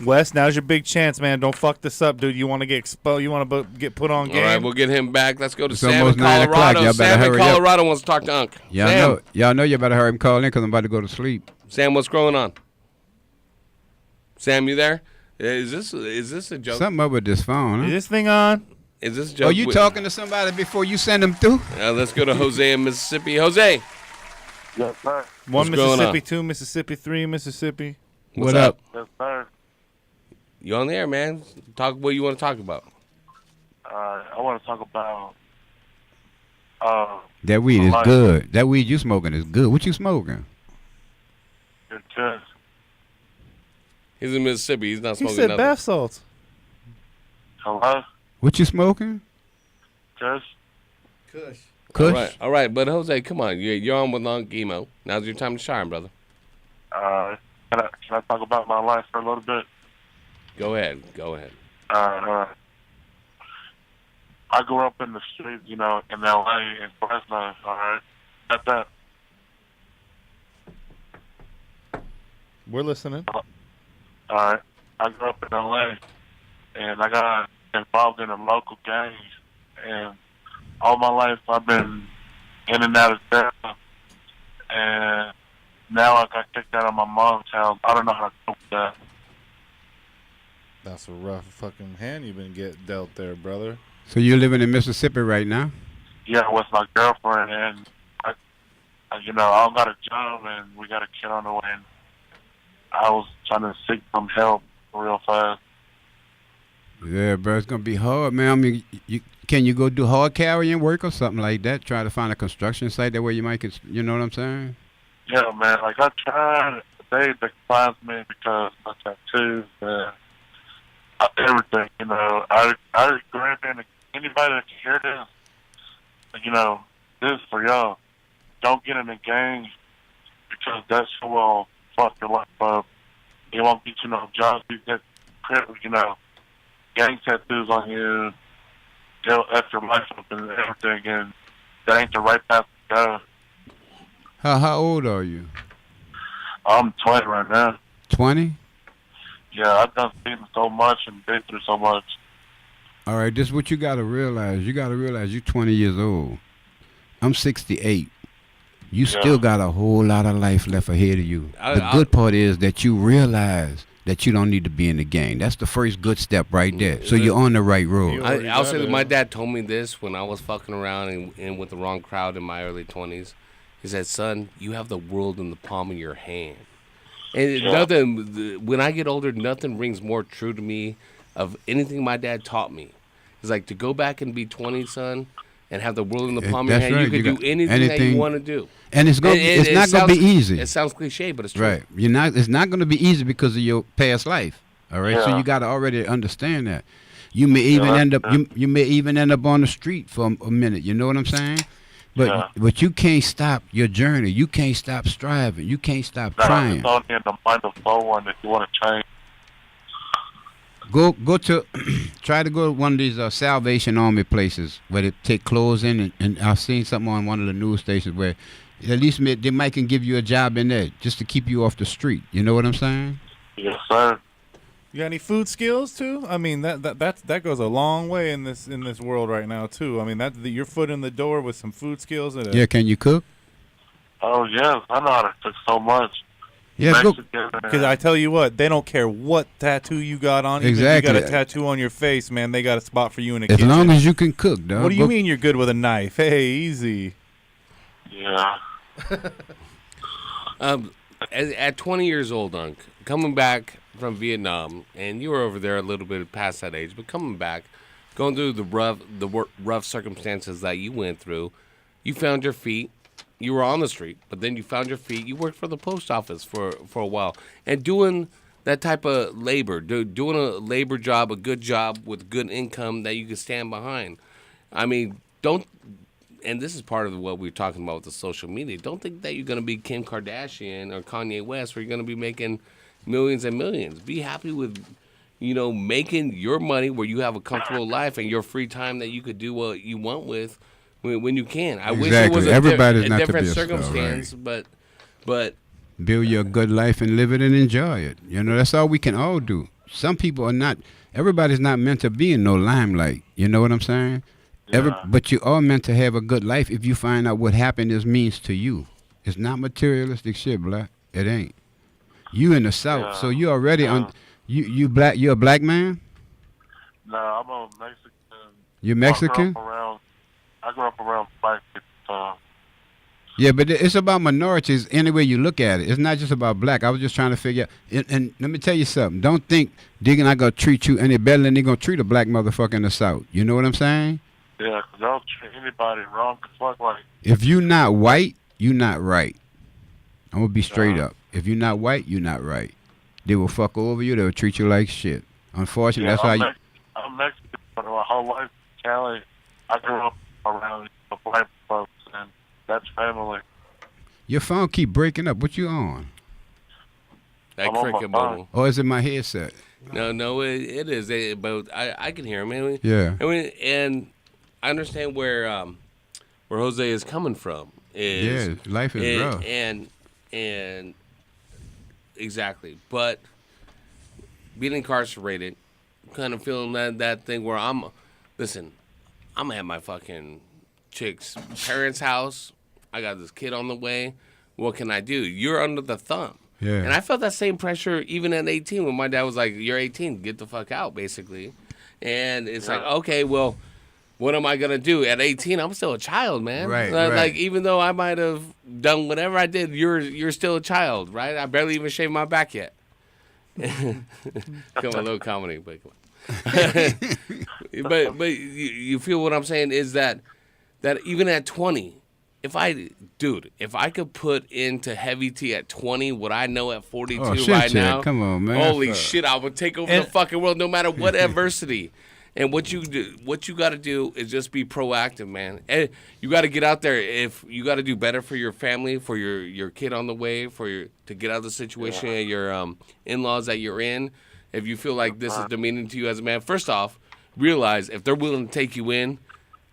Wes, now's your big chance, man. Don't fuck this up, dude. You want to get exposed? You want to get put on game? All right, we'll get him back. Let's go to It's Sam almost in 9 o'clock. Colorado. Y'all better Sam in hurry up. Colorado wants to talk to Unc. Y'all know you better hurry and call in because I'm about to go to sleep. Sam, what's going on? Sam, you there? Is this a joke? Something up with this phone, huh? Is this thing on? Is this a joke? Oh, you talking to somebody before you send them through? Let's go to Jose in Mississippi. Jose. Yes, sir. One What's going Mississippi, on? 2 Mississippi, 3 Mississippi. What's up? Yes, sir. You on the air, man? Talk what you want to talk about. I want to talk about. That weed is life. good. That weed you smoking is good. What you smoking? It's just. He's in Mississippi. He's not He smoking said nothing. bath salts. Hello? What you smoking? Just. Kush. All right. But Jose, come on. You're on with Long Emo. Now's your time to shine, brother. Can I talk about my life for a little bit? Go ahead. I grew up in the streets, in L.A., in Fresno, all right? At that. We're listening. All right. I grew up in L.A., and I got involved in the local gangs, and all my life I've been in and out of jail, and now I got kicked out of my mom's house. I don't know how to cope with that. That's a rough fucking hand you've been dealt there, brother. So you're living in Mississippi right now? Yeah, with my girlfriend, and I don't got a job, and we got a kid on the way. And I was trying to seek some help real fast. Yeah, bro, it's gonna be hard, man. I mean, can you go do hard carrying work or something like that? Try to find a construction site that where you might get, you know what I'm saying? Yeah, man. Like I tried, they declined me because of my tattoos and everything. I recommend anybody that can hear this. This is for y'all. Don't get in the gang because that shit will fuck your life up. It won't get you no jobs. You get, gang tattoos on you. give extra life up and everything, and that ain't the right path to go. How old are you? I'm 20 right now. 20? Yeah, I've done seen so much and been through so much. All right, this is what you got to realize. You got to realize you're 20 years old. I'm 68. You still got a whole lot of life left ahead of you. The good part is that you realize that you don't need to be in the game. That's the first good step right there. So you're on the right road. I'll say that my dad told me this when I was fucking around and with the wrong crowd in my early 20s. He said, son, you have the world in the palm of your hand. And nothing, when I get older, nothing rings more true to me of anything my dad taught me. It's like to go back and be 20, son, and have the world in the palm of your hand. Right. You can do anything that you want to do. And it's not going to be easy. It sounds cliche, but it's true. Right. It's not going to be easy because of your past life. All right. So you got to already understand that. You may even end up you may even end up on the street for a minute. You know what I'm saying? But you can't stop your journey. You can't stop striving. You can't stop trying. It's only in the mind of someone if you want to change. Go to try to go to one of these Salvation Army places where they take clothes in, and I've seen something on one of the news stations where at least they might can give you a job in there just to keep you off the street. You know what I'm saying? Yes, sir. You got any food skills too? I mean that goes a long way in this world right now too. I mean your foot in the door with some food skills. Yeah, can you cook? Oh yes, I know how to cook so much. Yeah, because I tell you what, they don't care what tattoo you got on. Exactly. Even if you got a tattoo on your face, man, they got a spot for you in the kitchen. As long as you can cook, dog. What do you mean you're good with a knife? Hey, easy. Yeah. At 20 years old, Unc, coming back from Vietnam, and you were over there a little bit past that age, but coming back, going through the rough circumstances that you went through, you found your feet. You were on the street, but then you found your feet. You worked for the post office for a while, and doing that type of labor, doing a labor job, a good job with good income that you can stand behind. I mean, and this is part of what we were talking about with the social media. Don't think that you're going to be Kim Kardashian or Kanye West, where you're going to be making millions and millions. Be happy with, making your money where you have a comfortable life and your free time that you could do what you want with. When you can, I wish it was a different circumstance, right? but build your good life and live it and enjoy it. That's all we can all do. Some people are not. Everybody's not meant to be in no limelight. You know what I'm saying? But you are meant to have a good life if you find out what happiness means to you. It's not materialistic shit, black. It ain't. You in the South, so you already on. You black. You're a black man. No, I'm a Mexican. You're Mexican. I grew up around black people. Yeah, but it's about minorities any way you look at it. It's not just about black. I was just trying to figure out. And let me tell you something. Don't think they're not going to treat you any better than they're going to treat a black motherfucker in the South. You know what I'm saying? Yeah, because they'll treat anybody wrong. If you're not white, you're not right. I'm going to be straight up. If you're not white, you're not right. They will fuck over you. They will treat you like shit. Unfortunately, that's how you... I'm Mexican, but my whole life in Cali, I grew up around the black folks, and that's family. Your phone keep breaking up. What you on? That cricket bubble. Or is it my headset? No, it is. But I can hear him. Man. Yeah. And I understand where Jose is coming from. Yeah, life is rough. And exactly. But being incarcerated, kind of feeling that thing where I'm at my fucking chick's parents' house. I got this kid on the way. What can I do? You're under the thumb. Yeah. And I felt that same pressure even at 18 when my dad was like, you're 18, get the fuck out, basically. And it's like, okay, well, what am I going to do? At 18, I'm still a child, man. Right, Like, even though I might have done whatever I did, you're still a child, right? I barely even shaved my back yet. Come on, a little comedy, but come on. but you feel what I'm saying is that even at 20, if I could put into heavy T at 20 what I know at 42 now, come on, man. Holy shit, I would take over the fucking world no matter what adversity. And what you got to do is just be proactive, man. And you got to get out there. If you got to do better for your family, for your kid on the way, to get out of the situation, your in-laws that you're in. If you feel like this is demeaning to you as a man, first off, realize if they're willing to take you in,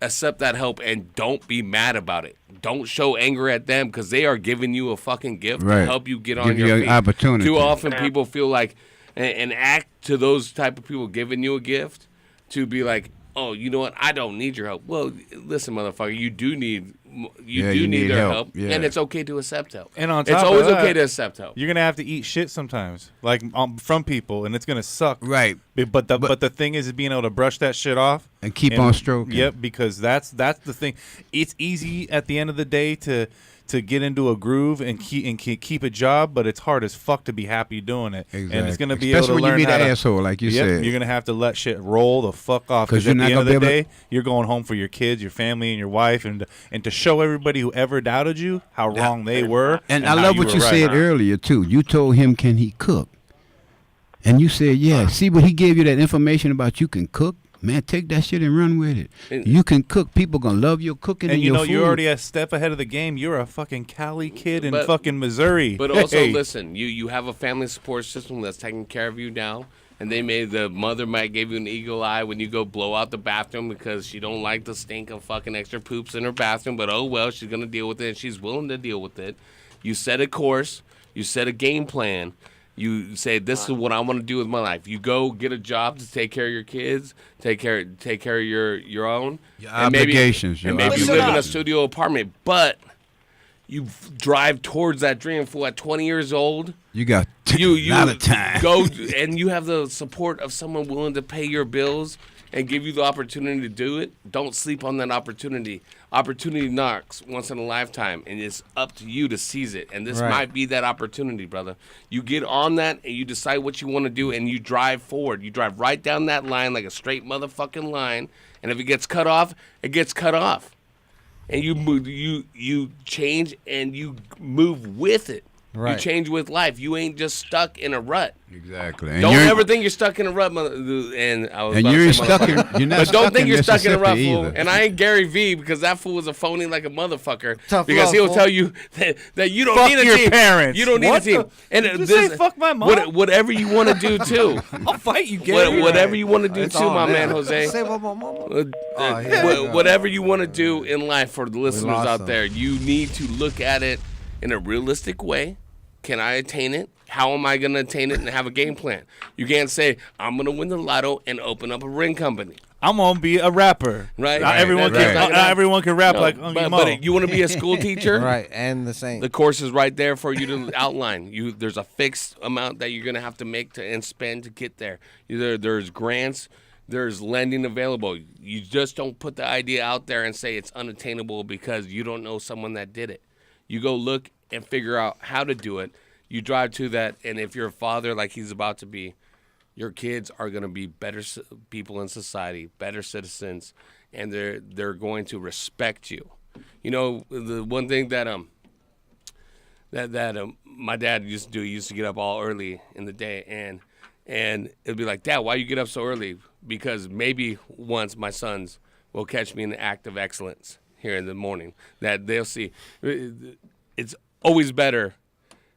accept that help and don't be mad about it. Don't show anger at them because they are giving you a fucking gift to help you get on your feet. Opportunity. Too often people feel like and act to those type of people giving you a gift to be like, oh, you know what? I don't need your help. Well, listen, motherfucker, you do need their help, and it's okay to accept help. And on top it's always of that, okay to accept help. You're gonna have to eat shit sometimes, like from people, and it's gonna suck. Right. But the thing is being able to brush that shit off and keep on stroking. Yep, because that's the thing. It's easy at the end of the day to get into a groove and keep a job, but it's hard as fuck to be happy doing it. Exactly. And it's gonna be especially able to when learn you be how the to, asshole, like you said. You're gonna have to let shit roll the fuck off because at the end of the day, you're going home for your kids, your family, and your wife, and to show everybody who ever doubted you how wrong they were. And I love what you said earlier too. You told him, "Can he cook?" And you said, "Yeah." See, when he gave you that information about you can cook. Man, take that shit and run with it. You can cook. People gonna love your cooking and you your know food. you're already a step ahead of the game. You're a fucking Cali kid in fucking Missouri. But also, listen, you have a family support system that's taking care of you now, and the mother might give you an eagle eye when you go blow out the bathroom because she don't like the stink of fucking extra poops in her bathroom. But oh well, she's gonna deal with it, and she's willing to deal with it. You set a course. You set a game plan. You say, this is what I want to do with my life. You go get a job to take care of your kids, take care of your own. Your and obligations. Maybe you live in a studio apartment, but you drive towards that dream for at 20 years old. You got a lot of time. Go, and you have the support of someone willing to pay your bills and give you the opportunity to do it. Don't sleep on that opportunity. Opportunity knocks once in a lifetime, and it's up to you to seize it. And this might be that opportunity, brother. You get on that, and you decide what you want to do, and you drive forward. You drive right down that line like a straight motherfucking line, and if it gets cut off, it gets cut off. And you move, you change, and you move with it. Right. You change with life. You ain't just stuck in a rut. Exactly. And don't ever think you're stuck in a rut, and I was. And about you to ain't say stuck in. motherfucker. You're not but stuck don't think in you're stuck in a rut, Mississippi fool. either. And I ain't Gary V because that fool is a phony like a motherfucker. Tough because love, he'll fool. tell you that you don't Fuck need a your team. parents. You don't need What a team. And Did you say fuck my mom? Whatever you want to do too. I'll fight you, Gary. Whatever you want to do It's too, on my now. man, Jose. Say what my mama. Whatever you want to do in life for the listeners lost out them. there, you need to look at it in a realistic way. Can I attain it? How am I going to attain it and have a game plan? You can't say, I'm going to win the lotto and open up a ring company. I'm gonna be a rapper. Right. Not everyone can rap like Uncle Mo. But you want to be a school teacher? Right, and the same. The course is right there for you to outline. There's a fixed amount that you're going to have to make and spend to get there. There's grants. There's lending available. You just don't put the idea out there and say it's unattainable because you don't know someone that did it. You go look and figure out how to do it. You drive to that, and if you're a father like he's about to be, your kids are going to be better people in society, better citizens, and they're going to respect you. You know, the one thing that my dad used to do, he used to get up all early in the day, and it'd be like, Dad, why you get up so early? Because maybe once my sons will catch me in the act of excellence here in the morning, that they'll see. It's always better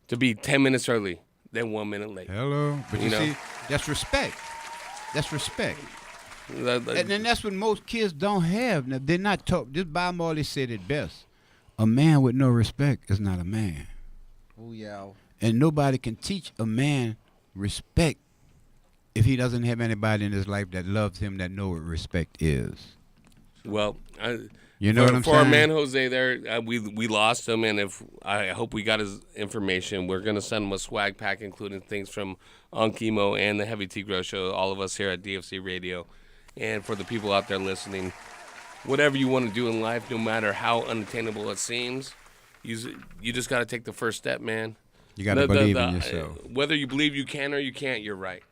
to be 10 minutes early than 1 minute late. Hello. But you see, that's respect. That's respect. And then that's what most kids don't have. Now, they're not taught. This Bob Marley said it best. A man with no respect is not a man. Oh, yeah. And nobody can teach a man respect if he doesn't have anybody in his life that loves him, that know what respect is. Well, you know what I'm for saying? our man Jose there, we lost him, and I hope we got his information. We're gonna send him a swag pack, including things from Emo and the Heavy T Grow Show. All of us here at DFC Radio, and for the people out there listening, whatever you want to do in life, no matter how unattainable it seems, you just got to take the first step, man. You got to believe in yourself. Whether you believe you can or you can't, you're right.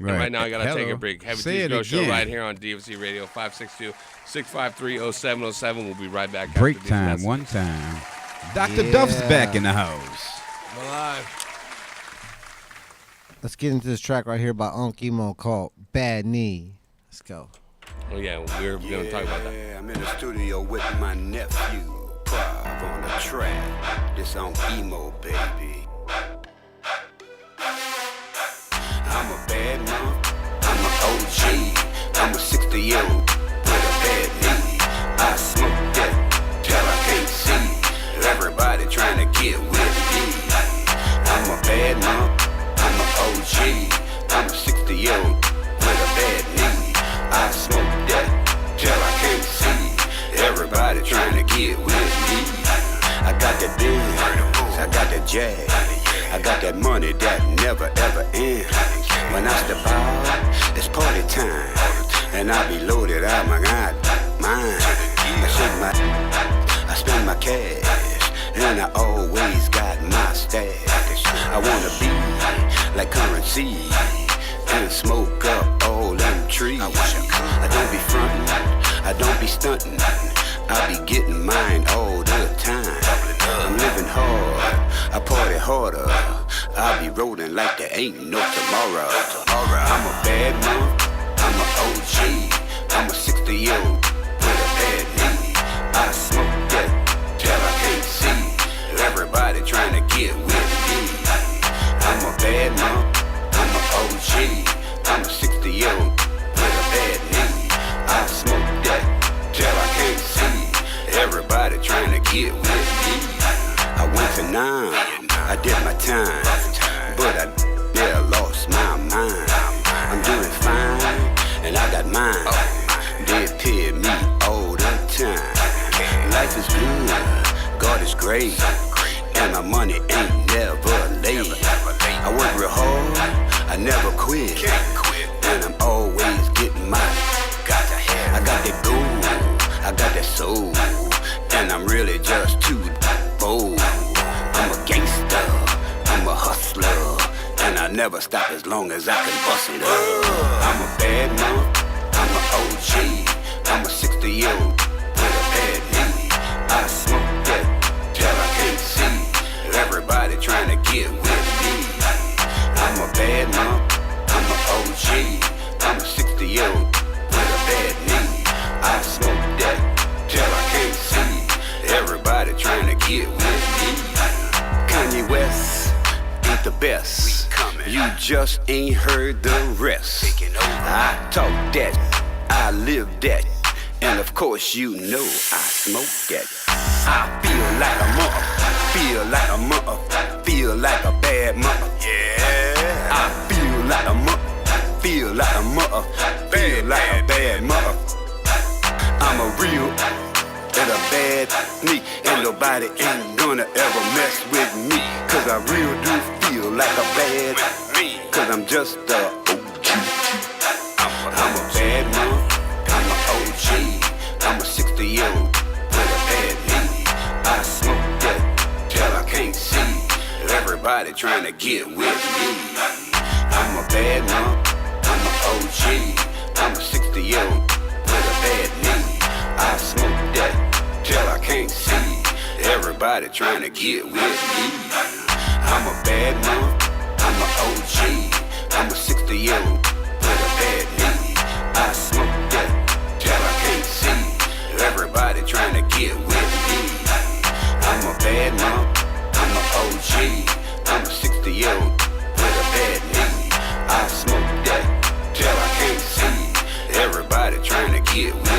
Right. And right now, I got to take a break. Heavy Say T it Grow Show again. right here on DFC Radio, 562-653-0707. We'll be right back. Break after these time, messages. one time. Dr. Duff's back in the house. Let's get into this track right here by Emo called Bad Knee. Let's go. Oh, yeah, we're going to talk about that. I'm in the studio with my nephew, Prov, on the track. This on Emo, baby. I'm a bad mom, I'm an OG, I'm a 60 60-year-old with a bad knee. I smoke that till I can't see. Everybody trying to get with me. I'm a bad mom, I'm a OG. I'm a 60-year-old with a bad knee. I smoke that till I can't see. Everybody trying to get with me. I got that biz, I got that jazz, I got that money that never ever ends. When I step out, it's party time, and I be loaded out my god mind. I spend my cash, and I always got my stash. I wanna be like currency and smoke up all them trees. I don't be frontin', I don't be stuntin', I be getting mine all the time. I'm living hard, I party harder, I be rolling like there ain't no tomorrow. I'm a bad mom, I'm a OG, I'm a 60-year-old with a bad knee. I smoke that till I can't see. Everybody trying to get with me. I'm a bad mom, I'm a OG, I'm a 60-year-old with a bad knee. I smoke that till I can't see. Everybody trying to get with me. I went to 9, I did my time, but I never lost my mind. I'm doing fine, and I got mine. They pay me all the time. Life is good, God is great, and my money ain't never late. I work real hard, I never quit, and I'm always getting my. I got that gold, I got that soul, and I'm really just too bold. I'm a gangster, I'm a hustler, and I never stop as long as I can bust it up. I'm a bad mom, I'm a OG, I'm a 60-year-old with a bad knee. I smoke that till I can't see. Everybody trying to get with me. I'm a bad mom, I'm a OG, I'm a 60-year-old with a bad knee. I smoke that till I can't see. Everybody trying to get with me. Kanye West ain't the best, you just ain't heard the rest. I talk that, I live that, and of course you know I smoke that. I feel like a mother, feel like a mother, feel like a bad mother. Yeah, I feel like a mother, feel like a mother, feel like a bad mother. I'm a real and a bad me, and nobody ain't gonna ever mess with me, cause I real do feel like a bad me, cause I'm just a OG. I'm a bad mom, I'm a OG, I'm a 60-year-old with a bad knee. I smoke that till I can't see. Everybody trying to get with me. I'm a bad mom, I'm a OG, I'm a 60-year-old with a bad knee. I smoke that till I can't see. Everybody trying to get with me. I'm a bad mom, I'm a OG, I'm a 60-year-old with a bad knee. I smoke that till I can't see. Everybody trying to get with me. I'm a bad mom, I'm a OG, I'm a 60-year-old with a bad knee. I smoke that till I can't see. Everybody trying to get with me.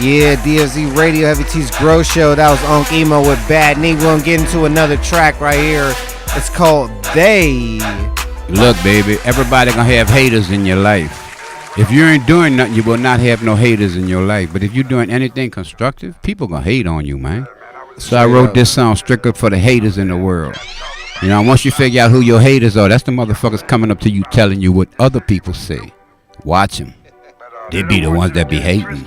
Yeah, DFZ Radio, Heavy T's Grow Show. That was Unc Emo with Bad Knee. We're gonna get into another track right here. It's called They. Look, baby, everybody gonna have haters in your life. If you ain't doing nothing, you will not have no haters in your life. But if you're doing anything constructive, people gonna hate on you, man. So I wrote this song strictly for the haters in the world. You know, once you figure out who your haters are, that's the motherfuckers coming up to you telling you what other people say. Watch them. They be the ones that be hating.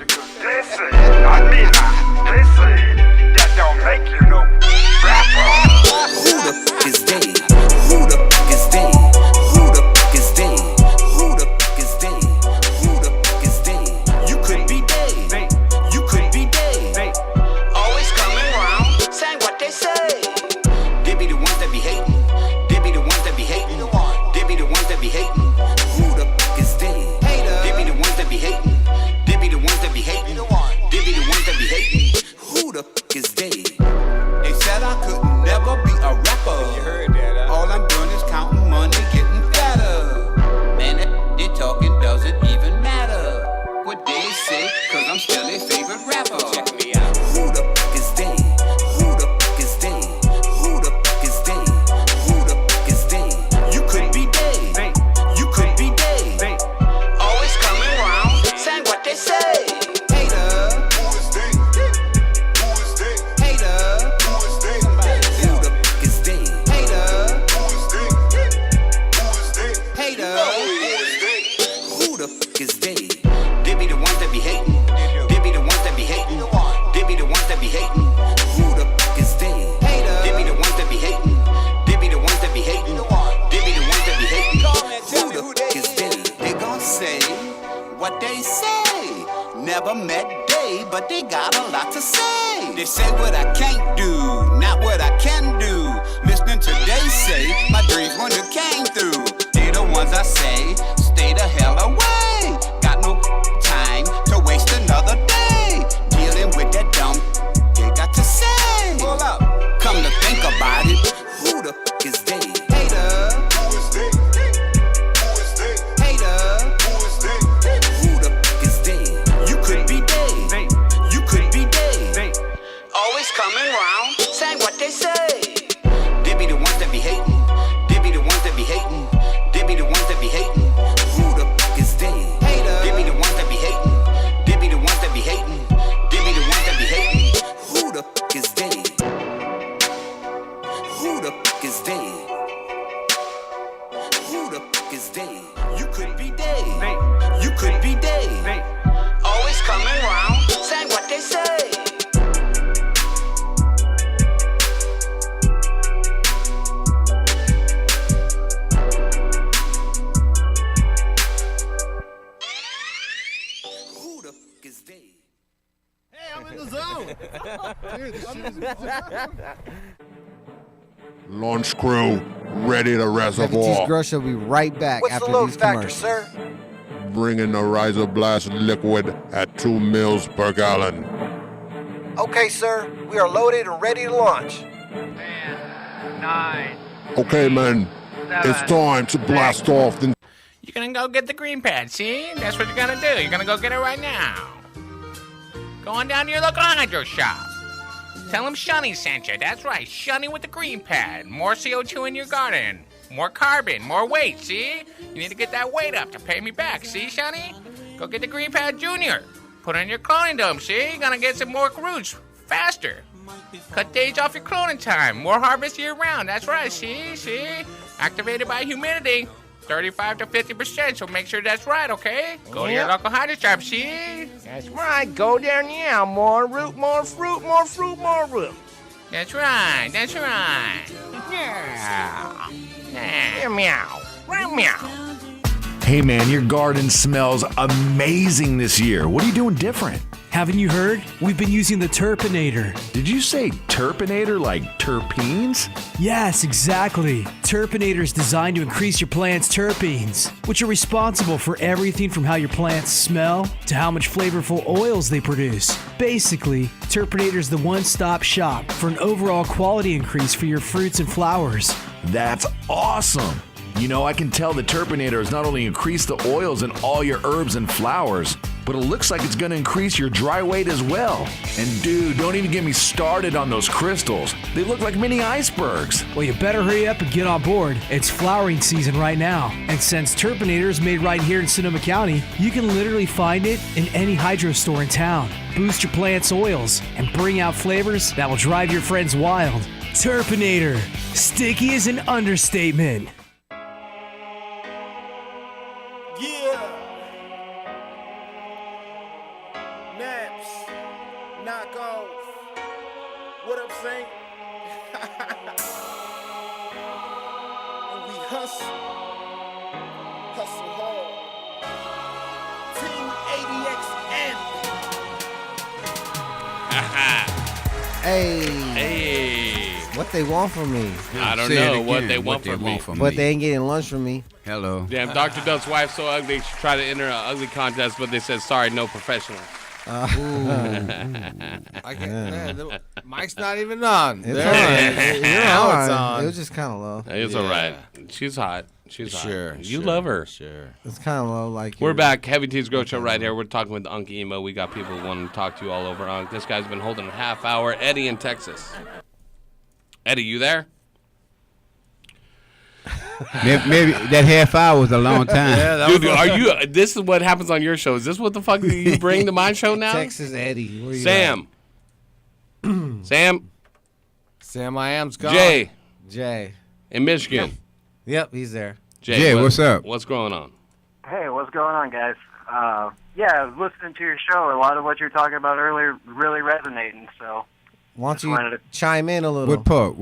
They be the ones that be hating. They be the ones that be hating. They Never met Dave, but they got a lot to say. They say what I can't do, not what I can do. Listening to they say, my dreams when it came through. They the ones I say, stay the hell away. Got no time to waste another day dealing with that dumb they got to say. Hold up, come to think about it, who the f is they? Hater. Who is they? Who is they? Hater. Who is they? Who the f is they? You could be they. You could be they. Always coming round, saying what they say. They be the ones that be hating. They be the ones that be hating. They be the ones that be hating. Who the f is they? Hater. They be the ones that be hating. They be the ones that be hating. They be the ones that be hating. Who the f is they? Who the f is they? Who the f is they? You could be they. You could be they. Always coming round, saying what they say. Who the f is they? Hey, I'm in the zone. Launch crew, ready to Heavy T's reservoir. Grow Show will be right back What's after the load these factor, commercials. sir? Bringing the Riser Blast liquid at 2 mils per gallon. Okay, sir. We are loaded and ready to launch. 9. Okay, men, it's time to blast off the You're gonna go get the green pad, see? That's what you're gonna do. You're gonna go get it right now. Go on down to your local hydro shop. Tell him Shunny sent you. That's right, Shunny with the green pad. More CO2 in your garden. More carbon, more weight, see? You need to get that weight up to pay me back, see, Shunny? Go get the green pad junior. Put it in your cloning dome, see? You're gonna get some more roots faster. Cut days off your cloning time. More harvest year round. That's right, see? Activated by humidity. 35 to 50%, so make sure that's right, okay? Go to your local hydro shop, see? That's right. Go there now. More root, more fruit, more fruit, more root. That's right. Yeah. Meow. Meow. Hey man, your garden smells amazing this year. What are you doing different? Haven't you heard? We've been using the Turpinator. Did you say Turpinator like terpenes? Yes, exactly. Turpinator is designed to increase your plant's terpenes, which are responsible for everything from how your plants smell to how much flavorful oils they produce. Basically, Turpinator is the one-stop shop for an overall quality increase for your fruits and flowers. That's awesome. You know, I can tell the Turpinator has not only increased the oils in all your herbs and flowers, but it looks like it's going to increase your dry weight as well. And dude, don't even get me started on those crystals. They look like mini icebergs. Well, you better hurry up and get on board. It's flowering season right now. And since Turpinator is made right here in Sonoma County, you can literally find it in any hydro store in town. Boost your plant's oils and bring out flavors that will drive your friends wild. Turpinator. Sticky is an understatement. Yeah. Naps. Knock off. What up, Saint? And we hustle. Hustle hard. Team ADXN. Hey. What they want from me? I don't know what they want from me. But they ain't getting lunch from me. Hello. Damn, Dr. Duck's wife's so ugly. She tried to enter an ugly contest, but they said, sorry, no professional. I can't, man, the mic's not even on. It's There on. it is. Now it's on. It was just kind of low. It's all right. She's hot. She's hot. Sure, You sure, love her. Sure. It's kind of low. Like We're back. Heavy T's Grow Show right here. We're talking with Unc Emo. We got people wanting to talk to you all over. Unc, this guy's been holding a half hour. Eddie in Texas. Eddie, you there? Maybe that half hour was a long time. Dude, are you? This is what happens on your show. Is this what the fuck you bring to my show now? Texas Eddie. Where you Sam. Sam. Sam I am's gone. Jay. In Michigan. Yep, he's there. Jay, what's up? What's going on? Hey, what's going on, guys? Yeah, I was listening to your show. A lot of what you were talking about earlier really resonating. So, Why don't you wanted to- chime in a little? What part?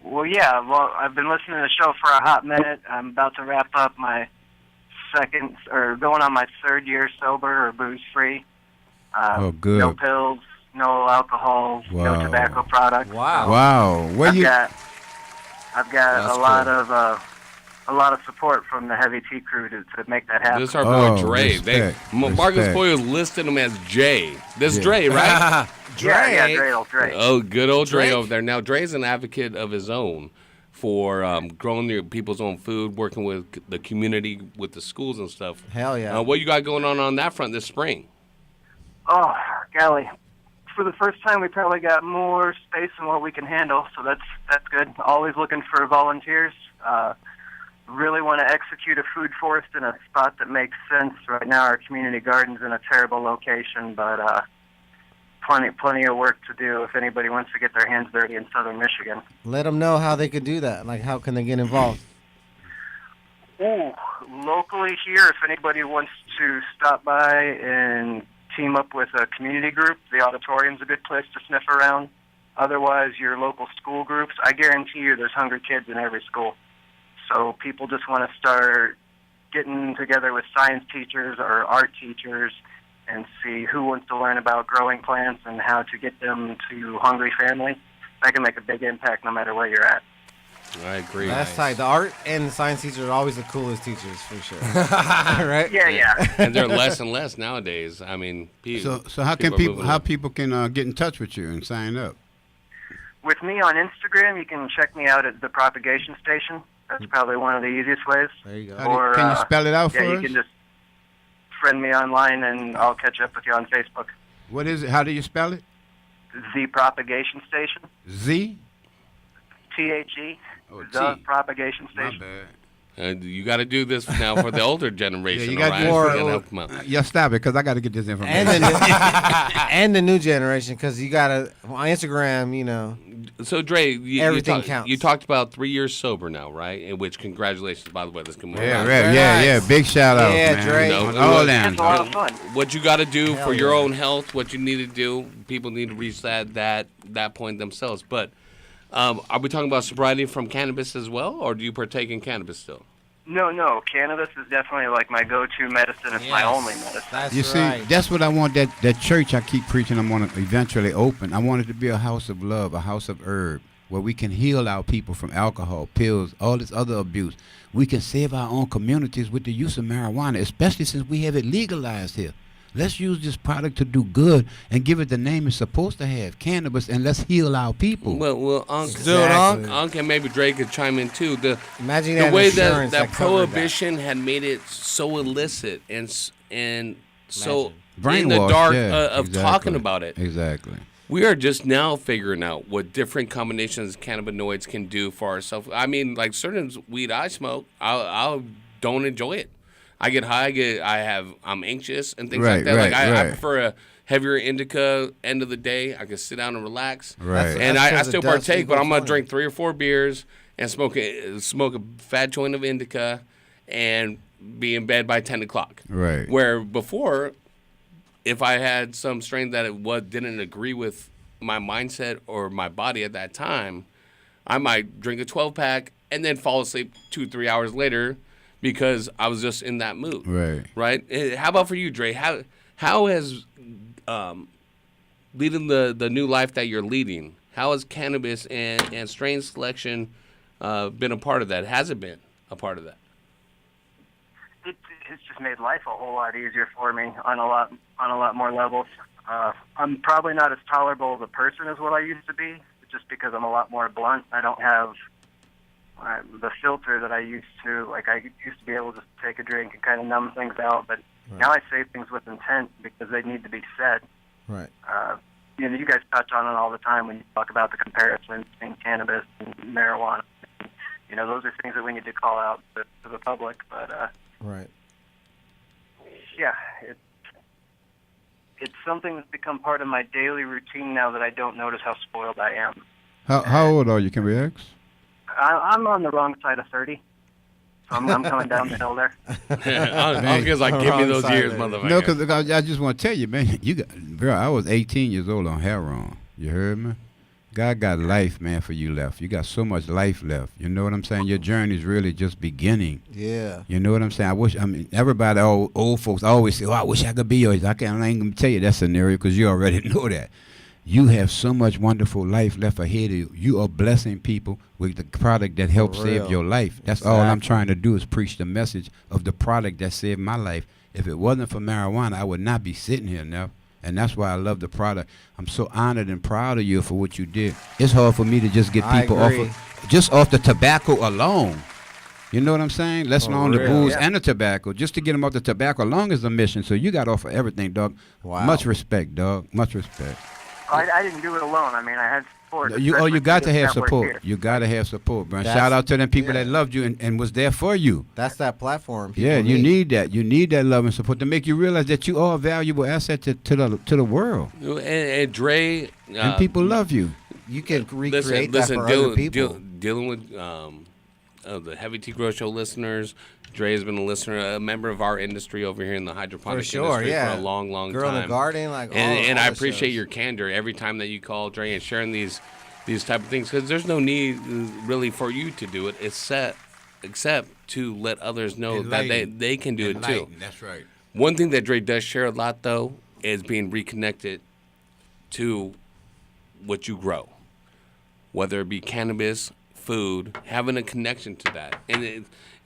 well, yeah. Well, I've been listening to the show for a hot minute. I'm about to wrap up my second or going on my 3rd year sober or booze free. Oh, good. No pills, no alcohol, no tobacco products. Wow. Wow. Where I've you? got That's a lot of support from the Heavy Tea crew to make that happen. This is our boy Dre. Respect. Marcus Respect. Poyos listed him as Jay. This Dre, right? Dre. Oh, good old Dre Drake? over there. Now, Dre's an advocate of his own for growing people's own food, working with the community, with the schools and stuff. Hell yeah. What you got going on that front this spring? Oh, golly. For the first time, we probably got more space than what we can handle, so that's good. Always looking for volunteers. Really want to execute a food forest in a spot that makes sense. Right now, our community garden's in a terrible location, but plenty of work to do if anybody wants to get their hands dirty in southern Michigan. Let them know how they could do that. Like, how can they get involved? Ooh, locally here, if anybody wants to stop by and team up with a community group, the auditorium's a good place to sniff around. Otherwise, your local school groups, I guarantee you there's hungry kids in every school. So people just want to start getting together with science teachers or art teachers and see who wants to learn about growing plants and how to get them to hungry families. That can make a big impact no matter where you're at. I agree. That's tight. The art and the science teachers are always the coolest teachers, for sure. Right? Yeah. And they're less and less nowadays. I mean, So how can people can get in touch with you and sign up? With me on Instagram, you can check me out at The Propagation Station. That's probably one of the easiest ways. There you go. Can you spell it out for us? Yeah, you can just friend me online, and I'll catch up with you on Facebook. What is it? How do you spell it? The Propagation Station. Z? T-H-E. Oh, The T. Propagation My Station. bad. You got to do this now for the older generation. you got all to right? do You gotta help 'em out. Yeah, stop it, because I got to get this information. And the new generation, because you got to, on Instagram, you know. So, Dre, everything counts. You talked about 3 years sober now, right? In which, congratulations, by the way. This Yeah, big shout out, man. Dre. All them. It's a lot of fun. What you got to do Hell for your yeah. own health, what you need to do, people need to reach that point themselves. But are we talking about sobriety from cannabis as well, or do you partake in cannabis still? No. Cannabis is definitely like my go-to medicine. It's my only medicine. You see, that's what I want. That church I keep preaching, I'm going to eventually open. I want it to be a house of love, a house of herb, where we can heal our people from alcohol, pills, all this other abuse. We can save our own communities with the use of marijuana, especially since we have it legalized here. Let's use this product to do good and give it the name it's supposed to have, cannabis, and let's heal our people. Well, Unc, Exactly. Unc, and maybe Drake could chime in too. Imagine the that way insurance that that covered prohibition had made it so illicit and so Brainwashed, in the dark of exactly. talking about it. Exactly. We are just now figuring out what different combinations of cannabinoids can do for ourselves. I mean, like certain weed I smoke, I don't enjoy it. I get high, I'm anxious and things like that. I prefer a heavier indica end of the day. I can sit down and relax. Right. And That's I 'cause still it does partake, but equal I'm gonna fun. drink 3 or 4 beers and smoke a fat joint of indica and be in bed by 10 o'clock. Right. Where before, if I had some strain that didn't agree with my mindset or my body at that time, I might drink a 12-pack and then fall asleep 2-3 hours later because I was just in that mood. Right? How about for you, Dre? How has leading the new life that you're leading, how has cannabis and strain selection been a part of that? Has it been a part of that? It's just made life a whole lot easier for me on a lot more levels. I'm probably not as tolerable of a person as what I used to be, just because I'm a lot more blunt. I don't have the filter that I used to. Like, I used to be able to just take a drink and kind of numb things out, but now I say things with intent because they need to be said. Right. You guys touch on it all the time when you talk about the comparison between cannabis and marijuana. Those are things that we need to call out to the public. But right. Yeah, it's something that's become part of my daily routine now that I don't notice how spoiled I am. How old are you? Can we ask? I'm on the wrong side of 30. So I'm coming down the hill there. Uncle's like, give me those years, motherfucker. No, because I just want to tell you, man, bro, I was 18 years old on heroin. You heard me? God got life, man, for you left. You got so much life left. You know what I'm saying? Your journey's really just beginning. Yeah. You know what I'm saying? Everybody, old folks always say, I wish I could be yours. I ain't going to tell you that scenario because you already know that. You have so much wonderful life left ahead of you. You are blessing people with the product that helps save your life. That's all I'm trying to do is preach the message of the product that saved my life. If it wasn't for marijuana, I would not be sitting here now. And that's why I love the product. I'm so honored and proud of you for what you did. It's hard for me to just get people off the tobacco alone. You know what I'm saying? Let's alone the booze and the tobacco. Just to get them off the tobacco alone is a mission. So you got off of everything, dog. Wow. Much respect, dog. Much respect. I didn't do it alone. I mean, I had support. You got to have support. You got to have support, bro. Shout out to them people that loved you and was there for you. That's that platform. Yeah, you need that. You need that love and support to make you realize that you are a valuable asset to the world. And Dre, and people love you. You can recreate that for other people. Dealing with the Heavy T Grow Show listeners. Dre has been a listener, a member of our industry over here in the hydroponic industry for a long, long time. Girl in the garden, and I appreciate your candor every time that you call, Dre, and sharing these type of things because there's no need really for you to do it, except to let others know that they can do it too. That's right. One thing that Dre does share a lot though is being reconnected to what you grow, whether it be cannabis, food, having a connection to that.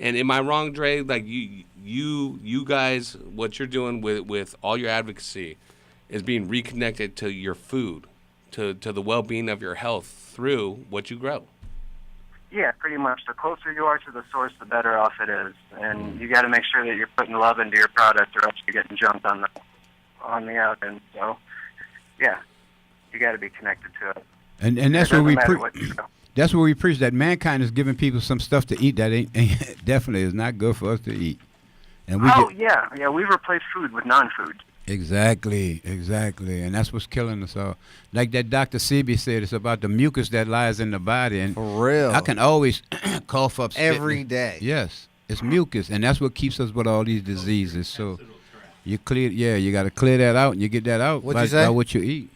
And am I wrong, Dre? Like you guys, what you're doing with all your advocacy is being reconnected to your food, to the well-being of your health through what you grow. Yeah, pretty much. The closer you are to the source, the better off it is. And you got to make sure that you're putting love into your product, or else you're getting jumped on the out end. So, yeah, you got to be connected to it. And that's what we That's what we preach, that mankind is giving people some stuff to eat that ain't definitely is not good for us to eat. And we replace food with non-food. Exactly, and that's what's killing us all. Like that Dr. Sebi said, it's about the mucus that lies in the body. And for real, I can always cough up every day. Yes, it's mucus, and that's what keeps us with all these diseases. So you got to clear that out, and you get that out by what you eat.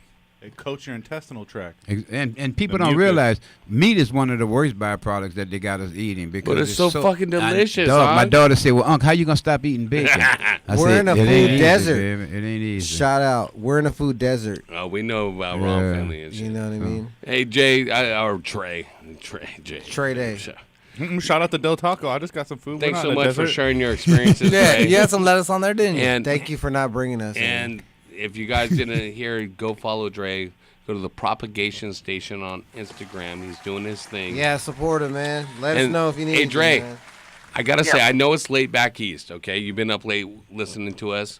It coats your intestinal tract. And people don't realize meat is one of the worst byproducts that they got us eating because but it's so fucking delicious. My daughter said, "Well, Unc, how you gonna stop eating bacon?" We're in a food desert. It ain't easy. Shout out, we're in a food desert. Oh, we know about Ron family and shit. You know what I mean? Hey Jay, or Trey Day. Shout out to Del Taco. I just got some food. Thanks so much for sharing your experiences. You had some lettuce on there, didn't you? And thank you for not bringing us. If you guys didn't hear, go follow Dre. Go to the Propagation Station on Instagram. He's doing his thing. Yeah, support him, man. Let us know if you need Hey, Dre, man. I got to say, I know it's late back east, okay? You've been up late listening to us.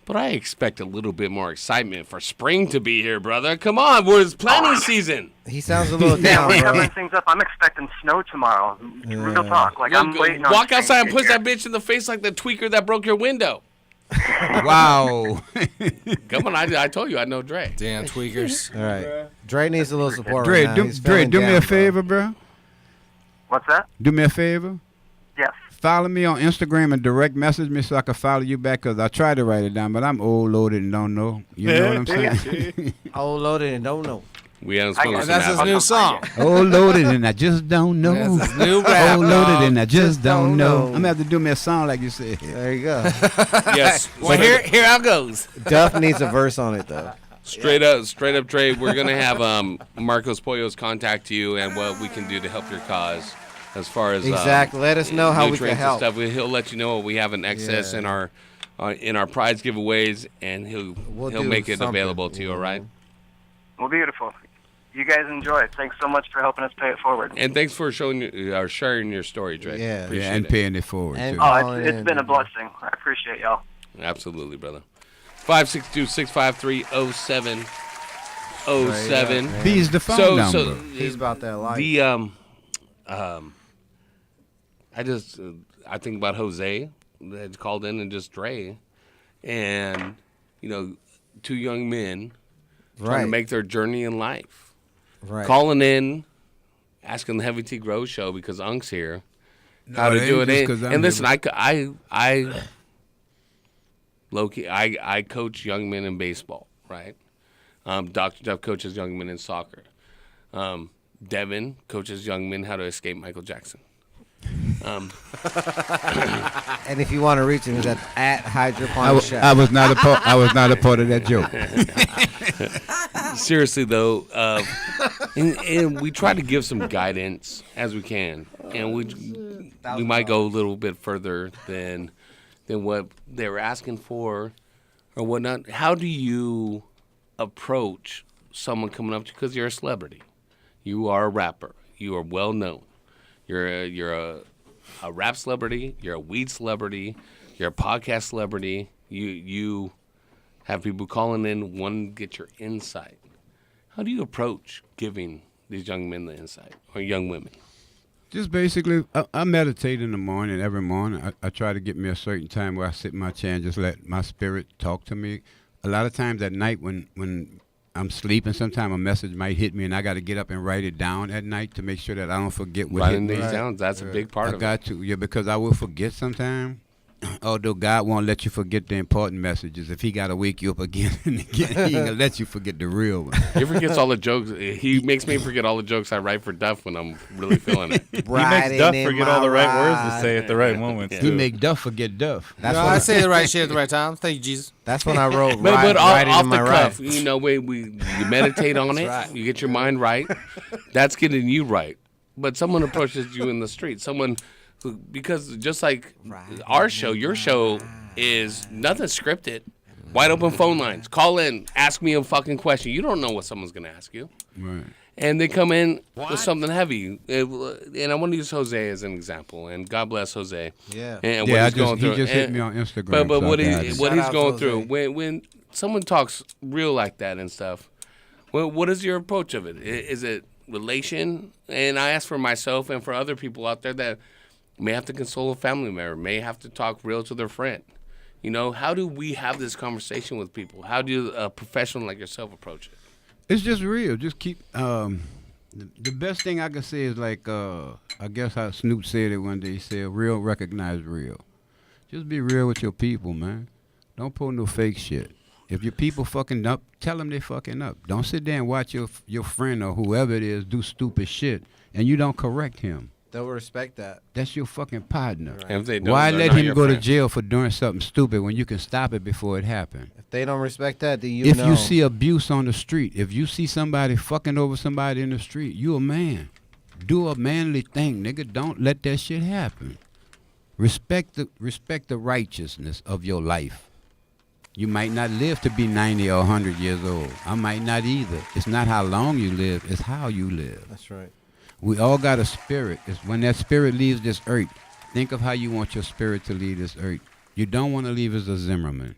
But I expect a little bit more excitement for spring to be here, brother. Come on, it's planting season. He sounds a little down, bro. Covering things up. I'm expecting snow tomorrow. Real talk. Like, I'm waiting on walk outside and push that bitch in the face like the tweaker that broke your window. Wow. Come on, I told you I know Dre. Damn tweakers. All right. Dre needs a little support Dre, right now. Dre, do me a favor, bro. What's that? Do me a favor. Yes. Follow me on Instagram and direct message me so I can follow you back because I tried to write it down, but I'm old, loaded, and don't know. You know what I'm saying? Old, loaded, and don't know. We haven't That's his new song. Old, loaded, and I just don't know. That's his new rap. Old, loaded, and I just don't know. I'm going to have to do me a song like you said. There you go. Yes. Well, here I goes. Duff needs a verse on it, though. Straight up, Dre, we're going to have Marcos Pollos contact you and what we can do to help your cause. As far as exactly, let us know how we can help. Stuff. He'll let you know what we have in excess in our prize giveaways, and he'll make it available to you. All right. Well, beautiful. You guys enjoy it. Thanks so much for helping us pay it forward. And thanks for sharing your story, Dre. Yeah, and paying it forward. And too. It's been a blessing. I appreciate y'all. Absolutely, brother. 562-653-0707. B's the phone number. So he's about that life. I think about Jose that called in and just Dre, and two young men trying to make their journey in life. Right. Calling in, asking the Heavy T Grow Show because Unc's here. How to do it? And listen, I low-key, I coach young men in baseball, right? Dr. Duff coaches young men in soccer. Devin coaches young men how to escape Michael Jackson. And if you want to reach him, it's at Hydroponic Chef. I was not a part of that joke. Seriously though, and we try to give some guidance as we can, and we might go a little bit further than what they were asking for or whatnot. How do you approach someone coming up to you, because you're a celebrity, you are a rapper, you are well known, you're a rap celebrity, you're a weed celebrity, you're a podcast celebrity, you have people calling in wanting to get your insight. How do you approach giving these young men the insight, or young women? Just basically, I meditate in the morning, every morning. I try to get me a certain time where I sit in my chair and just let my spirit talk to me. A lot of times at night when I'm sleeping, sometimes a message might hit me and I got to get up and write it down at night to make sure that I don't forget what hit me. Writing these down, that's a big part of it. I got to, because I will forget sometimes. Although God won't let you forget the important messages. If he got to wake you up again and again, he ain't going to let you forget the real one. He forgets all the jokes. He makes me forget all the jokes I write for Duff when I'm really feeling it. He makes Duff forget all the right words to say at the right moments. He make Duff forget Duff. That's when I say the right shit at the right time. Thank you, Jesus. That's when I wrote but off in the my cuff, right. you know, you meditate on it. right. You get your mind right. That's getting you right. But someone approaches you in the street. Someone because just like our show, your show is nothing scripted. Wide open phone lines. Call in. Ask me a fucking question. You don't know what someone's going to ask you. Right. And they come in with something heavy. And I want to use Jose as an example. And God bless Jose. Yeah. And what he's going through. He just hit me on Instagram. But so what he's going Jose. through. When someone talks real like that and stuff, what is your approach of it? Is it relation? And I ask for myself and for other people out there that may have to console a family member, may have to talk real to their friend. You know, how do we have this conversation with people? How do a professional like yourself approach it? It's just real. Just keep. The best thing I can say is like, I guess how Snoop said it one day. He said, "Real recognize real." Just be real with your people, man. Don't pull no fake shit. If your people fucking up, tell them they fucking up. Don't sit there and watch your friend or whoever it is do stupid shit and you don't correct him. They'll respect that. That's your fucking partner. Right. And if they don't, why they're let not him your go to friend. jail for doing something stupid when you can stop it before it happened? If they don't respect that, then If you see abuse on the street, if you see somebody fucking over somebody in the street, you a man. Do a manly thing, nigga. Don't let that shit happen. Respect the righteousness of your life. You might not live to be 90 or 100 years old. I might not either. It's not how long you live, it's how you live. That's right. We all got a spirit. It's when that spirit leaves this earth, think of how you want your spirit to leave this earth. You don't want to leave as a Zimmerman.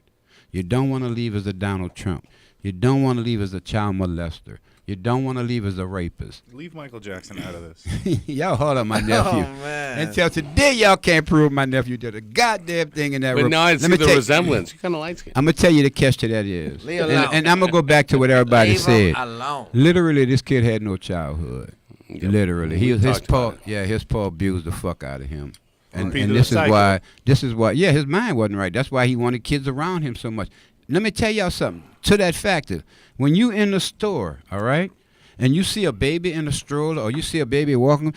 You don't want to leave as a Donald Trump. You don't want to leave as a child molester. You don't want to leave as a rapist. Leave Michael Jackson out of this. Y'all hold on my nephew. Oh, man. Until today, y'all can't prove my nephew did a goddamn thing in that But room. now I see the resemblance. You're kind of light skinned. I'm going to tell you the catch to that is. Leave alone. And I'm going to go back to what everybody Leave said. him alone. Literally, this kid had no childhood. Yep. Literally, his pa abused the fuck out of him, and this is why his mind wasn't right. That's why he wanted kids around him so much. Let me tell y'all something to that factor. When you in the store, all right, and you see a baby in a stroller or you see a baby walking,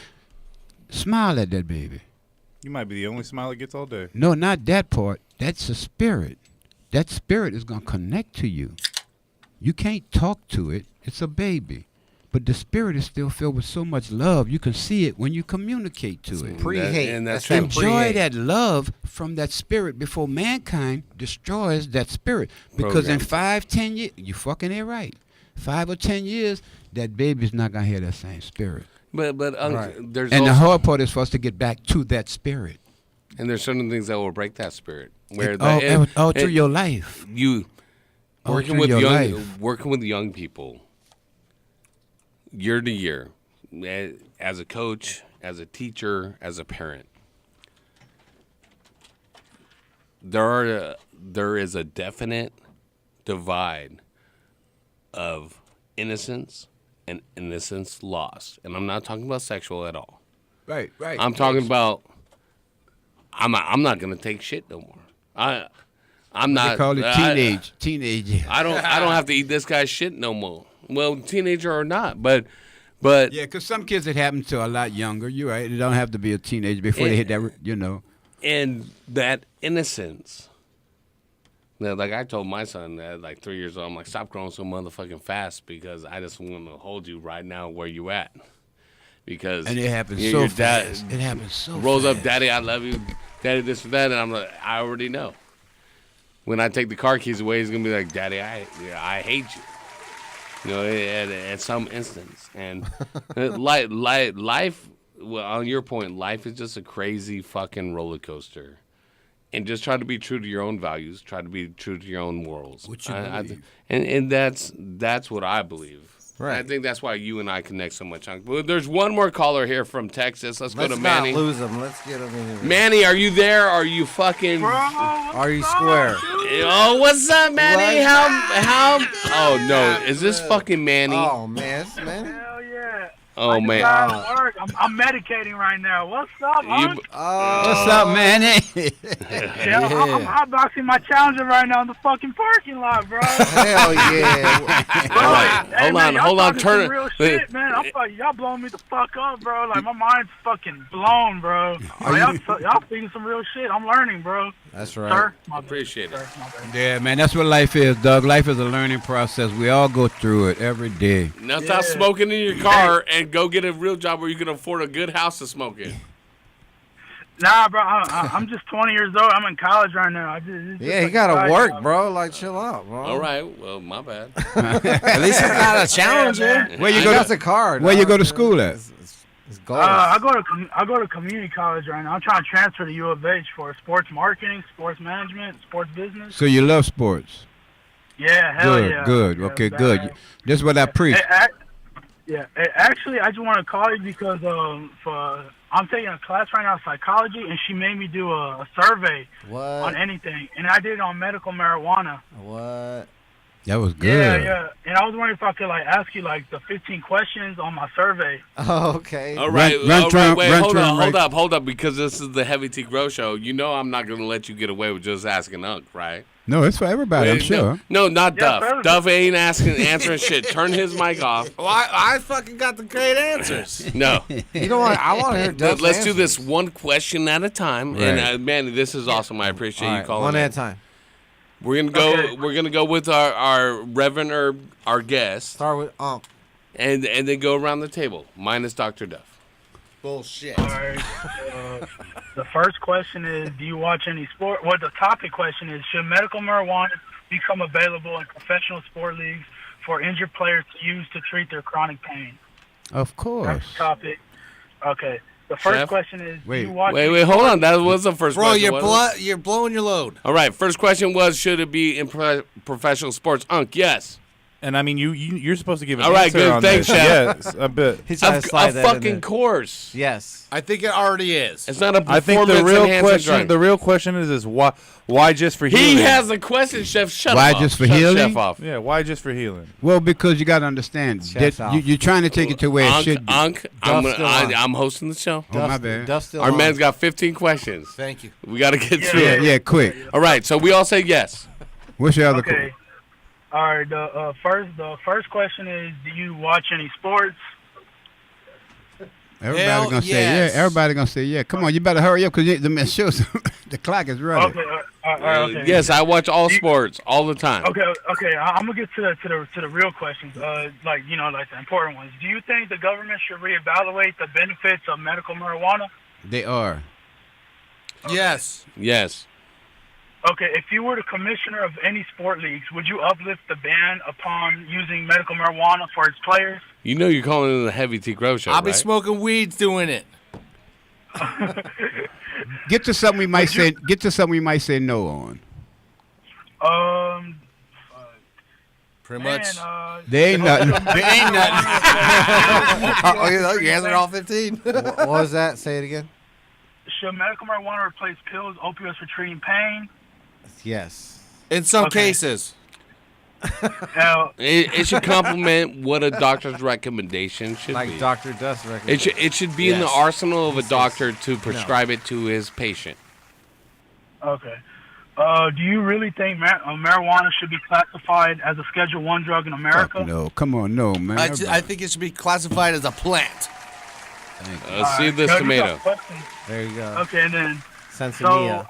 smile at that baby. You might be the only smile it gets all day. No, not that part. That's a spirit. That spirit is gonna connect to you. You can't talk to it. It's a baby. But the spirit is still filled with so much love. You can see it when you communicate to it. Pre-hate. And that's that true. Enjoy pre-hate. that love from that spirit before mankind destroys that spirit. Because in 5-10 years, you fucking it right. 5 or 10 years, that baby's not gonna hear that same spirit. But Right. there's And also, the hard part is for us to get back to that spirit. and there's certain things that will break that spirit. Where All through your life. You All working through with your young life. working with young people year to year, as a coach, as a teacher, as a parent. There is a definite divide of innocence and innocence lost, and I'm not talking about sexual at all. Right. I'm talking about I'm not gonna take shit no more. I'm not. They call it teenage. I don't have to eat this guy's shit no more. Well, teenager or not, but But yeah, because some kids it happens to a lot younger. You're right. It don't have to be a teenager before they hit that. And that innocence. Now, like I told my son at like 3 years old, I'm like, stop growing so motherfucking fast because I just want to hold you right now where you at. Because and it happens so fast. It happens so rolls fast. up, Daddy, I love you, Daddy, this and that, and I'm like, I already know. When I take the car keys away, he's gonna be like, Daddy, I hate you. At some instance, and life. Well, on your point, life is just a crazy fucking roller coaster, and just try to be true to your own values. Try to be true to your own morals. What you believe. And that's what I believe. Right. I think that's why you and I connect so much. But there's one more caller here from Texas. Let's go to Manny. Let's not lose him. Let's get him in here. Manny, are you there? Are you fucking? Bro, are you square? Oh, what's up, Manny? How? Oh no, is this fucking Manny? Oh man, it's Manny. Hell yeah. Oh man. Work. I'm medicating right now. What's up, Unc? What's up, Manny? Yeah, I'm hotboxing my Challenger right now in the fucking parking lot, bro. Hell yeah. All right, hold on, turn it. Real shit, man. Y'all blowing me the fuck up, bro. Like my mind's fucking blown, bro. Y'all speaking some real shit. I'm learning, bro. That's right. Sir, appreciate it. Yeah, man, that's what life is, Doug. Life is a learning process. We all go through it every day. Now stop smoking in your car and go get a real job where you can afford a good house to smoke in. Nah, bro, I'm just 20 years old. I'm in college right now. You gotta work, bro. Like, chill out, bro. All right, well, my bad. At least it's not a challenge. Where you go? That's a card. Where you go to school at? I go to community college right now. I'm trying to transfer to U of H for sports marketing, sports management, sports business. So you love sports? Yeah, hell yeah. Good. Okay, good. This is what I preach. Actually, I just want to call you because I'm taking a class right now, psychology, and she made me do a survey on anything, and I did it on medical marijuana. What? That was good. Yeah. And I was wondering if I could ask you the 15 questions on my survey. Oh, okay. All right. Hold up, because this is the Heavy T Grow Show. You know I'm not gonna let you get away with just asking Unc, right? No, it's for everybody, I'm sure. No, not Duff. Duff ain't answering shit. Turn his mic off. Well, I fucking got the great answers. No. You know what? I want to hear Duff's Let's answers. do this one question at a time. Right. And Manny, this is awesome. I appreciate you calling. One at a time. We're gonna go. Okay. We're gonna go with our Reverend Herb, our guest. Start with and then go around the table, minus Dr. Duff. Bullshit. All right. The first question is, do you watch any sport? Well, the topic question is, should medical marijuana become available in professional sport leagues for injured players to use to treat their chronic pain? Of course. That's the topic. Okay. The first question is, do you watch Wait, hold on. That was the first question. Bro, you're blowing your load. All right, first question was, should it be in professional sports? Unc, yes. And I mean, you're supposed to give an all right, answer good. on Thanks, this. Chef. Yes, a bit. Of fucking course. Yes. I think it already is. It's not a I think performance the real question is why just for healing? He has a question, Chef. Shut why up. Just for Shut healing? Chef off. Yeah, why just for healing? Well, because you got to understand that you're trying to take it to where it should be. Unc, I'm hosting the show. Oh, my bad. Our man's got 15 questions. Thank you. We got to get through it. Yeah, quick. All right, so we all say yes. What's your other question? All right. The first question is, do you watch any sports? Everybody gonna say yeah. Everybody gonna say yeah. Come on, you better hurry up because the shows the clock is running. Okay. Yes, I watch all sports all the time. Okay. I'm gonna get to the real questions. Like the important ones. Do you think the government should reevaluate the benefits of medical marijuana? They are. Yes. Yes. Okay, if you were the commissioner of any sport leagues, would you uplift the ban upon using medical marijuana for its players? You know you're calling it the Heavy T Grow Show, I'll be right? smoking weeds doing it. Get to something we might say. Get to something we might say no on. Pretty much. They ain't nothing. They ain't nothing. You answered all 15. What was that? Say it again. Should medical marijuana replace pills, opioids for treating pain? Yes. In some cases. It should complement what a doctor's recommendation should be. Like Dr. Duff's recommendation. It should be in the arsenal of a doctor to prescribe it to his patient. Okay. Do you really think marijuana should be classified as a Schedule I drug in America? Fuck no, come on, no, man. I think it should be classified as a plant. Let's see this tomato. There you go. Okay, and then Sansamia.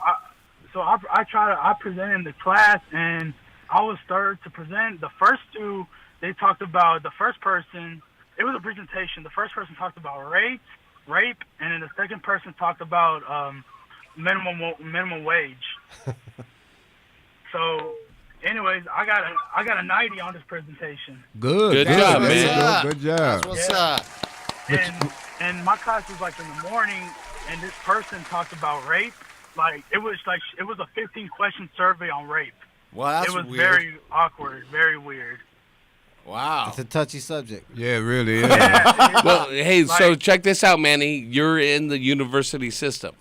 I presented in the class, and I was third to present. The first two, they talked about the first person. It was a presentation. The first person talked about rape, and then the second person talked about minimum wage. So, anyways, I got a 90 on this presentation. Good job, man. Good job. That's what's up. And my class was like in the morning, and this person talked about rape. Like it was a 15-question survey on rape. Well, that's it was weird. very awkward, very weird. Wow. It's a touchy subject. Yeah, it really is. Well, hey, so check this out, Manny. You're in the university system.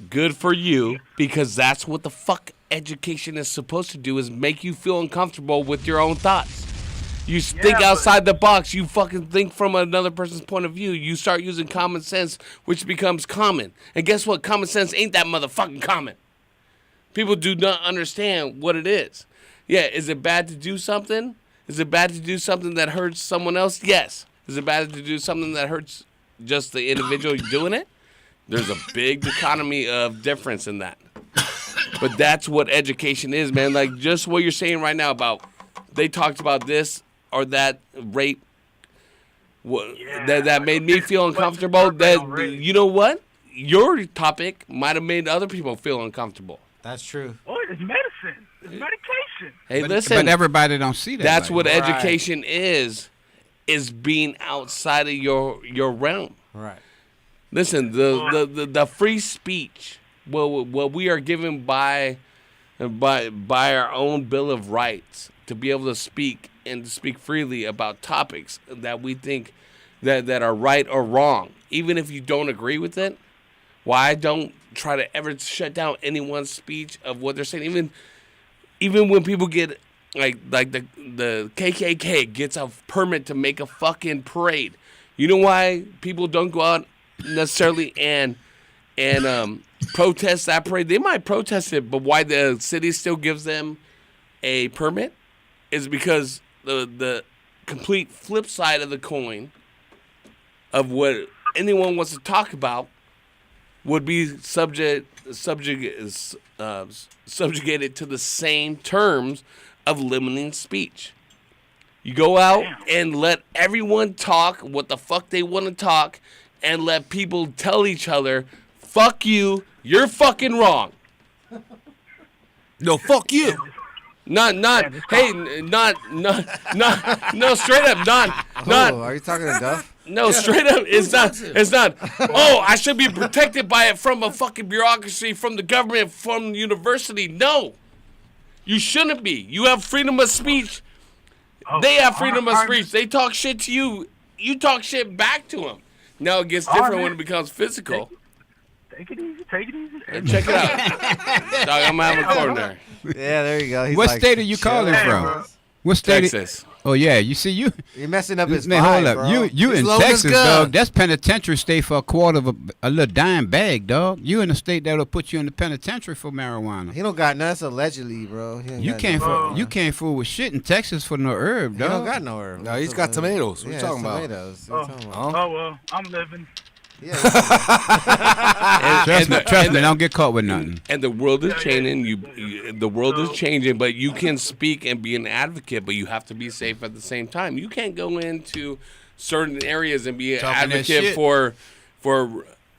Good for you, because that's what the fuck education is supposed to do, is make you feel uncomfortable with your own thoughts. You think outside the box. You fucking think from another person's point of view. You start using common sense, which becomes common. And guess what? Common sense ain't that motherfucking common. People do not understand what it is. Yeah, is it bad to do something? Is it bad to do something that hurts someone else? Yes. Is it bad to do something that hurts just the individual doing it? There's a big economy of difference in that. But that's what education is, man. Like, just what you're saying right now about they talked about this or that rape that made me feel uncomfortable. That, you know what? Your topic might have made other people feel uncomfortable. That's true. Oh, it's medicine. It's medication. Hey, but, listen. But everybody don't see that. That's like what that. education is being outside of your realm. Right. Listen, the free speech, what we are given by our own Bill of Rights to be able to speak and to speak freely about topics that we think that are right or wrong, even if you don't agree with it. Why I don't try to ever shut down anyone's speech of what they're saying, even when people get like the KKK gets a permit to make a fucking parade. You know why people don't go out necessarily and protest that parade? They might protest it, but why the city still gives them a permit is because the complete flip side of the coin of what anyone wants to talk about would be subjugated to the same terms of limiting speech. You go out and let everyone talk what the fuck they want to talk, and let people tell each other, fuck you, you're fucking wrong. No, fuck you. No, straight up, not. Are you talking to Duff? No, straight up, it's not. Oh, I should be protected by it from a fucking bureaucracy, from the government, from the university. No, you shouldn't be. You have freedom of speech. They have freedom of speech. They talk shit to you. You talk shit back to them. Now it gets different when it becomes physical. Take it easy. Check it out. Dog, I'm having a corner. Yeah, there you go. He's What like, state are you calling from? bro. What state? Texas. Oh yeah, you see you. You're messing up his Man, vibe, hold up. bro. You He's in loading his Texas, gun. dog. That's penitentiary stay for a quarter of a little dime bag, dog. You in a state that'll put you in the penitentiary for marijuana. He don't got nothing allegedly, bro. He ain't You got can't nothing. you can't fool with shit in Texas for no herb, He dog. don't got no herb. No, he's got tomatoes. What Yeah, you talking about? tomatoes. What you talking about? Oh well, I'm living. Trust me, don't get caught with nothing. And the world is changing. The world is changing, but you can speak and be an advocate, but you have to be safe at the same time. You can't go into certain areas and be an Talking that advocate shit. for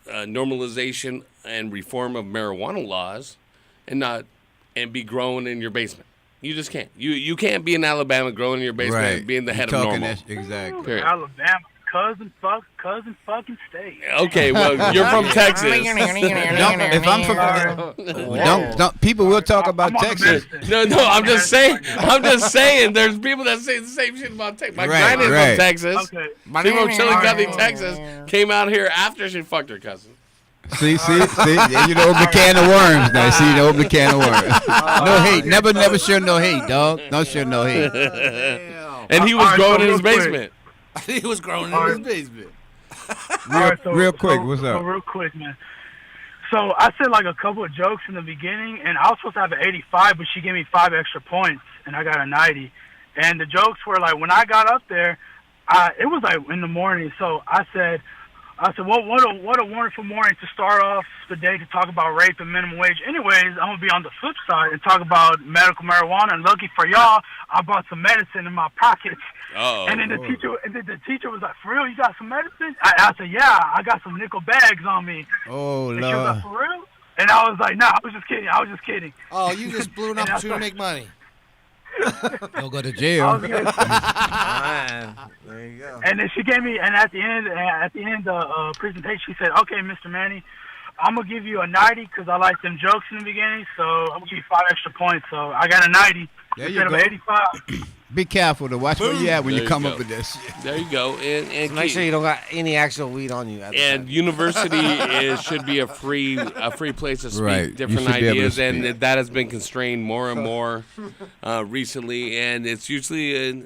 normalization and reform of marijuana laws, and be growing in your basement. You just can't. You can't be in Alabama growing in your basement and being the head of talking normal. Exactly. Period. Alabama, cousin fucking state. Okay, well, you're from Texas. If I'm from, don't people will talk about Texas. No, I'm just saying. There's people that say the same shit about Texas. My granny's from Texas. Okay. She's from Chillicothe, Texas. Came out here after she fucked her cousin. See, you know, open the can of worms now. See, you open the can of worms. No hate. Never show no hate, dog. Don't show no hate. And he was growing in his basement. He was growing in his basement. Real quick, what's up? Real quick, man. So I said like a couple of jokes in the beginning, and I was supposed to have an 85, but she gave me 5 extra points, and I got a 90. And the jokes were like, when I got up there, it was like in the morning. So I said, well, what a wonderful morning to start off the day to talk about rape and minimum wage. Anyways, I'm gonna be on the flip side and talk about medical marijuana. And lucky for y'all, I brought some medicine in my pockets. Oh. And then the teacher was like, "For real, you got some medicine?" I said, "Yeah, I got some nickel bags on me." Oh, and she was Lord. like, "For real?" And I was like, "Nah, I was just kidding. Oh, you just blew an opportunity to make money. Don't go to jail. There you go. And then she gave me, and at the end of the presentation, she said, "Okay, Mr. Manny, I'm gonna give you a 90 because I like them jokes in the beginning. So I'm gonna give you 5 extra points. So I got a 90 There instead you of go. 85." Be careful to watch where you at when There you come you up go. with this shit. There you go. And Make sure you don't got any actual weed on you. At the And time. university should be a free place to speak Right. You different should be able to ideas, and speak. that has been constrained more and more recently. And it's usually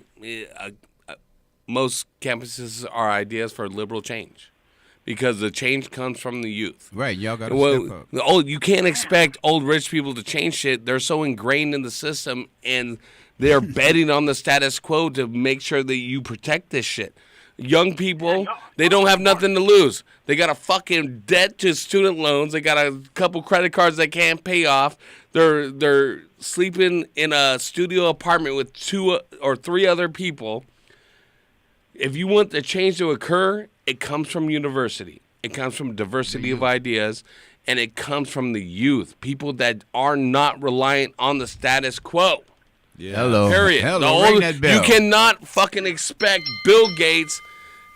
most campuses are ideas for liberal change, because the change comes from the youth. Right, y'all got to step up. You can't expect old rich people to change shit. They're so ingrained in the system, and they're betting on the status quo to make sure that you protect this shit. Young people, they don't have nothing to lose. They got a fucking debt to student loans. They got a couple credit cards they can't pay off. They're sleeping in a studio apartment with 2 or 3 other people. If you want the change to occur, it comes from university. It comes from diversity of ideas, and it comes from the youth, people that are not reliant on the status quo. Yeah. Hello. Period. Hello. Ring that bell. You cannot fucking expect Bill Gates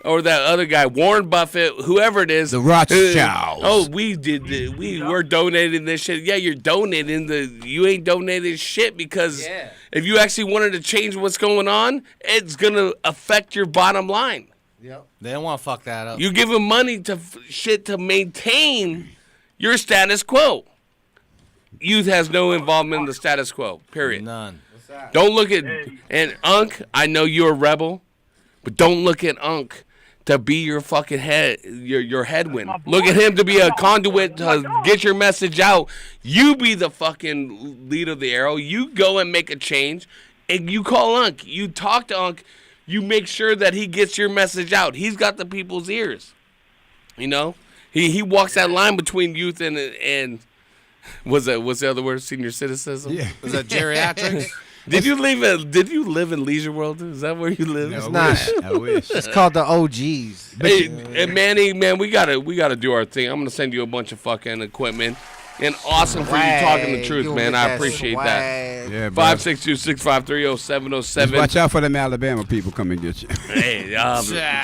or that other guy, Warren Buffett, whoever it is. The Rothschilds. We're donating this shit. Yeah, you're donating. You ain't donating shit, because if you actually wanted to change what's going on, it's going to affect your bottom line. Yep. They don't want to fuck that up. You give them money to shit to maintain your status quo. Youth has no involvement in the status quo, period. None. Don't look at, and Unc, I know you're a rebel, but don't look at Unc to be your fucking head, your headwind. Look at him to be a conduit to get your message out. You be the fucking lead of the arrow. You go and make a change, and you call Unc. You talk to Unc. You make sure that he gets your message out. He's got the people's ears. You know, he walks that line between youth and what's the other word? Senior citizen. Yeah. Was that geriatrics? Did you live in Leisure World? Is that where you live? No, It's not. I wish. It's called the OGs. Hey, Manny, man, we gotta do our thing. I'm gonna send you a bunch of fucking equipment. And awesome for you talking the truth, man. I appreciate that. Yeah, bro. 562-653-0707. Just watch out for them Alabama people coming get you. Hey,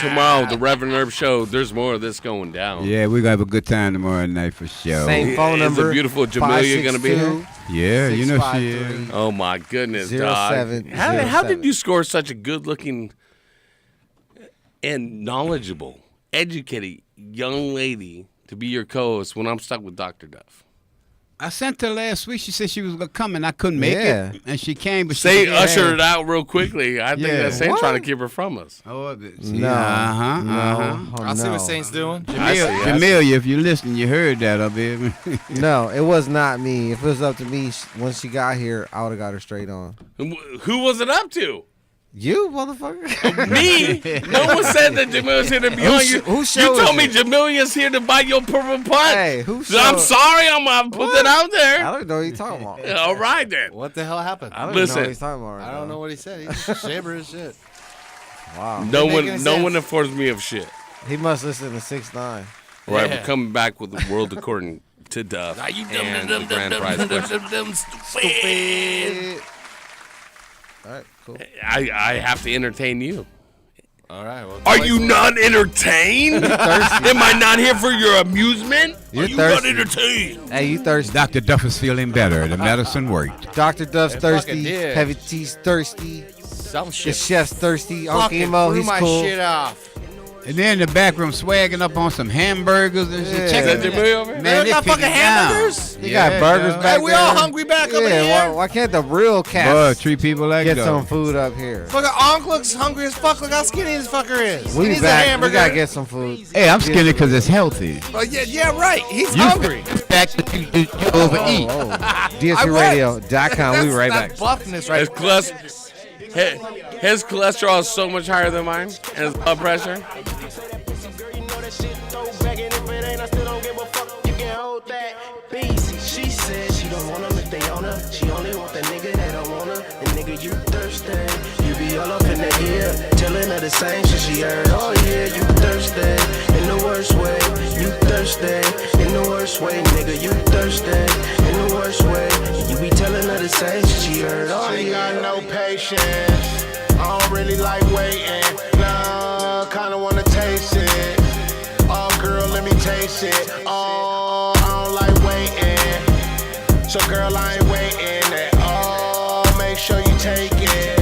tomorrow, the Reverend Herb Show, there's more of this going down. Yeah, we're going to have a good time tomorrow night for sure. Same phone number. Is the beautiful Jamelia going to be here? Yeah, you know she is. Oh, my goodness, 07, dog. How did you score such a good-looking and knowledgeable, educated young lady to be your co-host when I'm stuck with Dr. Duff? I sent her last week. She said she was going to come, and I couldn't make it. And she came, but Say she usher it out real quickly. I think that's Saint What? trying to keep her from us. Oh, No. I'll see what Saint's doing. Jamelia, if you're listening, you heard that, baby. No, it was not me. If it was up to me, once she got here, I would have got her straight on. Who was it up to? You, motherfucker. Me? No one said that Jamilia's here to be on you. Who You show told is me it? Jamilia's here to buy your purple punch. Hey, who So I'm show- sorry, I'm gonna put that out there. I don't know what you're talking about. All right then. What the hell happened? I don't even know Listen. what he's talking about right I don't now. know what he said. He's just shabber as shit. Wow. No Didn't make any one sense. informs me of shit. He must listen to 6ix9ine. Right, Yeah. we're coming back with the world according to Duff and the grand prize question. Stupid. All right, cool. I have to entertain you. All right. Well, Are you not entertained? Am I not here for your amusement? You're Are you thirsty. not entertained? Hey, you thirsty? Dr. Duff is feeling better. The medicine worked. Dr. Duff's It thirsty. fucking did. Heavy T's thirsty. Some The shit. chef's thirsty. Uncle Fucking Emo, threw he's my cool. shit off. And then in the back room swagging up on some hamburgers and shit. Check it, man. They got fucking hamburgers. You got burgers back there. Hey, we all hungry back up in here. Why can't the real cats Boy, treat people like get that. some food up here? Fucking Onk looks hungry as fuck. Look how skinny this fucker is. We he needs back. a hamburger. We gotta get some food. Hey, I'm skinny because it's healthy. Oh, yeah, right. He's hungry. Back to you overeat. DSUradio.com. We be right back. Buffness right His cholesterol is so much higher than mine, and his blood pressure. She said she don't want them if they own her. She only want the nigga that don't want her. And nigga, you thirsty. You be all up in the ear, telling her the same shit she heard. Oh yeah, you thirsty. In the worst way. You thirsty. In the worst way, nigga, you thirsty. In the worst way. You be telling her the same shit she heard. Oh She yeah. got no patience. I don't really like waiting. Nah, kinda wanna taste it. Oh, girl, let me taste it. Oh, I don't like waiting. So, girl, I ain't waiting at all. Make sure you take it.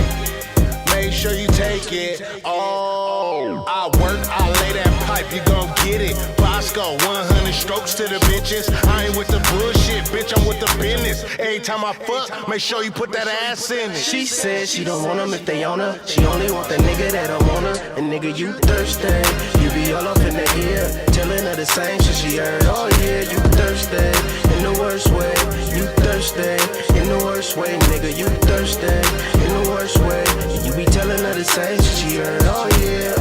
Make sure you take it. Oh, I work, I lay that pipe, you gon' get it. Bosco, 100 strokes to the bitches. I ain't with the bullshit, bitch, I'm with the business. Every time I fuck, make sure you put that ass in it. She said she don't want them if they own her. She only want the nigga that don't want her. And nigga, you thirsty. You be all up in the ear, telling her the same shit she heard. Oh yeah, you thirsty. In the worst way. You thirsty. In the worst way, nigga, you thirsty. In the worst way. You be telling her the same shit she heard. Oh yeah.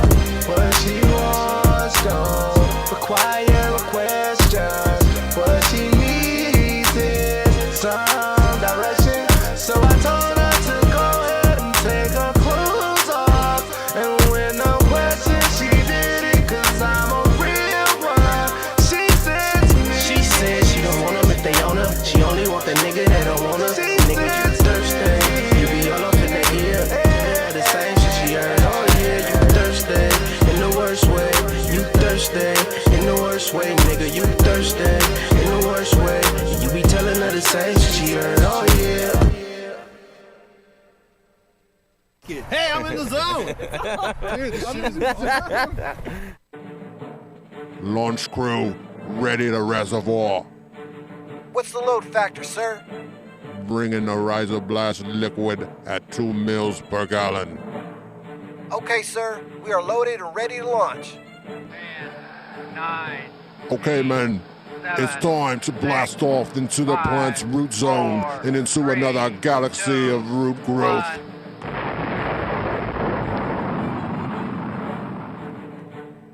What she wants don't require a question. What she needs is some direction. So I told her to go ahead and take her clothes off. And with no question she did it, cause I'm a real one. She said to me, she said she don't want them if they own her. She only want the nigga that don't want her. Nigga, you thirsty. You be all up in the ear. Yeah, the same shit she heard. Oh yeah, you thirsty. In the worst way. You thirsty. In the worst way, nigga, you thirsty. In the worst way. You be telling her the same shit she heard. Oh yeah. Hey, I'm in the zone. Launch crew, ready to reservoir. What's the load factor, sir? Bringing the Riser Blast liquid at 2 mils per gallon. Okay, sir. We are loaded and ready to launch. 9. Okay, men. It's time to blast off into the plant's root zone and into another galaxy of root growth.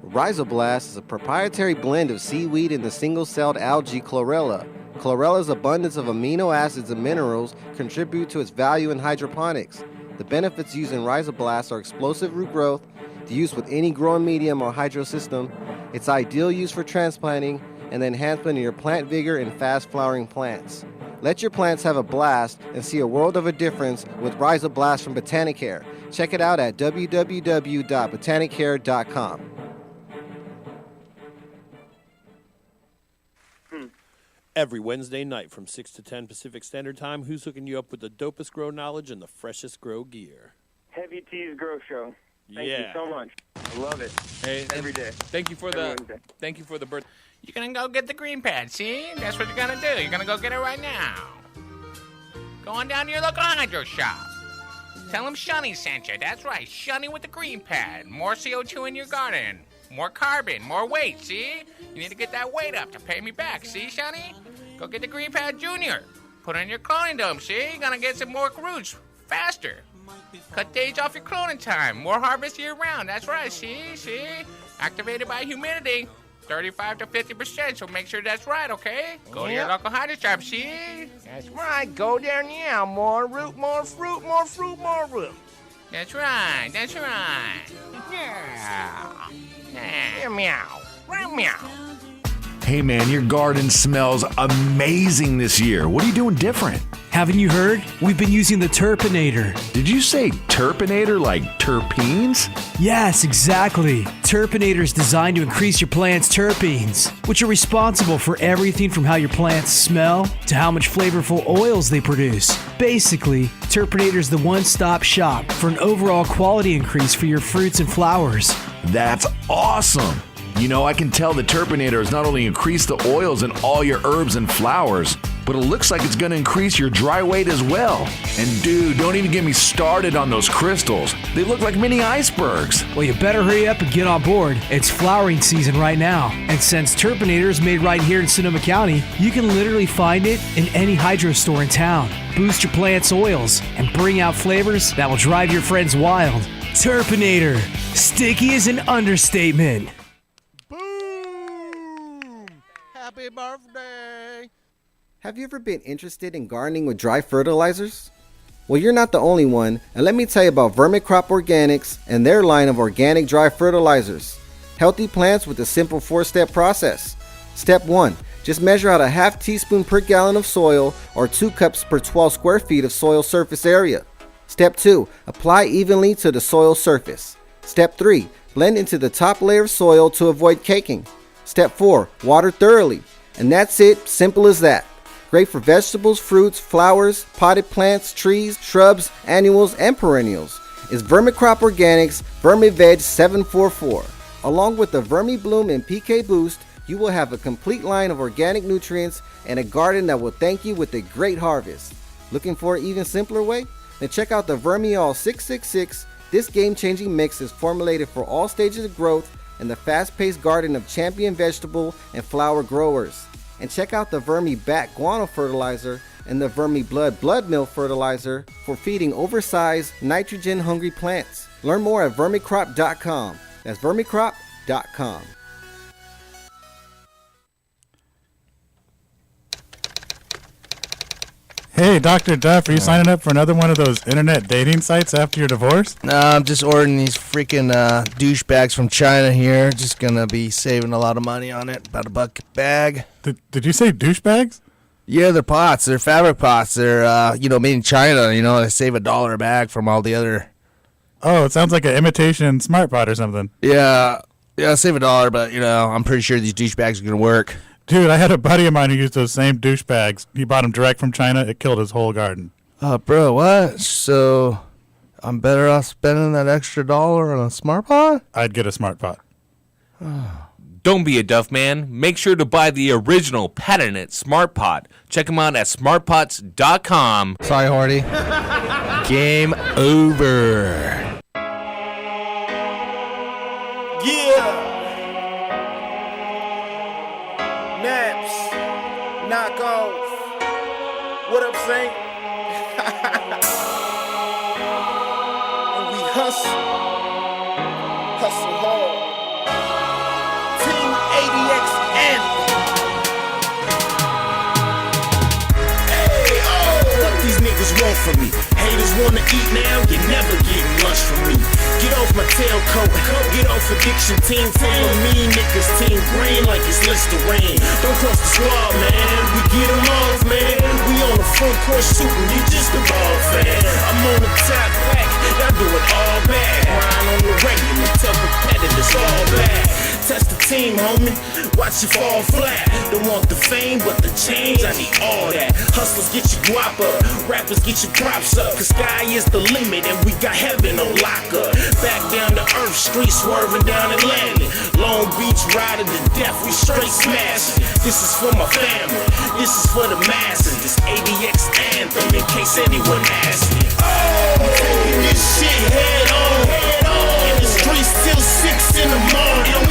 Rhizoblast is a proprietary blend of seaweed and the single-celled algae chlorella. Chlorella's abundance of amino acids and minerals contribute to its value in hydroponics. The benefits used in Rhizoblast are explosive root growth, the use with any growing medium or hydro system, its ideal use for transplanting, and the enhancement of your plant vigor in fast-flowering plants. Let your plants have a blast and see a world of a difference with Rhizoblast from Botanicare. Check it out at www.botanicare.com. Every Wednesday night from 6 to 10 Pacific Standard Time, who's hooking you up with the dopest grow knowledge and the freshest grow gear? Heavy T's Grow Show. Thank you Yeah. so much. I love it. Hey, every day. Thank you for the birth. You're gonna go get the green pad, see? That's what you're gonna do. You're gonna go get it right now. Go on down to your local hydro shop. Tell them Shunny sent you. That's right, Shunny with the green pad. More CO2 in your garden. More carbon, more weight, see? You need to get that weight up to pay me back, see, Shunny? Go get the green pad junior. Put it in your cloning dome, see? You're gonna get some more roots faster. Cut days off your cloning time. More harvest year round. That's right, see? Activated by humidity. 35 to 50%, so make sure that's right, okay? Go to your local hydro shop, see? That's right. Go there now. More root, more fruit, more fruit, more root. That's right. Yeah. Meow. Meow. Hey man, your garden smells amazing this year. What are you doing different? Haven't you heard? We've been using the Turpinator. Did you say Turpinator like terpenes? Yes, exactly. Turpinator is designed to increase your plant's terpenes, which are responsible for everything from how your plants smell to how much flavorful oils they produce. Basically, Turpinator is the one-stop shop for an overall quality increase for your fruits and flowers. That's awesome. You know, I can tell the Turpinator has not only increased the oils in all your herbs and flowers, but it looks like it's going to increase your dry weight as well. And dude, don't even get me started on those crystals. They look like mini icebergs. Well, you better hurry up and get on board. It's flowering season right now. And since Turpinator is made right here in Sonoma County, you can literally find it in any hydro store in town. Boost your plant's oils and bring out flavors that will drive your friends wild. Turpinator. Sticky is an understatement. Happy birthday! Have you ever been interested in gardening with dry fertilizers? Well, you're not the only one, and let me tell you about Vermicrop Organics and their line of organic dry fertilizers. Healthy plants with a simple 4-step process. Step 1. Just measure out a half teaspoon per gallon of soil or 2 cups per 12 square feet of soil surface area. Step 2. Apply evenly to the soil surface. Step 3. Blend into the top layer of soil to avoid caking. Step 4. Water thoroughly. And that's it, simple as that. Great for vegetables, fruits, flowers, potted plants, trees, shrubs, annuals, and perennials. It's Vermicrop Organics VermiVeg 744. Along with the VermiBloom and PK Boost, you will have a complete line of organic nutrients and a garden that will thank you with a great harvest. Looking for an even simpler way? Then check out the Vermiall 666. This game-changing mix is formulated for all stages of growth and the fast-paced garden of champion vegetable and flower growers. And check out the Vermi Bat Guano Fertilizer and the Vermi Blood Meal Fertilizer for feeding oversized, nitrogen-hungry plants. Learn more at vermicrop.com. That's vermicrop.com. Hey, Dr. Duff, are you signing up for another one of those internet dating sites after your divorce? No, I'm just ordering these freaking douchebags from China here. Just gonna be saving a lot of money on it. About $1 a bag. Did you say douchebags? Yeah, they're pots. They're fabric pots. They're, made in China. They save $1 a bag from all the other. Oh, it sounds like an imitation smart pot or something. Yeah, save $1, but, I'm pretty sure these douchebags are gonna work. Dude, I had a buddy of mine who used those same douchebags. He bought them direct from China. It killed his whole garden. Bro, what? So I'm better off spending that extra $1 on a smart pot? I'd get a smart pot. Don't be a Duff man. Make sure to buy the original patented Smart Pot. Check them out at smartpots.com. Sorry, Horty. Game over. Yeah. Naps. Knock off. What up, Saint? And we hustle. Hustle hard. Team ADX anthem. Hey, what these niggas want from me? Haters wanna eat now, you never get lunch from me. Get off my tailcoat, get off addiction team. Follow me, niggas team green like it's Listerine. Don't cross the squad, man, we get them off, man. We on the front court shooting, you just a ball fan. I'm on the top back, y'all do it all bad. Grind on the regular, tell competitors all bad. Test the team, homie, watch you fall flat. Don't want the fame, but the change, I need all that. Hustlers get your guap up, rappers get your props up. Cause sky is the limit and we got heaven on lock up. Back down to earth, street swerving down Atlantic. Long Beach riding to death, we straight smashing. This is for my family, this is for the masses. This ADX anthem in case anyone asks me. I'm taking this shit head on. And the streets till 6 in the morning.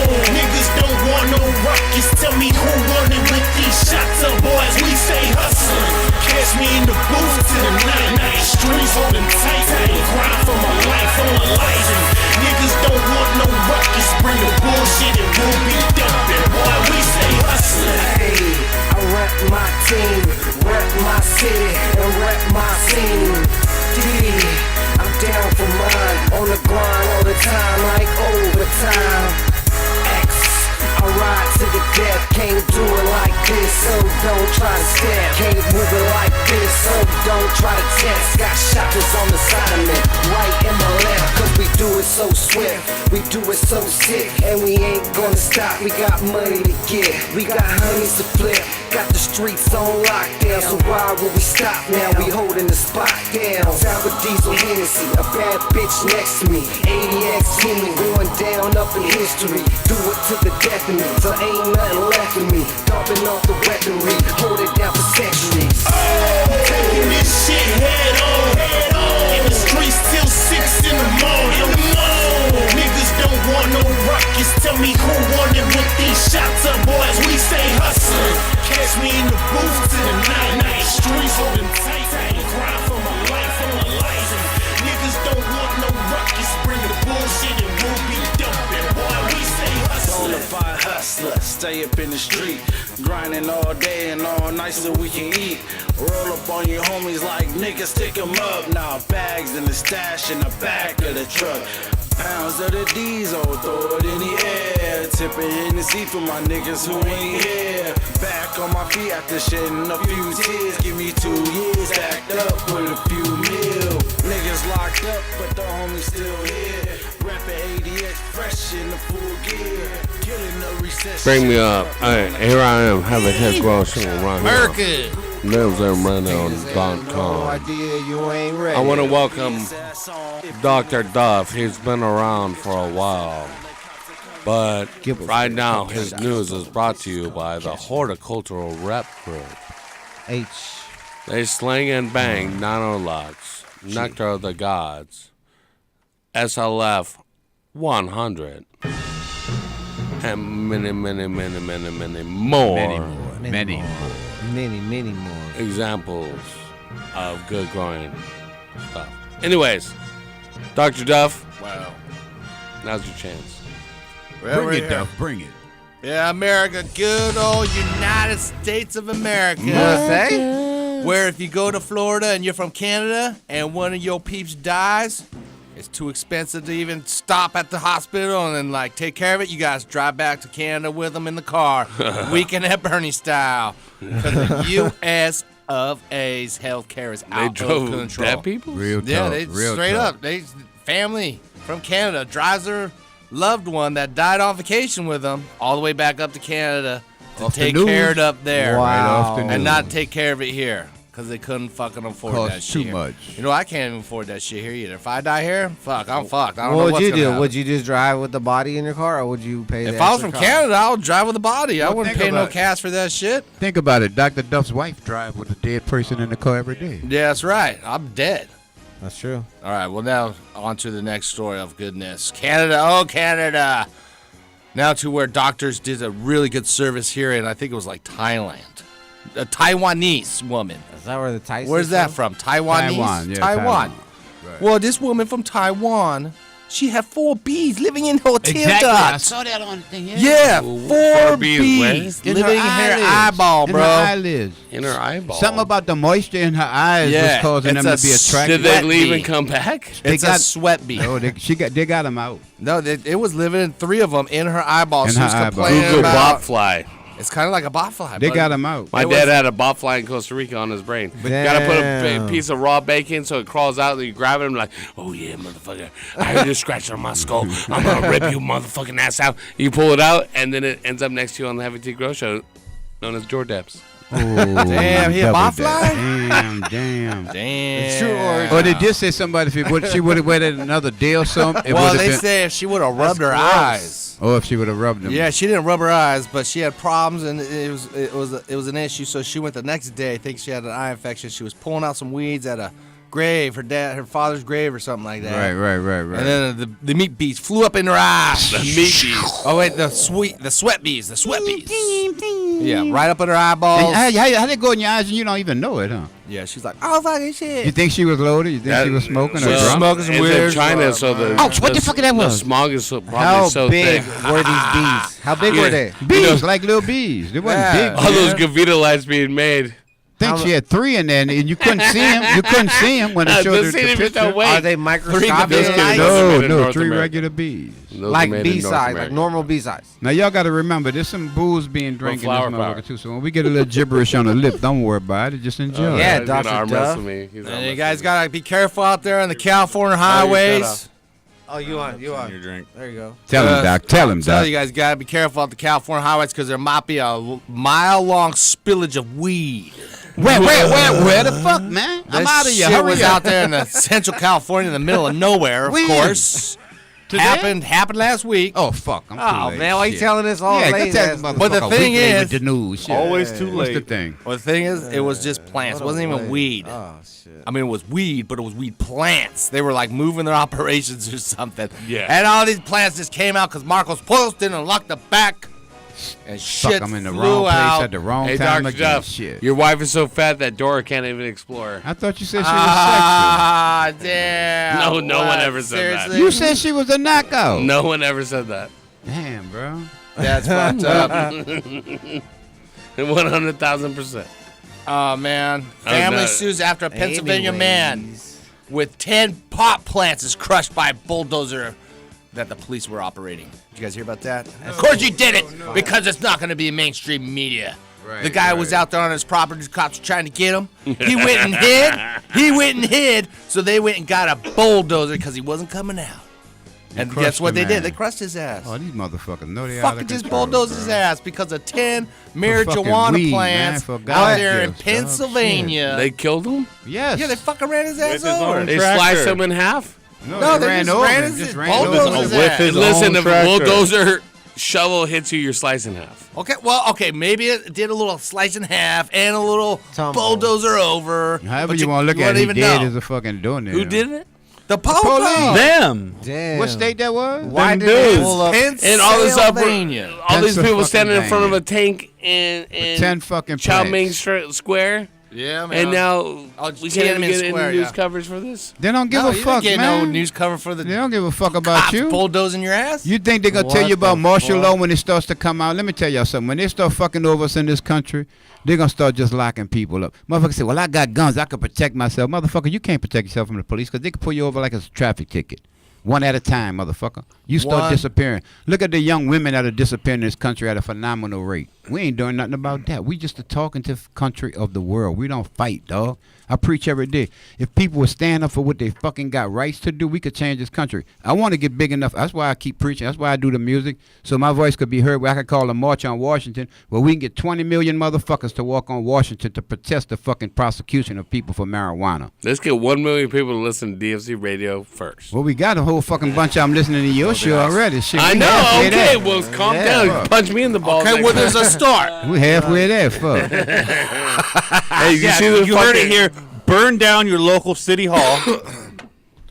Niggas don't want no ruckus. Tell me who running with these shots up, boys. We stay hustling. Catch me in the booth till the night. Streets holding tight. Grind for my life on the lighting. Niggas don't want no ruckus. Bring the bullshit and we'll be dumping. Boy, we stay hustling. Hey, I rep my team, rep my city, and rep my scene. I'm down for mine, on the grind all the time, like overtime. I ride to the death, can't do it like this, so don't try to step. Can't move it like this, so don't try to test. Got shotters on the side of me, right in my left, cause we do it so swift, we do it so sick, and we ain't gonna stop. We got money to get, we got honeys to flip, got the streets on lockdown. So why would we stop now? We holding the spot down. Sour diesel Hennessy, a bad bitch next to me. 80X team going down up in history. Do it to the death of me, so ain't nothing left of me. Dumping off the weaponry, hold it down for centuries. Taking this shit head on. In the streets till 6 in the morning. Niggas don't want no ruckus. Tell me who wanted with these shots up, boys. We stay hustling. Catch me in the booth to the night. Streets holding tight. Grind for my life, for my life. Niggas don't want no ruckus. Bring the bullshit and we'll be dumping. Boy, we stay hustling. Bonafide hustler, stay up in the street, grinding all day and all night so we can eat. Roll up on your homies like niggas, stick 'em up. Now bags in the stash in the back of the truck. Pounds of the diesel, throw it in the air. Tipping Hennessy for my niggas who ain't here. Back on my feet after shedding a few tears. Give me 2 years, backed up with a few mil. Niggas locked up, but the homies still here. Rapping ADX, fresh in the full gear. Killing the recession. Bring me up. Hey, here I am, having head growth around America. here. Lives and Reno.com. You ain't ready. I want to welcome Dr. Duff. He's been around for a while. But right now, his news is brought to you by the Horticultural Rep Group. They sling and bang Nanolox, Nectar of the Gods, SLF 100, and many more. Many more examples of good growing stuff. Anyways, Dr. Duff. Wow. Now's your chance. Well, Bring it, Duff. Bring it. Yeah, America, good old United States of America. USA? Where if you go to Florida and you're from Canada and one of your peeps dies, it's too expensive to even stop at the hospital and like take care of it. You guys drive back to Canada with them in the car, Weekend at Bernie style. Because the U.S. of A's healthcare is out of control. Dead people? Real Yeah, tough. they Real straight tough. up. They family from Canada drives their loved one that died on vacation with them all the way back up to Canada to Off the take news. care of it up there. Wow. Right off the And news. not take care of it here. Because they couldn't fucking afford that Costs shit. too here. much. You know, I can't even afford that shit here either. If I die here, fuck, I'm fucked. I don't know What would what's you gonna do? happen. Would you just drive with the body in your car, or would you pay? If the I was extra from cost? Canada, I would drive with the body. I Well, wouldn't think pay no about it. cash for that shit. Think about it. Dr. Duff's wife drives with a dead person in the car every day. Yeah, that's right. I'm dead. That's true. All right, well, now on to the next story of goodness. Canada, oh, Canada. Now to where doctors did a really good service here in, I think it was like Thailand. A Taiwanese woman. Is that where the Tyson? Where's that from? Taiwanese? Taiwan, yeah, Taiwan. Taiwan. Right. Well, this woman from Taiwan, she had 4 bees living in her tail Exactly. I duct. saw that on the thing. Yeah, 4 bees bees In living in her eyeball, in bro. her eyelids. In her eyeball. Something about the moisture in her eyes Yeah, was causing it's them a to be attracted. Did they sweat leave bee. and come back? It's a sweat bee. No, they got them out. No, it was living in 3 of them in her eyeball. In She her was eyeball. complaining Google about. botfly. It's kind of like a botfly. They but got them out. My It dad was- had a botfly in Costa Rica on his brain. Gotta put a big piece of raw bacon so it crawls out and you grab it and like, oh yeah, motherfucker. I heard you scratching on my skull. I'm gonna rip you motherfucking ass out. You pull it out and then it ends up next to you on the Heavy Tea Grow Show, known as Jordaps. Oh, Damn, he a double botfly? that. Damn. Damn. true Or they did say somebody if she would have waited another day or something. It Well, would've they been, say if she would have rubbed her gross. eyes. or if she would have rubbed them. Yeah, she didn't rub her eyes, but she had problems, and it was an issue. So she went the next day. I think she had an eye infection. She was pulling out some weeds at a grave, her father's grave, or something like that. Right. And then the meat bees flew up in her eyes. The meat bees. Oh wait, the sweat bees. Yeah, right up in her eyeballs. And how they go in your eyes and you don't even know it, huh? Yeah, she's like, oh fucking shit. You think she was loaded? You think she was smoking or Well, drunk? smoking some it's weird in China, so the what the fuck that was? The smog is probably How so big thick. were these bees? How big Yeah. were they? Bees, like little bees. They wasn't Yeah. big. All those Gavita lights being made. I think she had 3 in there, and you couldn't see him. You couldn't see him when it showed This the ain't even picture. no way. Are they Those microscopic? kids Like, those are made in No, North 3 America. regular bees. Those are like made in bee North size, like America. normal bee size. Now y'all got to remember, there's some booze being drank in this flower power. motherfucker too. So when we get a little gibberish on the lip, don't worry about it. Just enjoy. Yeah, He's gonna Dr. arm Duff. wrestle me. He's arm And you wrestling guys me. gotta be careful out there on the California shut highways. Oh, you on your drink. There you go. Tell him, Doc. Tell him, Tell Doc. you guys gotta be careful at the California highways because there might be a mile-long spillage of weed. Where the fuck, man? I'm This out of here. shit Hurry was up. out there in the Central California, in the middle of nowhere, of When? course. Today? Happened last week. Oh fuck! I'm too Oh late. man, why you Shit. telling us all Yeah, late? get that ass- motherfucker But the a week thing late is- with the news. Shit. Always too What's late. the thing? Well, the thing is, it was just plants. It wasn't even weed. Oh shit. I mean, it was weed, but it was weed plants. They were like moving their operations or something. Yeah. And all these plants just came out because Marcos Post didn't lock the back. And shit Fuck, I'm in the flew wrong place out. at the wrong Hey, time Dr. again. Duff, Shit. your wife is so fat that Dora can't even explore. I thought you said she was Ah, damn. No, no one What? ever said that. Seriously? sexy. You said she was a knockout. No one ever said that. Damn, bro. That's fucked up. 100,000%. Oh, man. Family sues after a Pennsylvania man Anyways. with 10 pot plants is crushed by a bulldozer that the police were operating. Did you guys hear about that? Of course you did it, because it's not going to be in mainstream media. Right, the guy was out there on his property, the cops were trying to get him. He went and hid. He went and hid, so they went and got a bulldozer because he wasn't coming out. And crushed guess what the they did? man. They crushed his ass. Oh, these motherfuckers know they out Fucking of just control, bulldozed his bro. ass because of 10 fucking marijuana weed, plants man, for out God's there in gifts, dog. Pennsylvania. They killed him? Yes. Yeah, they fucking ran his ass With his over. own They tractor. sliced him in half? No, they ran just over ran him, his- just ran bulldozed over his him. With ass. his Listen, own if a tractor. bulldozer shovel hits you, you're sliced in half. Okay, maybe it did a little slice in half and a little Tumble. bulldozer over. However but you want to look at it, he even dead know. as a fucking doing it. Who did it? The police. Them. Damn. What state that was? Why Them did they dudes. pull up? And all this up, Pennsylvania. all these people standing in front of a Pennsylvania. tank in 10 fucking Chow plants. Mein Square. Yeah, man. And now Oh, we can't even Tiananmen get any Square, news yeah. coverage for this. They don't give no, a you fuck, didn't get man. no news cover for the They don't give a fuck about cops you. bulldozing your ass. You think they're going to tell What you about the martial fuck? law when it starts to come out? Let me tell y'all something. When they start fucking over us in this country, they're going to start just locking people up. Motherfuckers say, well, I got guns. I can protect myself. Motherfucker, you can't protect yourself from the police because they can pull you over like it's a traffic ticket. One at a time, motherfucker. You start One. disappearing. Look at the young women that are disappearing in this country at a phenomenal rate. We ain't doing nothing about that. We just a talkative country of the world. We don't fight, dog. I preach every day. If people would stand up for what they fucking got rights to do, we could change this country. I want to get big enough. That's why I keep preaching. That's why I do the music, so my voice could be heard where I could call a march on Washington where we can get 20 million motherfuckers to walk on Washington to protest the fucking prosecution of people for marijuana. Let's get 1 million people to listen to DFC radio first. Well, we got a whole fucking bunch of them listening to your show already. Shit, I we know. halfway Okay, there. well, calm Yeah, down. fuck. Punch me in the balls. Okay, next well, time. there's a start. We halfway there, fuck. Hey, you see the you heard it here. Burn down your local city hall.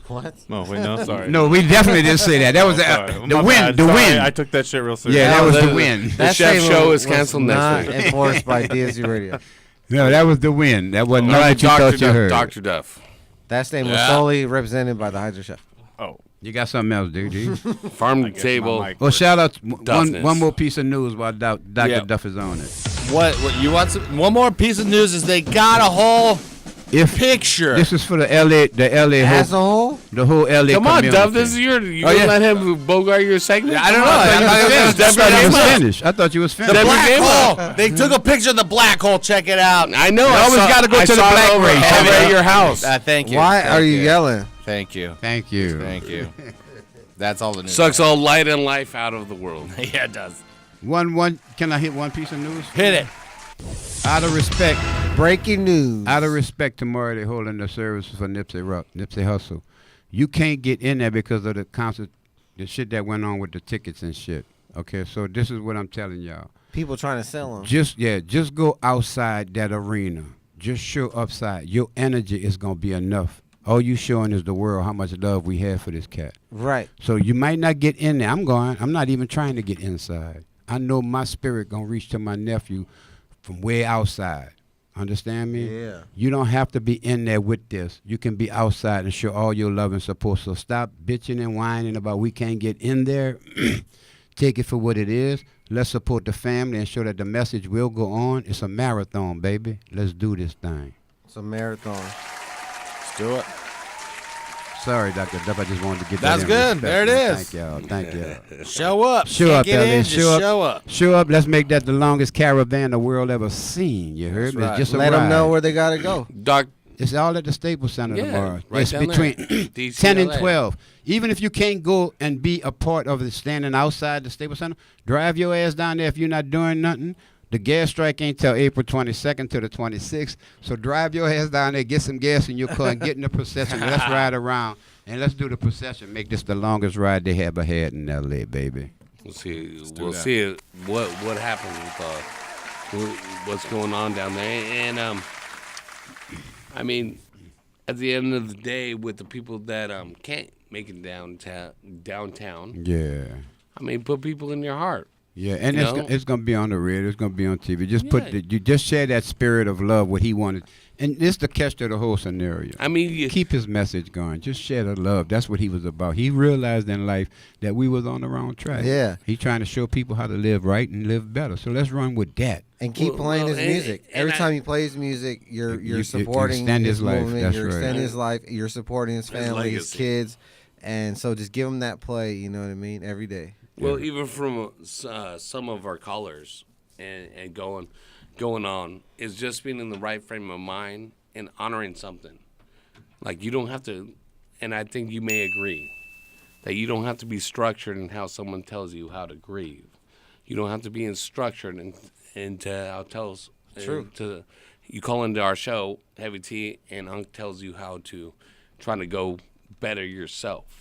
What? No, wait, no, sorry. No, we definitely didn't say that. That was Sorry. the My wind. bad. The Sorry, wind. I took that shit real serious. Yeah, that was the- the wind. The chef show is canceled not next week. enforced by DSU Radio. No, that was the wind. That wasn't All what right, you Dr. thought you Duff. heard. Dr. Duff. That statement was Yeah. solely represented by the Hydro Chef. Oh, You got something else, dude? Farm to guess table. my mic- Well, shout out Duffness. one more piece of news while Dr. Yeah. Duff is on it. What you want? One more piece of news is they got a whole If picture. this is for the LA, As a whole? the whole LA Come on, community. Duff. This is your. You Oh, gonna yeah. let him bogart your segment? I don't Come know. on. I thought you I was thought you Debbie was Gable. finished. I thought you was The finished. black Gable. hole. They took a picture of the black hole. Check it out. I know. You I always saw- gotta go I to the saw it black over race. at your house. Thank you. Why Thank are you yelling? Thank you. Thank you. Thank you. That's all the news. Sucks all light and life out of the world. Yeah, it does. One. Can I hit one piece of news? Hit it. Out of respect. Breaking news. Out of respect to Maury, they holding the service for Nipsey Hussle. You can't get in there because of the concert, the shit that went on with the tickets and shit. Okay, so this is what I'm telling y'all. People trying to sell them. Just go outside that arena. Just show upside. Your energy is gonna be enough. All you showing is the world how much love we have for this cat. Right. So you might not get in there. I'm not even trying to get inside. I know my spirit gonna reach to my nephew from way outside. Understand me? Yeah. You don't have to be in there with this. You can be outside and show all your love and support. So stop bitching and whining about we can't get in there. Take it for what it is. Let's support the family and show that the message will go on. It's a marathon, baby. Let's do this thing. It's a marathon. Let's do it. Sorry, Dr. Duff. I just wanted to get That's that in good. respect, There it man. is. Thank y'all. Thank y'all. Show up. Show Can't up, get LA. in, just show up. Show up. Let's make that the longest caravan the world ever seen. You heard me? right. It's just Let a them know ride. where they got to go. It's all at the Staples Center tomorrow. Right It's down between there. 10 and DCLA. 12. Even if you can't go and be a part of it standing outside the Staples Center, drive your ass down there if you're not doing nothing. The gas strike ain't till April 22nd to the 26th. So drive your ass down there, get some gas in your car, and get in the procession. Let's ride around, and let's do the procession. Make this the longest ride they ever had in L.A., baby. We'll see. We'll see what happens with what's going on down there. And I mean, at the end of the day, with the people that can't make it downtown. Yeah. I mean, put people in your heart. Yeah, and it's gonna be on the radio. It's gonna be on TV. Just you just share that spirit of love, what he wanted, and this the catch to the whole scenario. I mean, keep his message going. Just share the love. That's what he was about. He realized in life that we was on the wrong track. Yeah, he's trying to show people how to live right and live better. So let's run with that and keep playing his music. Every time he plays music, you're supporting his life. movement. That's you're right. extending his life. You're supporting his family, his kids, and so just give him that play. You know what I mean? Every day. Well, even from some of our callers and going on is just being in the right frame of mind and honoring something. Like you don't have to, and I think you may agree, that you don't have to be structured in how someone tells you how to grieve. You don't have to be structured into how tells. True. You call into our show, Heavy T, and Unc tells you how to try to go better yourself.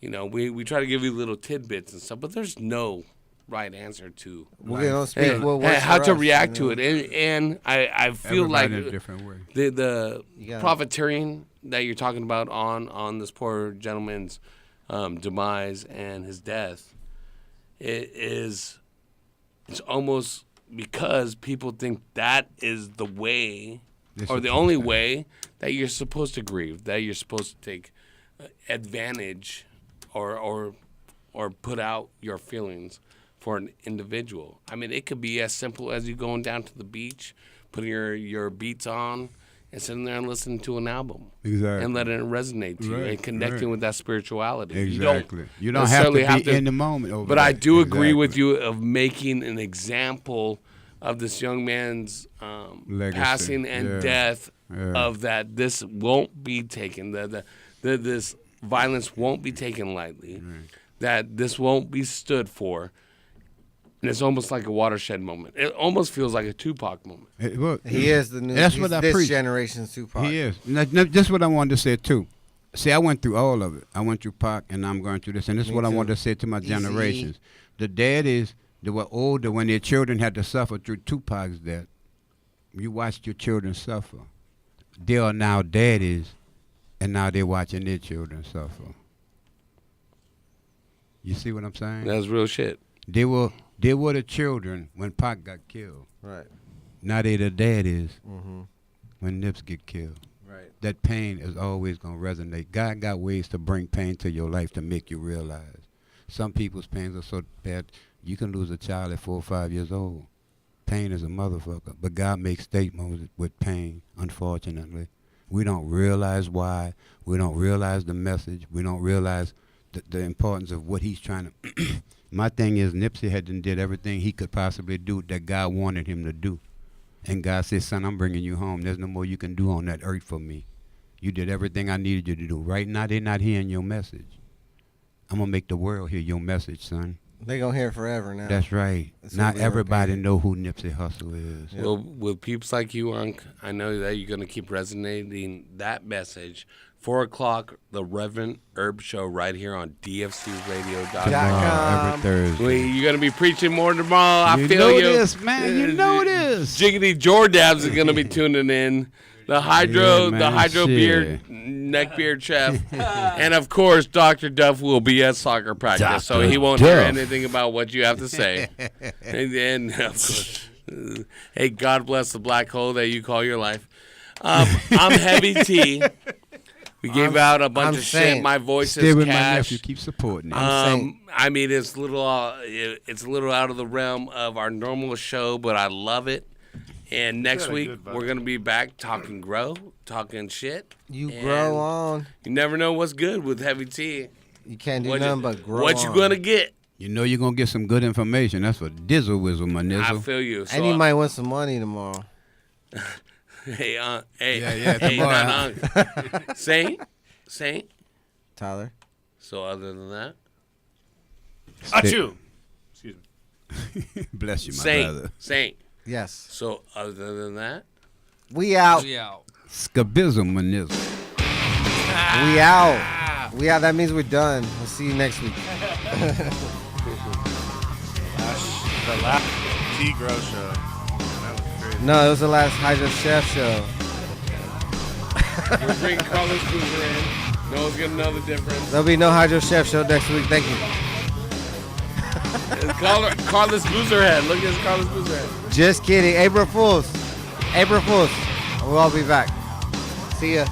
You know, we try to give you little tidbits and stuff, but there's no right answer to how to react to it. And I feel like in a different way. The profiteering that you're talking about on this poor gentleman's demise and his death, it's almost because people think that is the way or the only way that you're supposed to grieve, that you're supposed to take advantage or put out your feelings for an individual. I mean, it could be as simple as you going down to the beach, putting your beats on, and sitting there and listening to an album. Exactly. And letting it resonate to you and connecting with that spirituality. Exactly. You don't have to be in the moment. But I do agree with you of making an example of this young man's passing and death of that. This won't be taken. This violence won't be taken lightly, that this won't be stood for, and it's almost like a watershed moment. It almost feels like a Tupac moment. He is the new. That's what I this preach. generation's Tupac. He is. That's what I wanted to say too. See, I went through all of it. I went through Pac, and I'm going through this, and this is what I wanted to say to my generations. The daddies that were older when their children had to suffer through Tupac's death. You watched your children suffer. They are now daddies. And now they're watching their children suffer. You see what I'm saying? That's real shit. They were the children when Pac got killed. Right. Now they the daddies when Nips get killed. Right. That pain is always going to resonate. God got ways to bring pain to your life to make you realize. Some people's pains are so bad, you can lose a child at 4 or 5 years old. Pain is a motherfucker. But God makes statements with pain, unfortunately. We don't realize why. We don't realize the message. We don't realize the importance of what he's trying to. My thing is Nipsey did everything he could possibly do that God wanted him to do. And God said, son, I'm bringing you home. There's no more you can do on that earth for me. You did everything I needed you to do. Right now, they're not hearing your message. I'm going to make the world hear your message, son. They're going to hear it forever now. That's right. Not everybody know who Nipsey Hussle is. Well, with peeps like you, Unc, I know that you're going to keep resonating that message. 4 o'clock, the Reverend Herb Show right here on DFCRadio.com. Every Thursday. You're going to be preaching more tomorrow. I feel you. You know this, man. You know this. Jiggity Jordabs is going to be tuning in. The hydro beard, neck beard chef, and of course, Dr. Duff will be at soccer practice, so he won't hear anything about what you have to say. And hey, God bless the black hole that you call your life. I'm Heavy T. We gave out a bunch of shit. My voice is with cash. My nephew. Keep supporting it. I mean, it's a little out of the realm of our normal show, but I love it. And next week, we're going to be back talking shit. You grow on. You never know what's good with Heavy T. You can't do nothing but grow What on. you going to get? You know you're going to get some good information. That's what Dizzle Wizzle, my nizzle. I feel you. And you might win some money tomorrow. Hey, Yeah, hey, tomorrow. Saint. Tyler. So other than that, Achoo. Excuse me. Bless you, my brother. Saint. Yes. So other than that, we out. Scabism. We out. We out. That means we're done. We'll see you next week. The last T-Grow show. That was crazy. No, it was the last Hydro Chef show. we're bringing Carlos Boozer in. No one's gonna know the difference. There'll be no Hydro Chef show next week. Thank you. Carlos Boozerhead. Look at this Carlos Boozerhead. Just kidding. April Fools. April Fools. We'll all be back. See ya.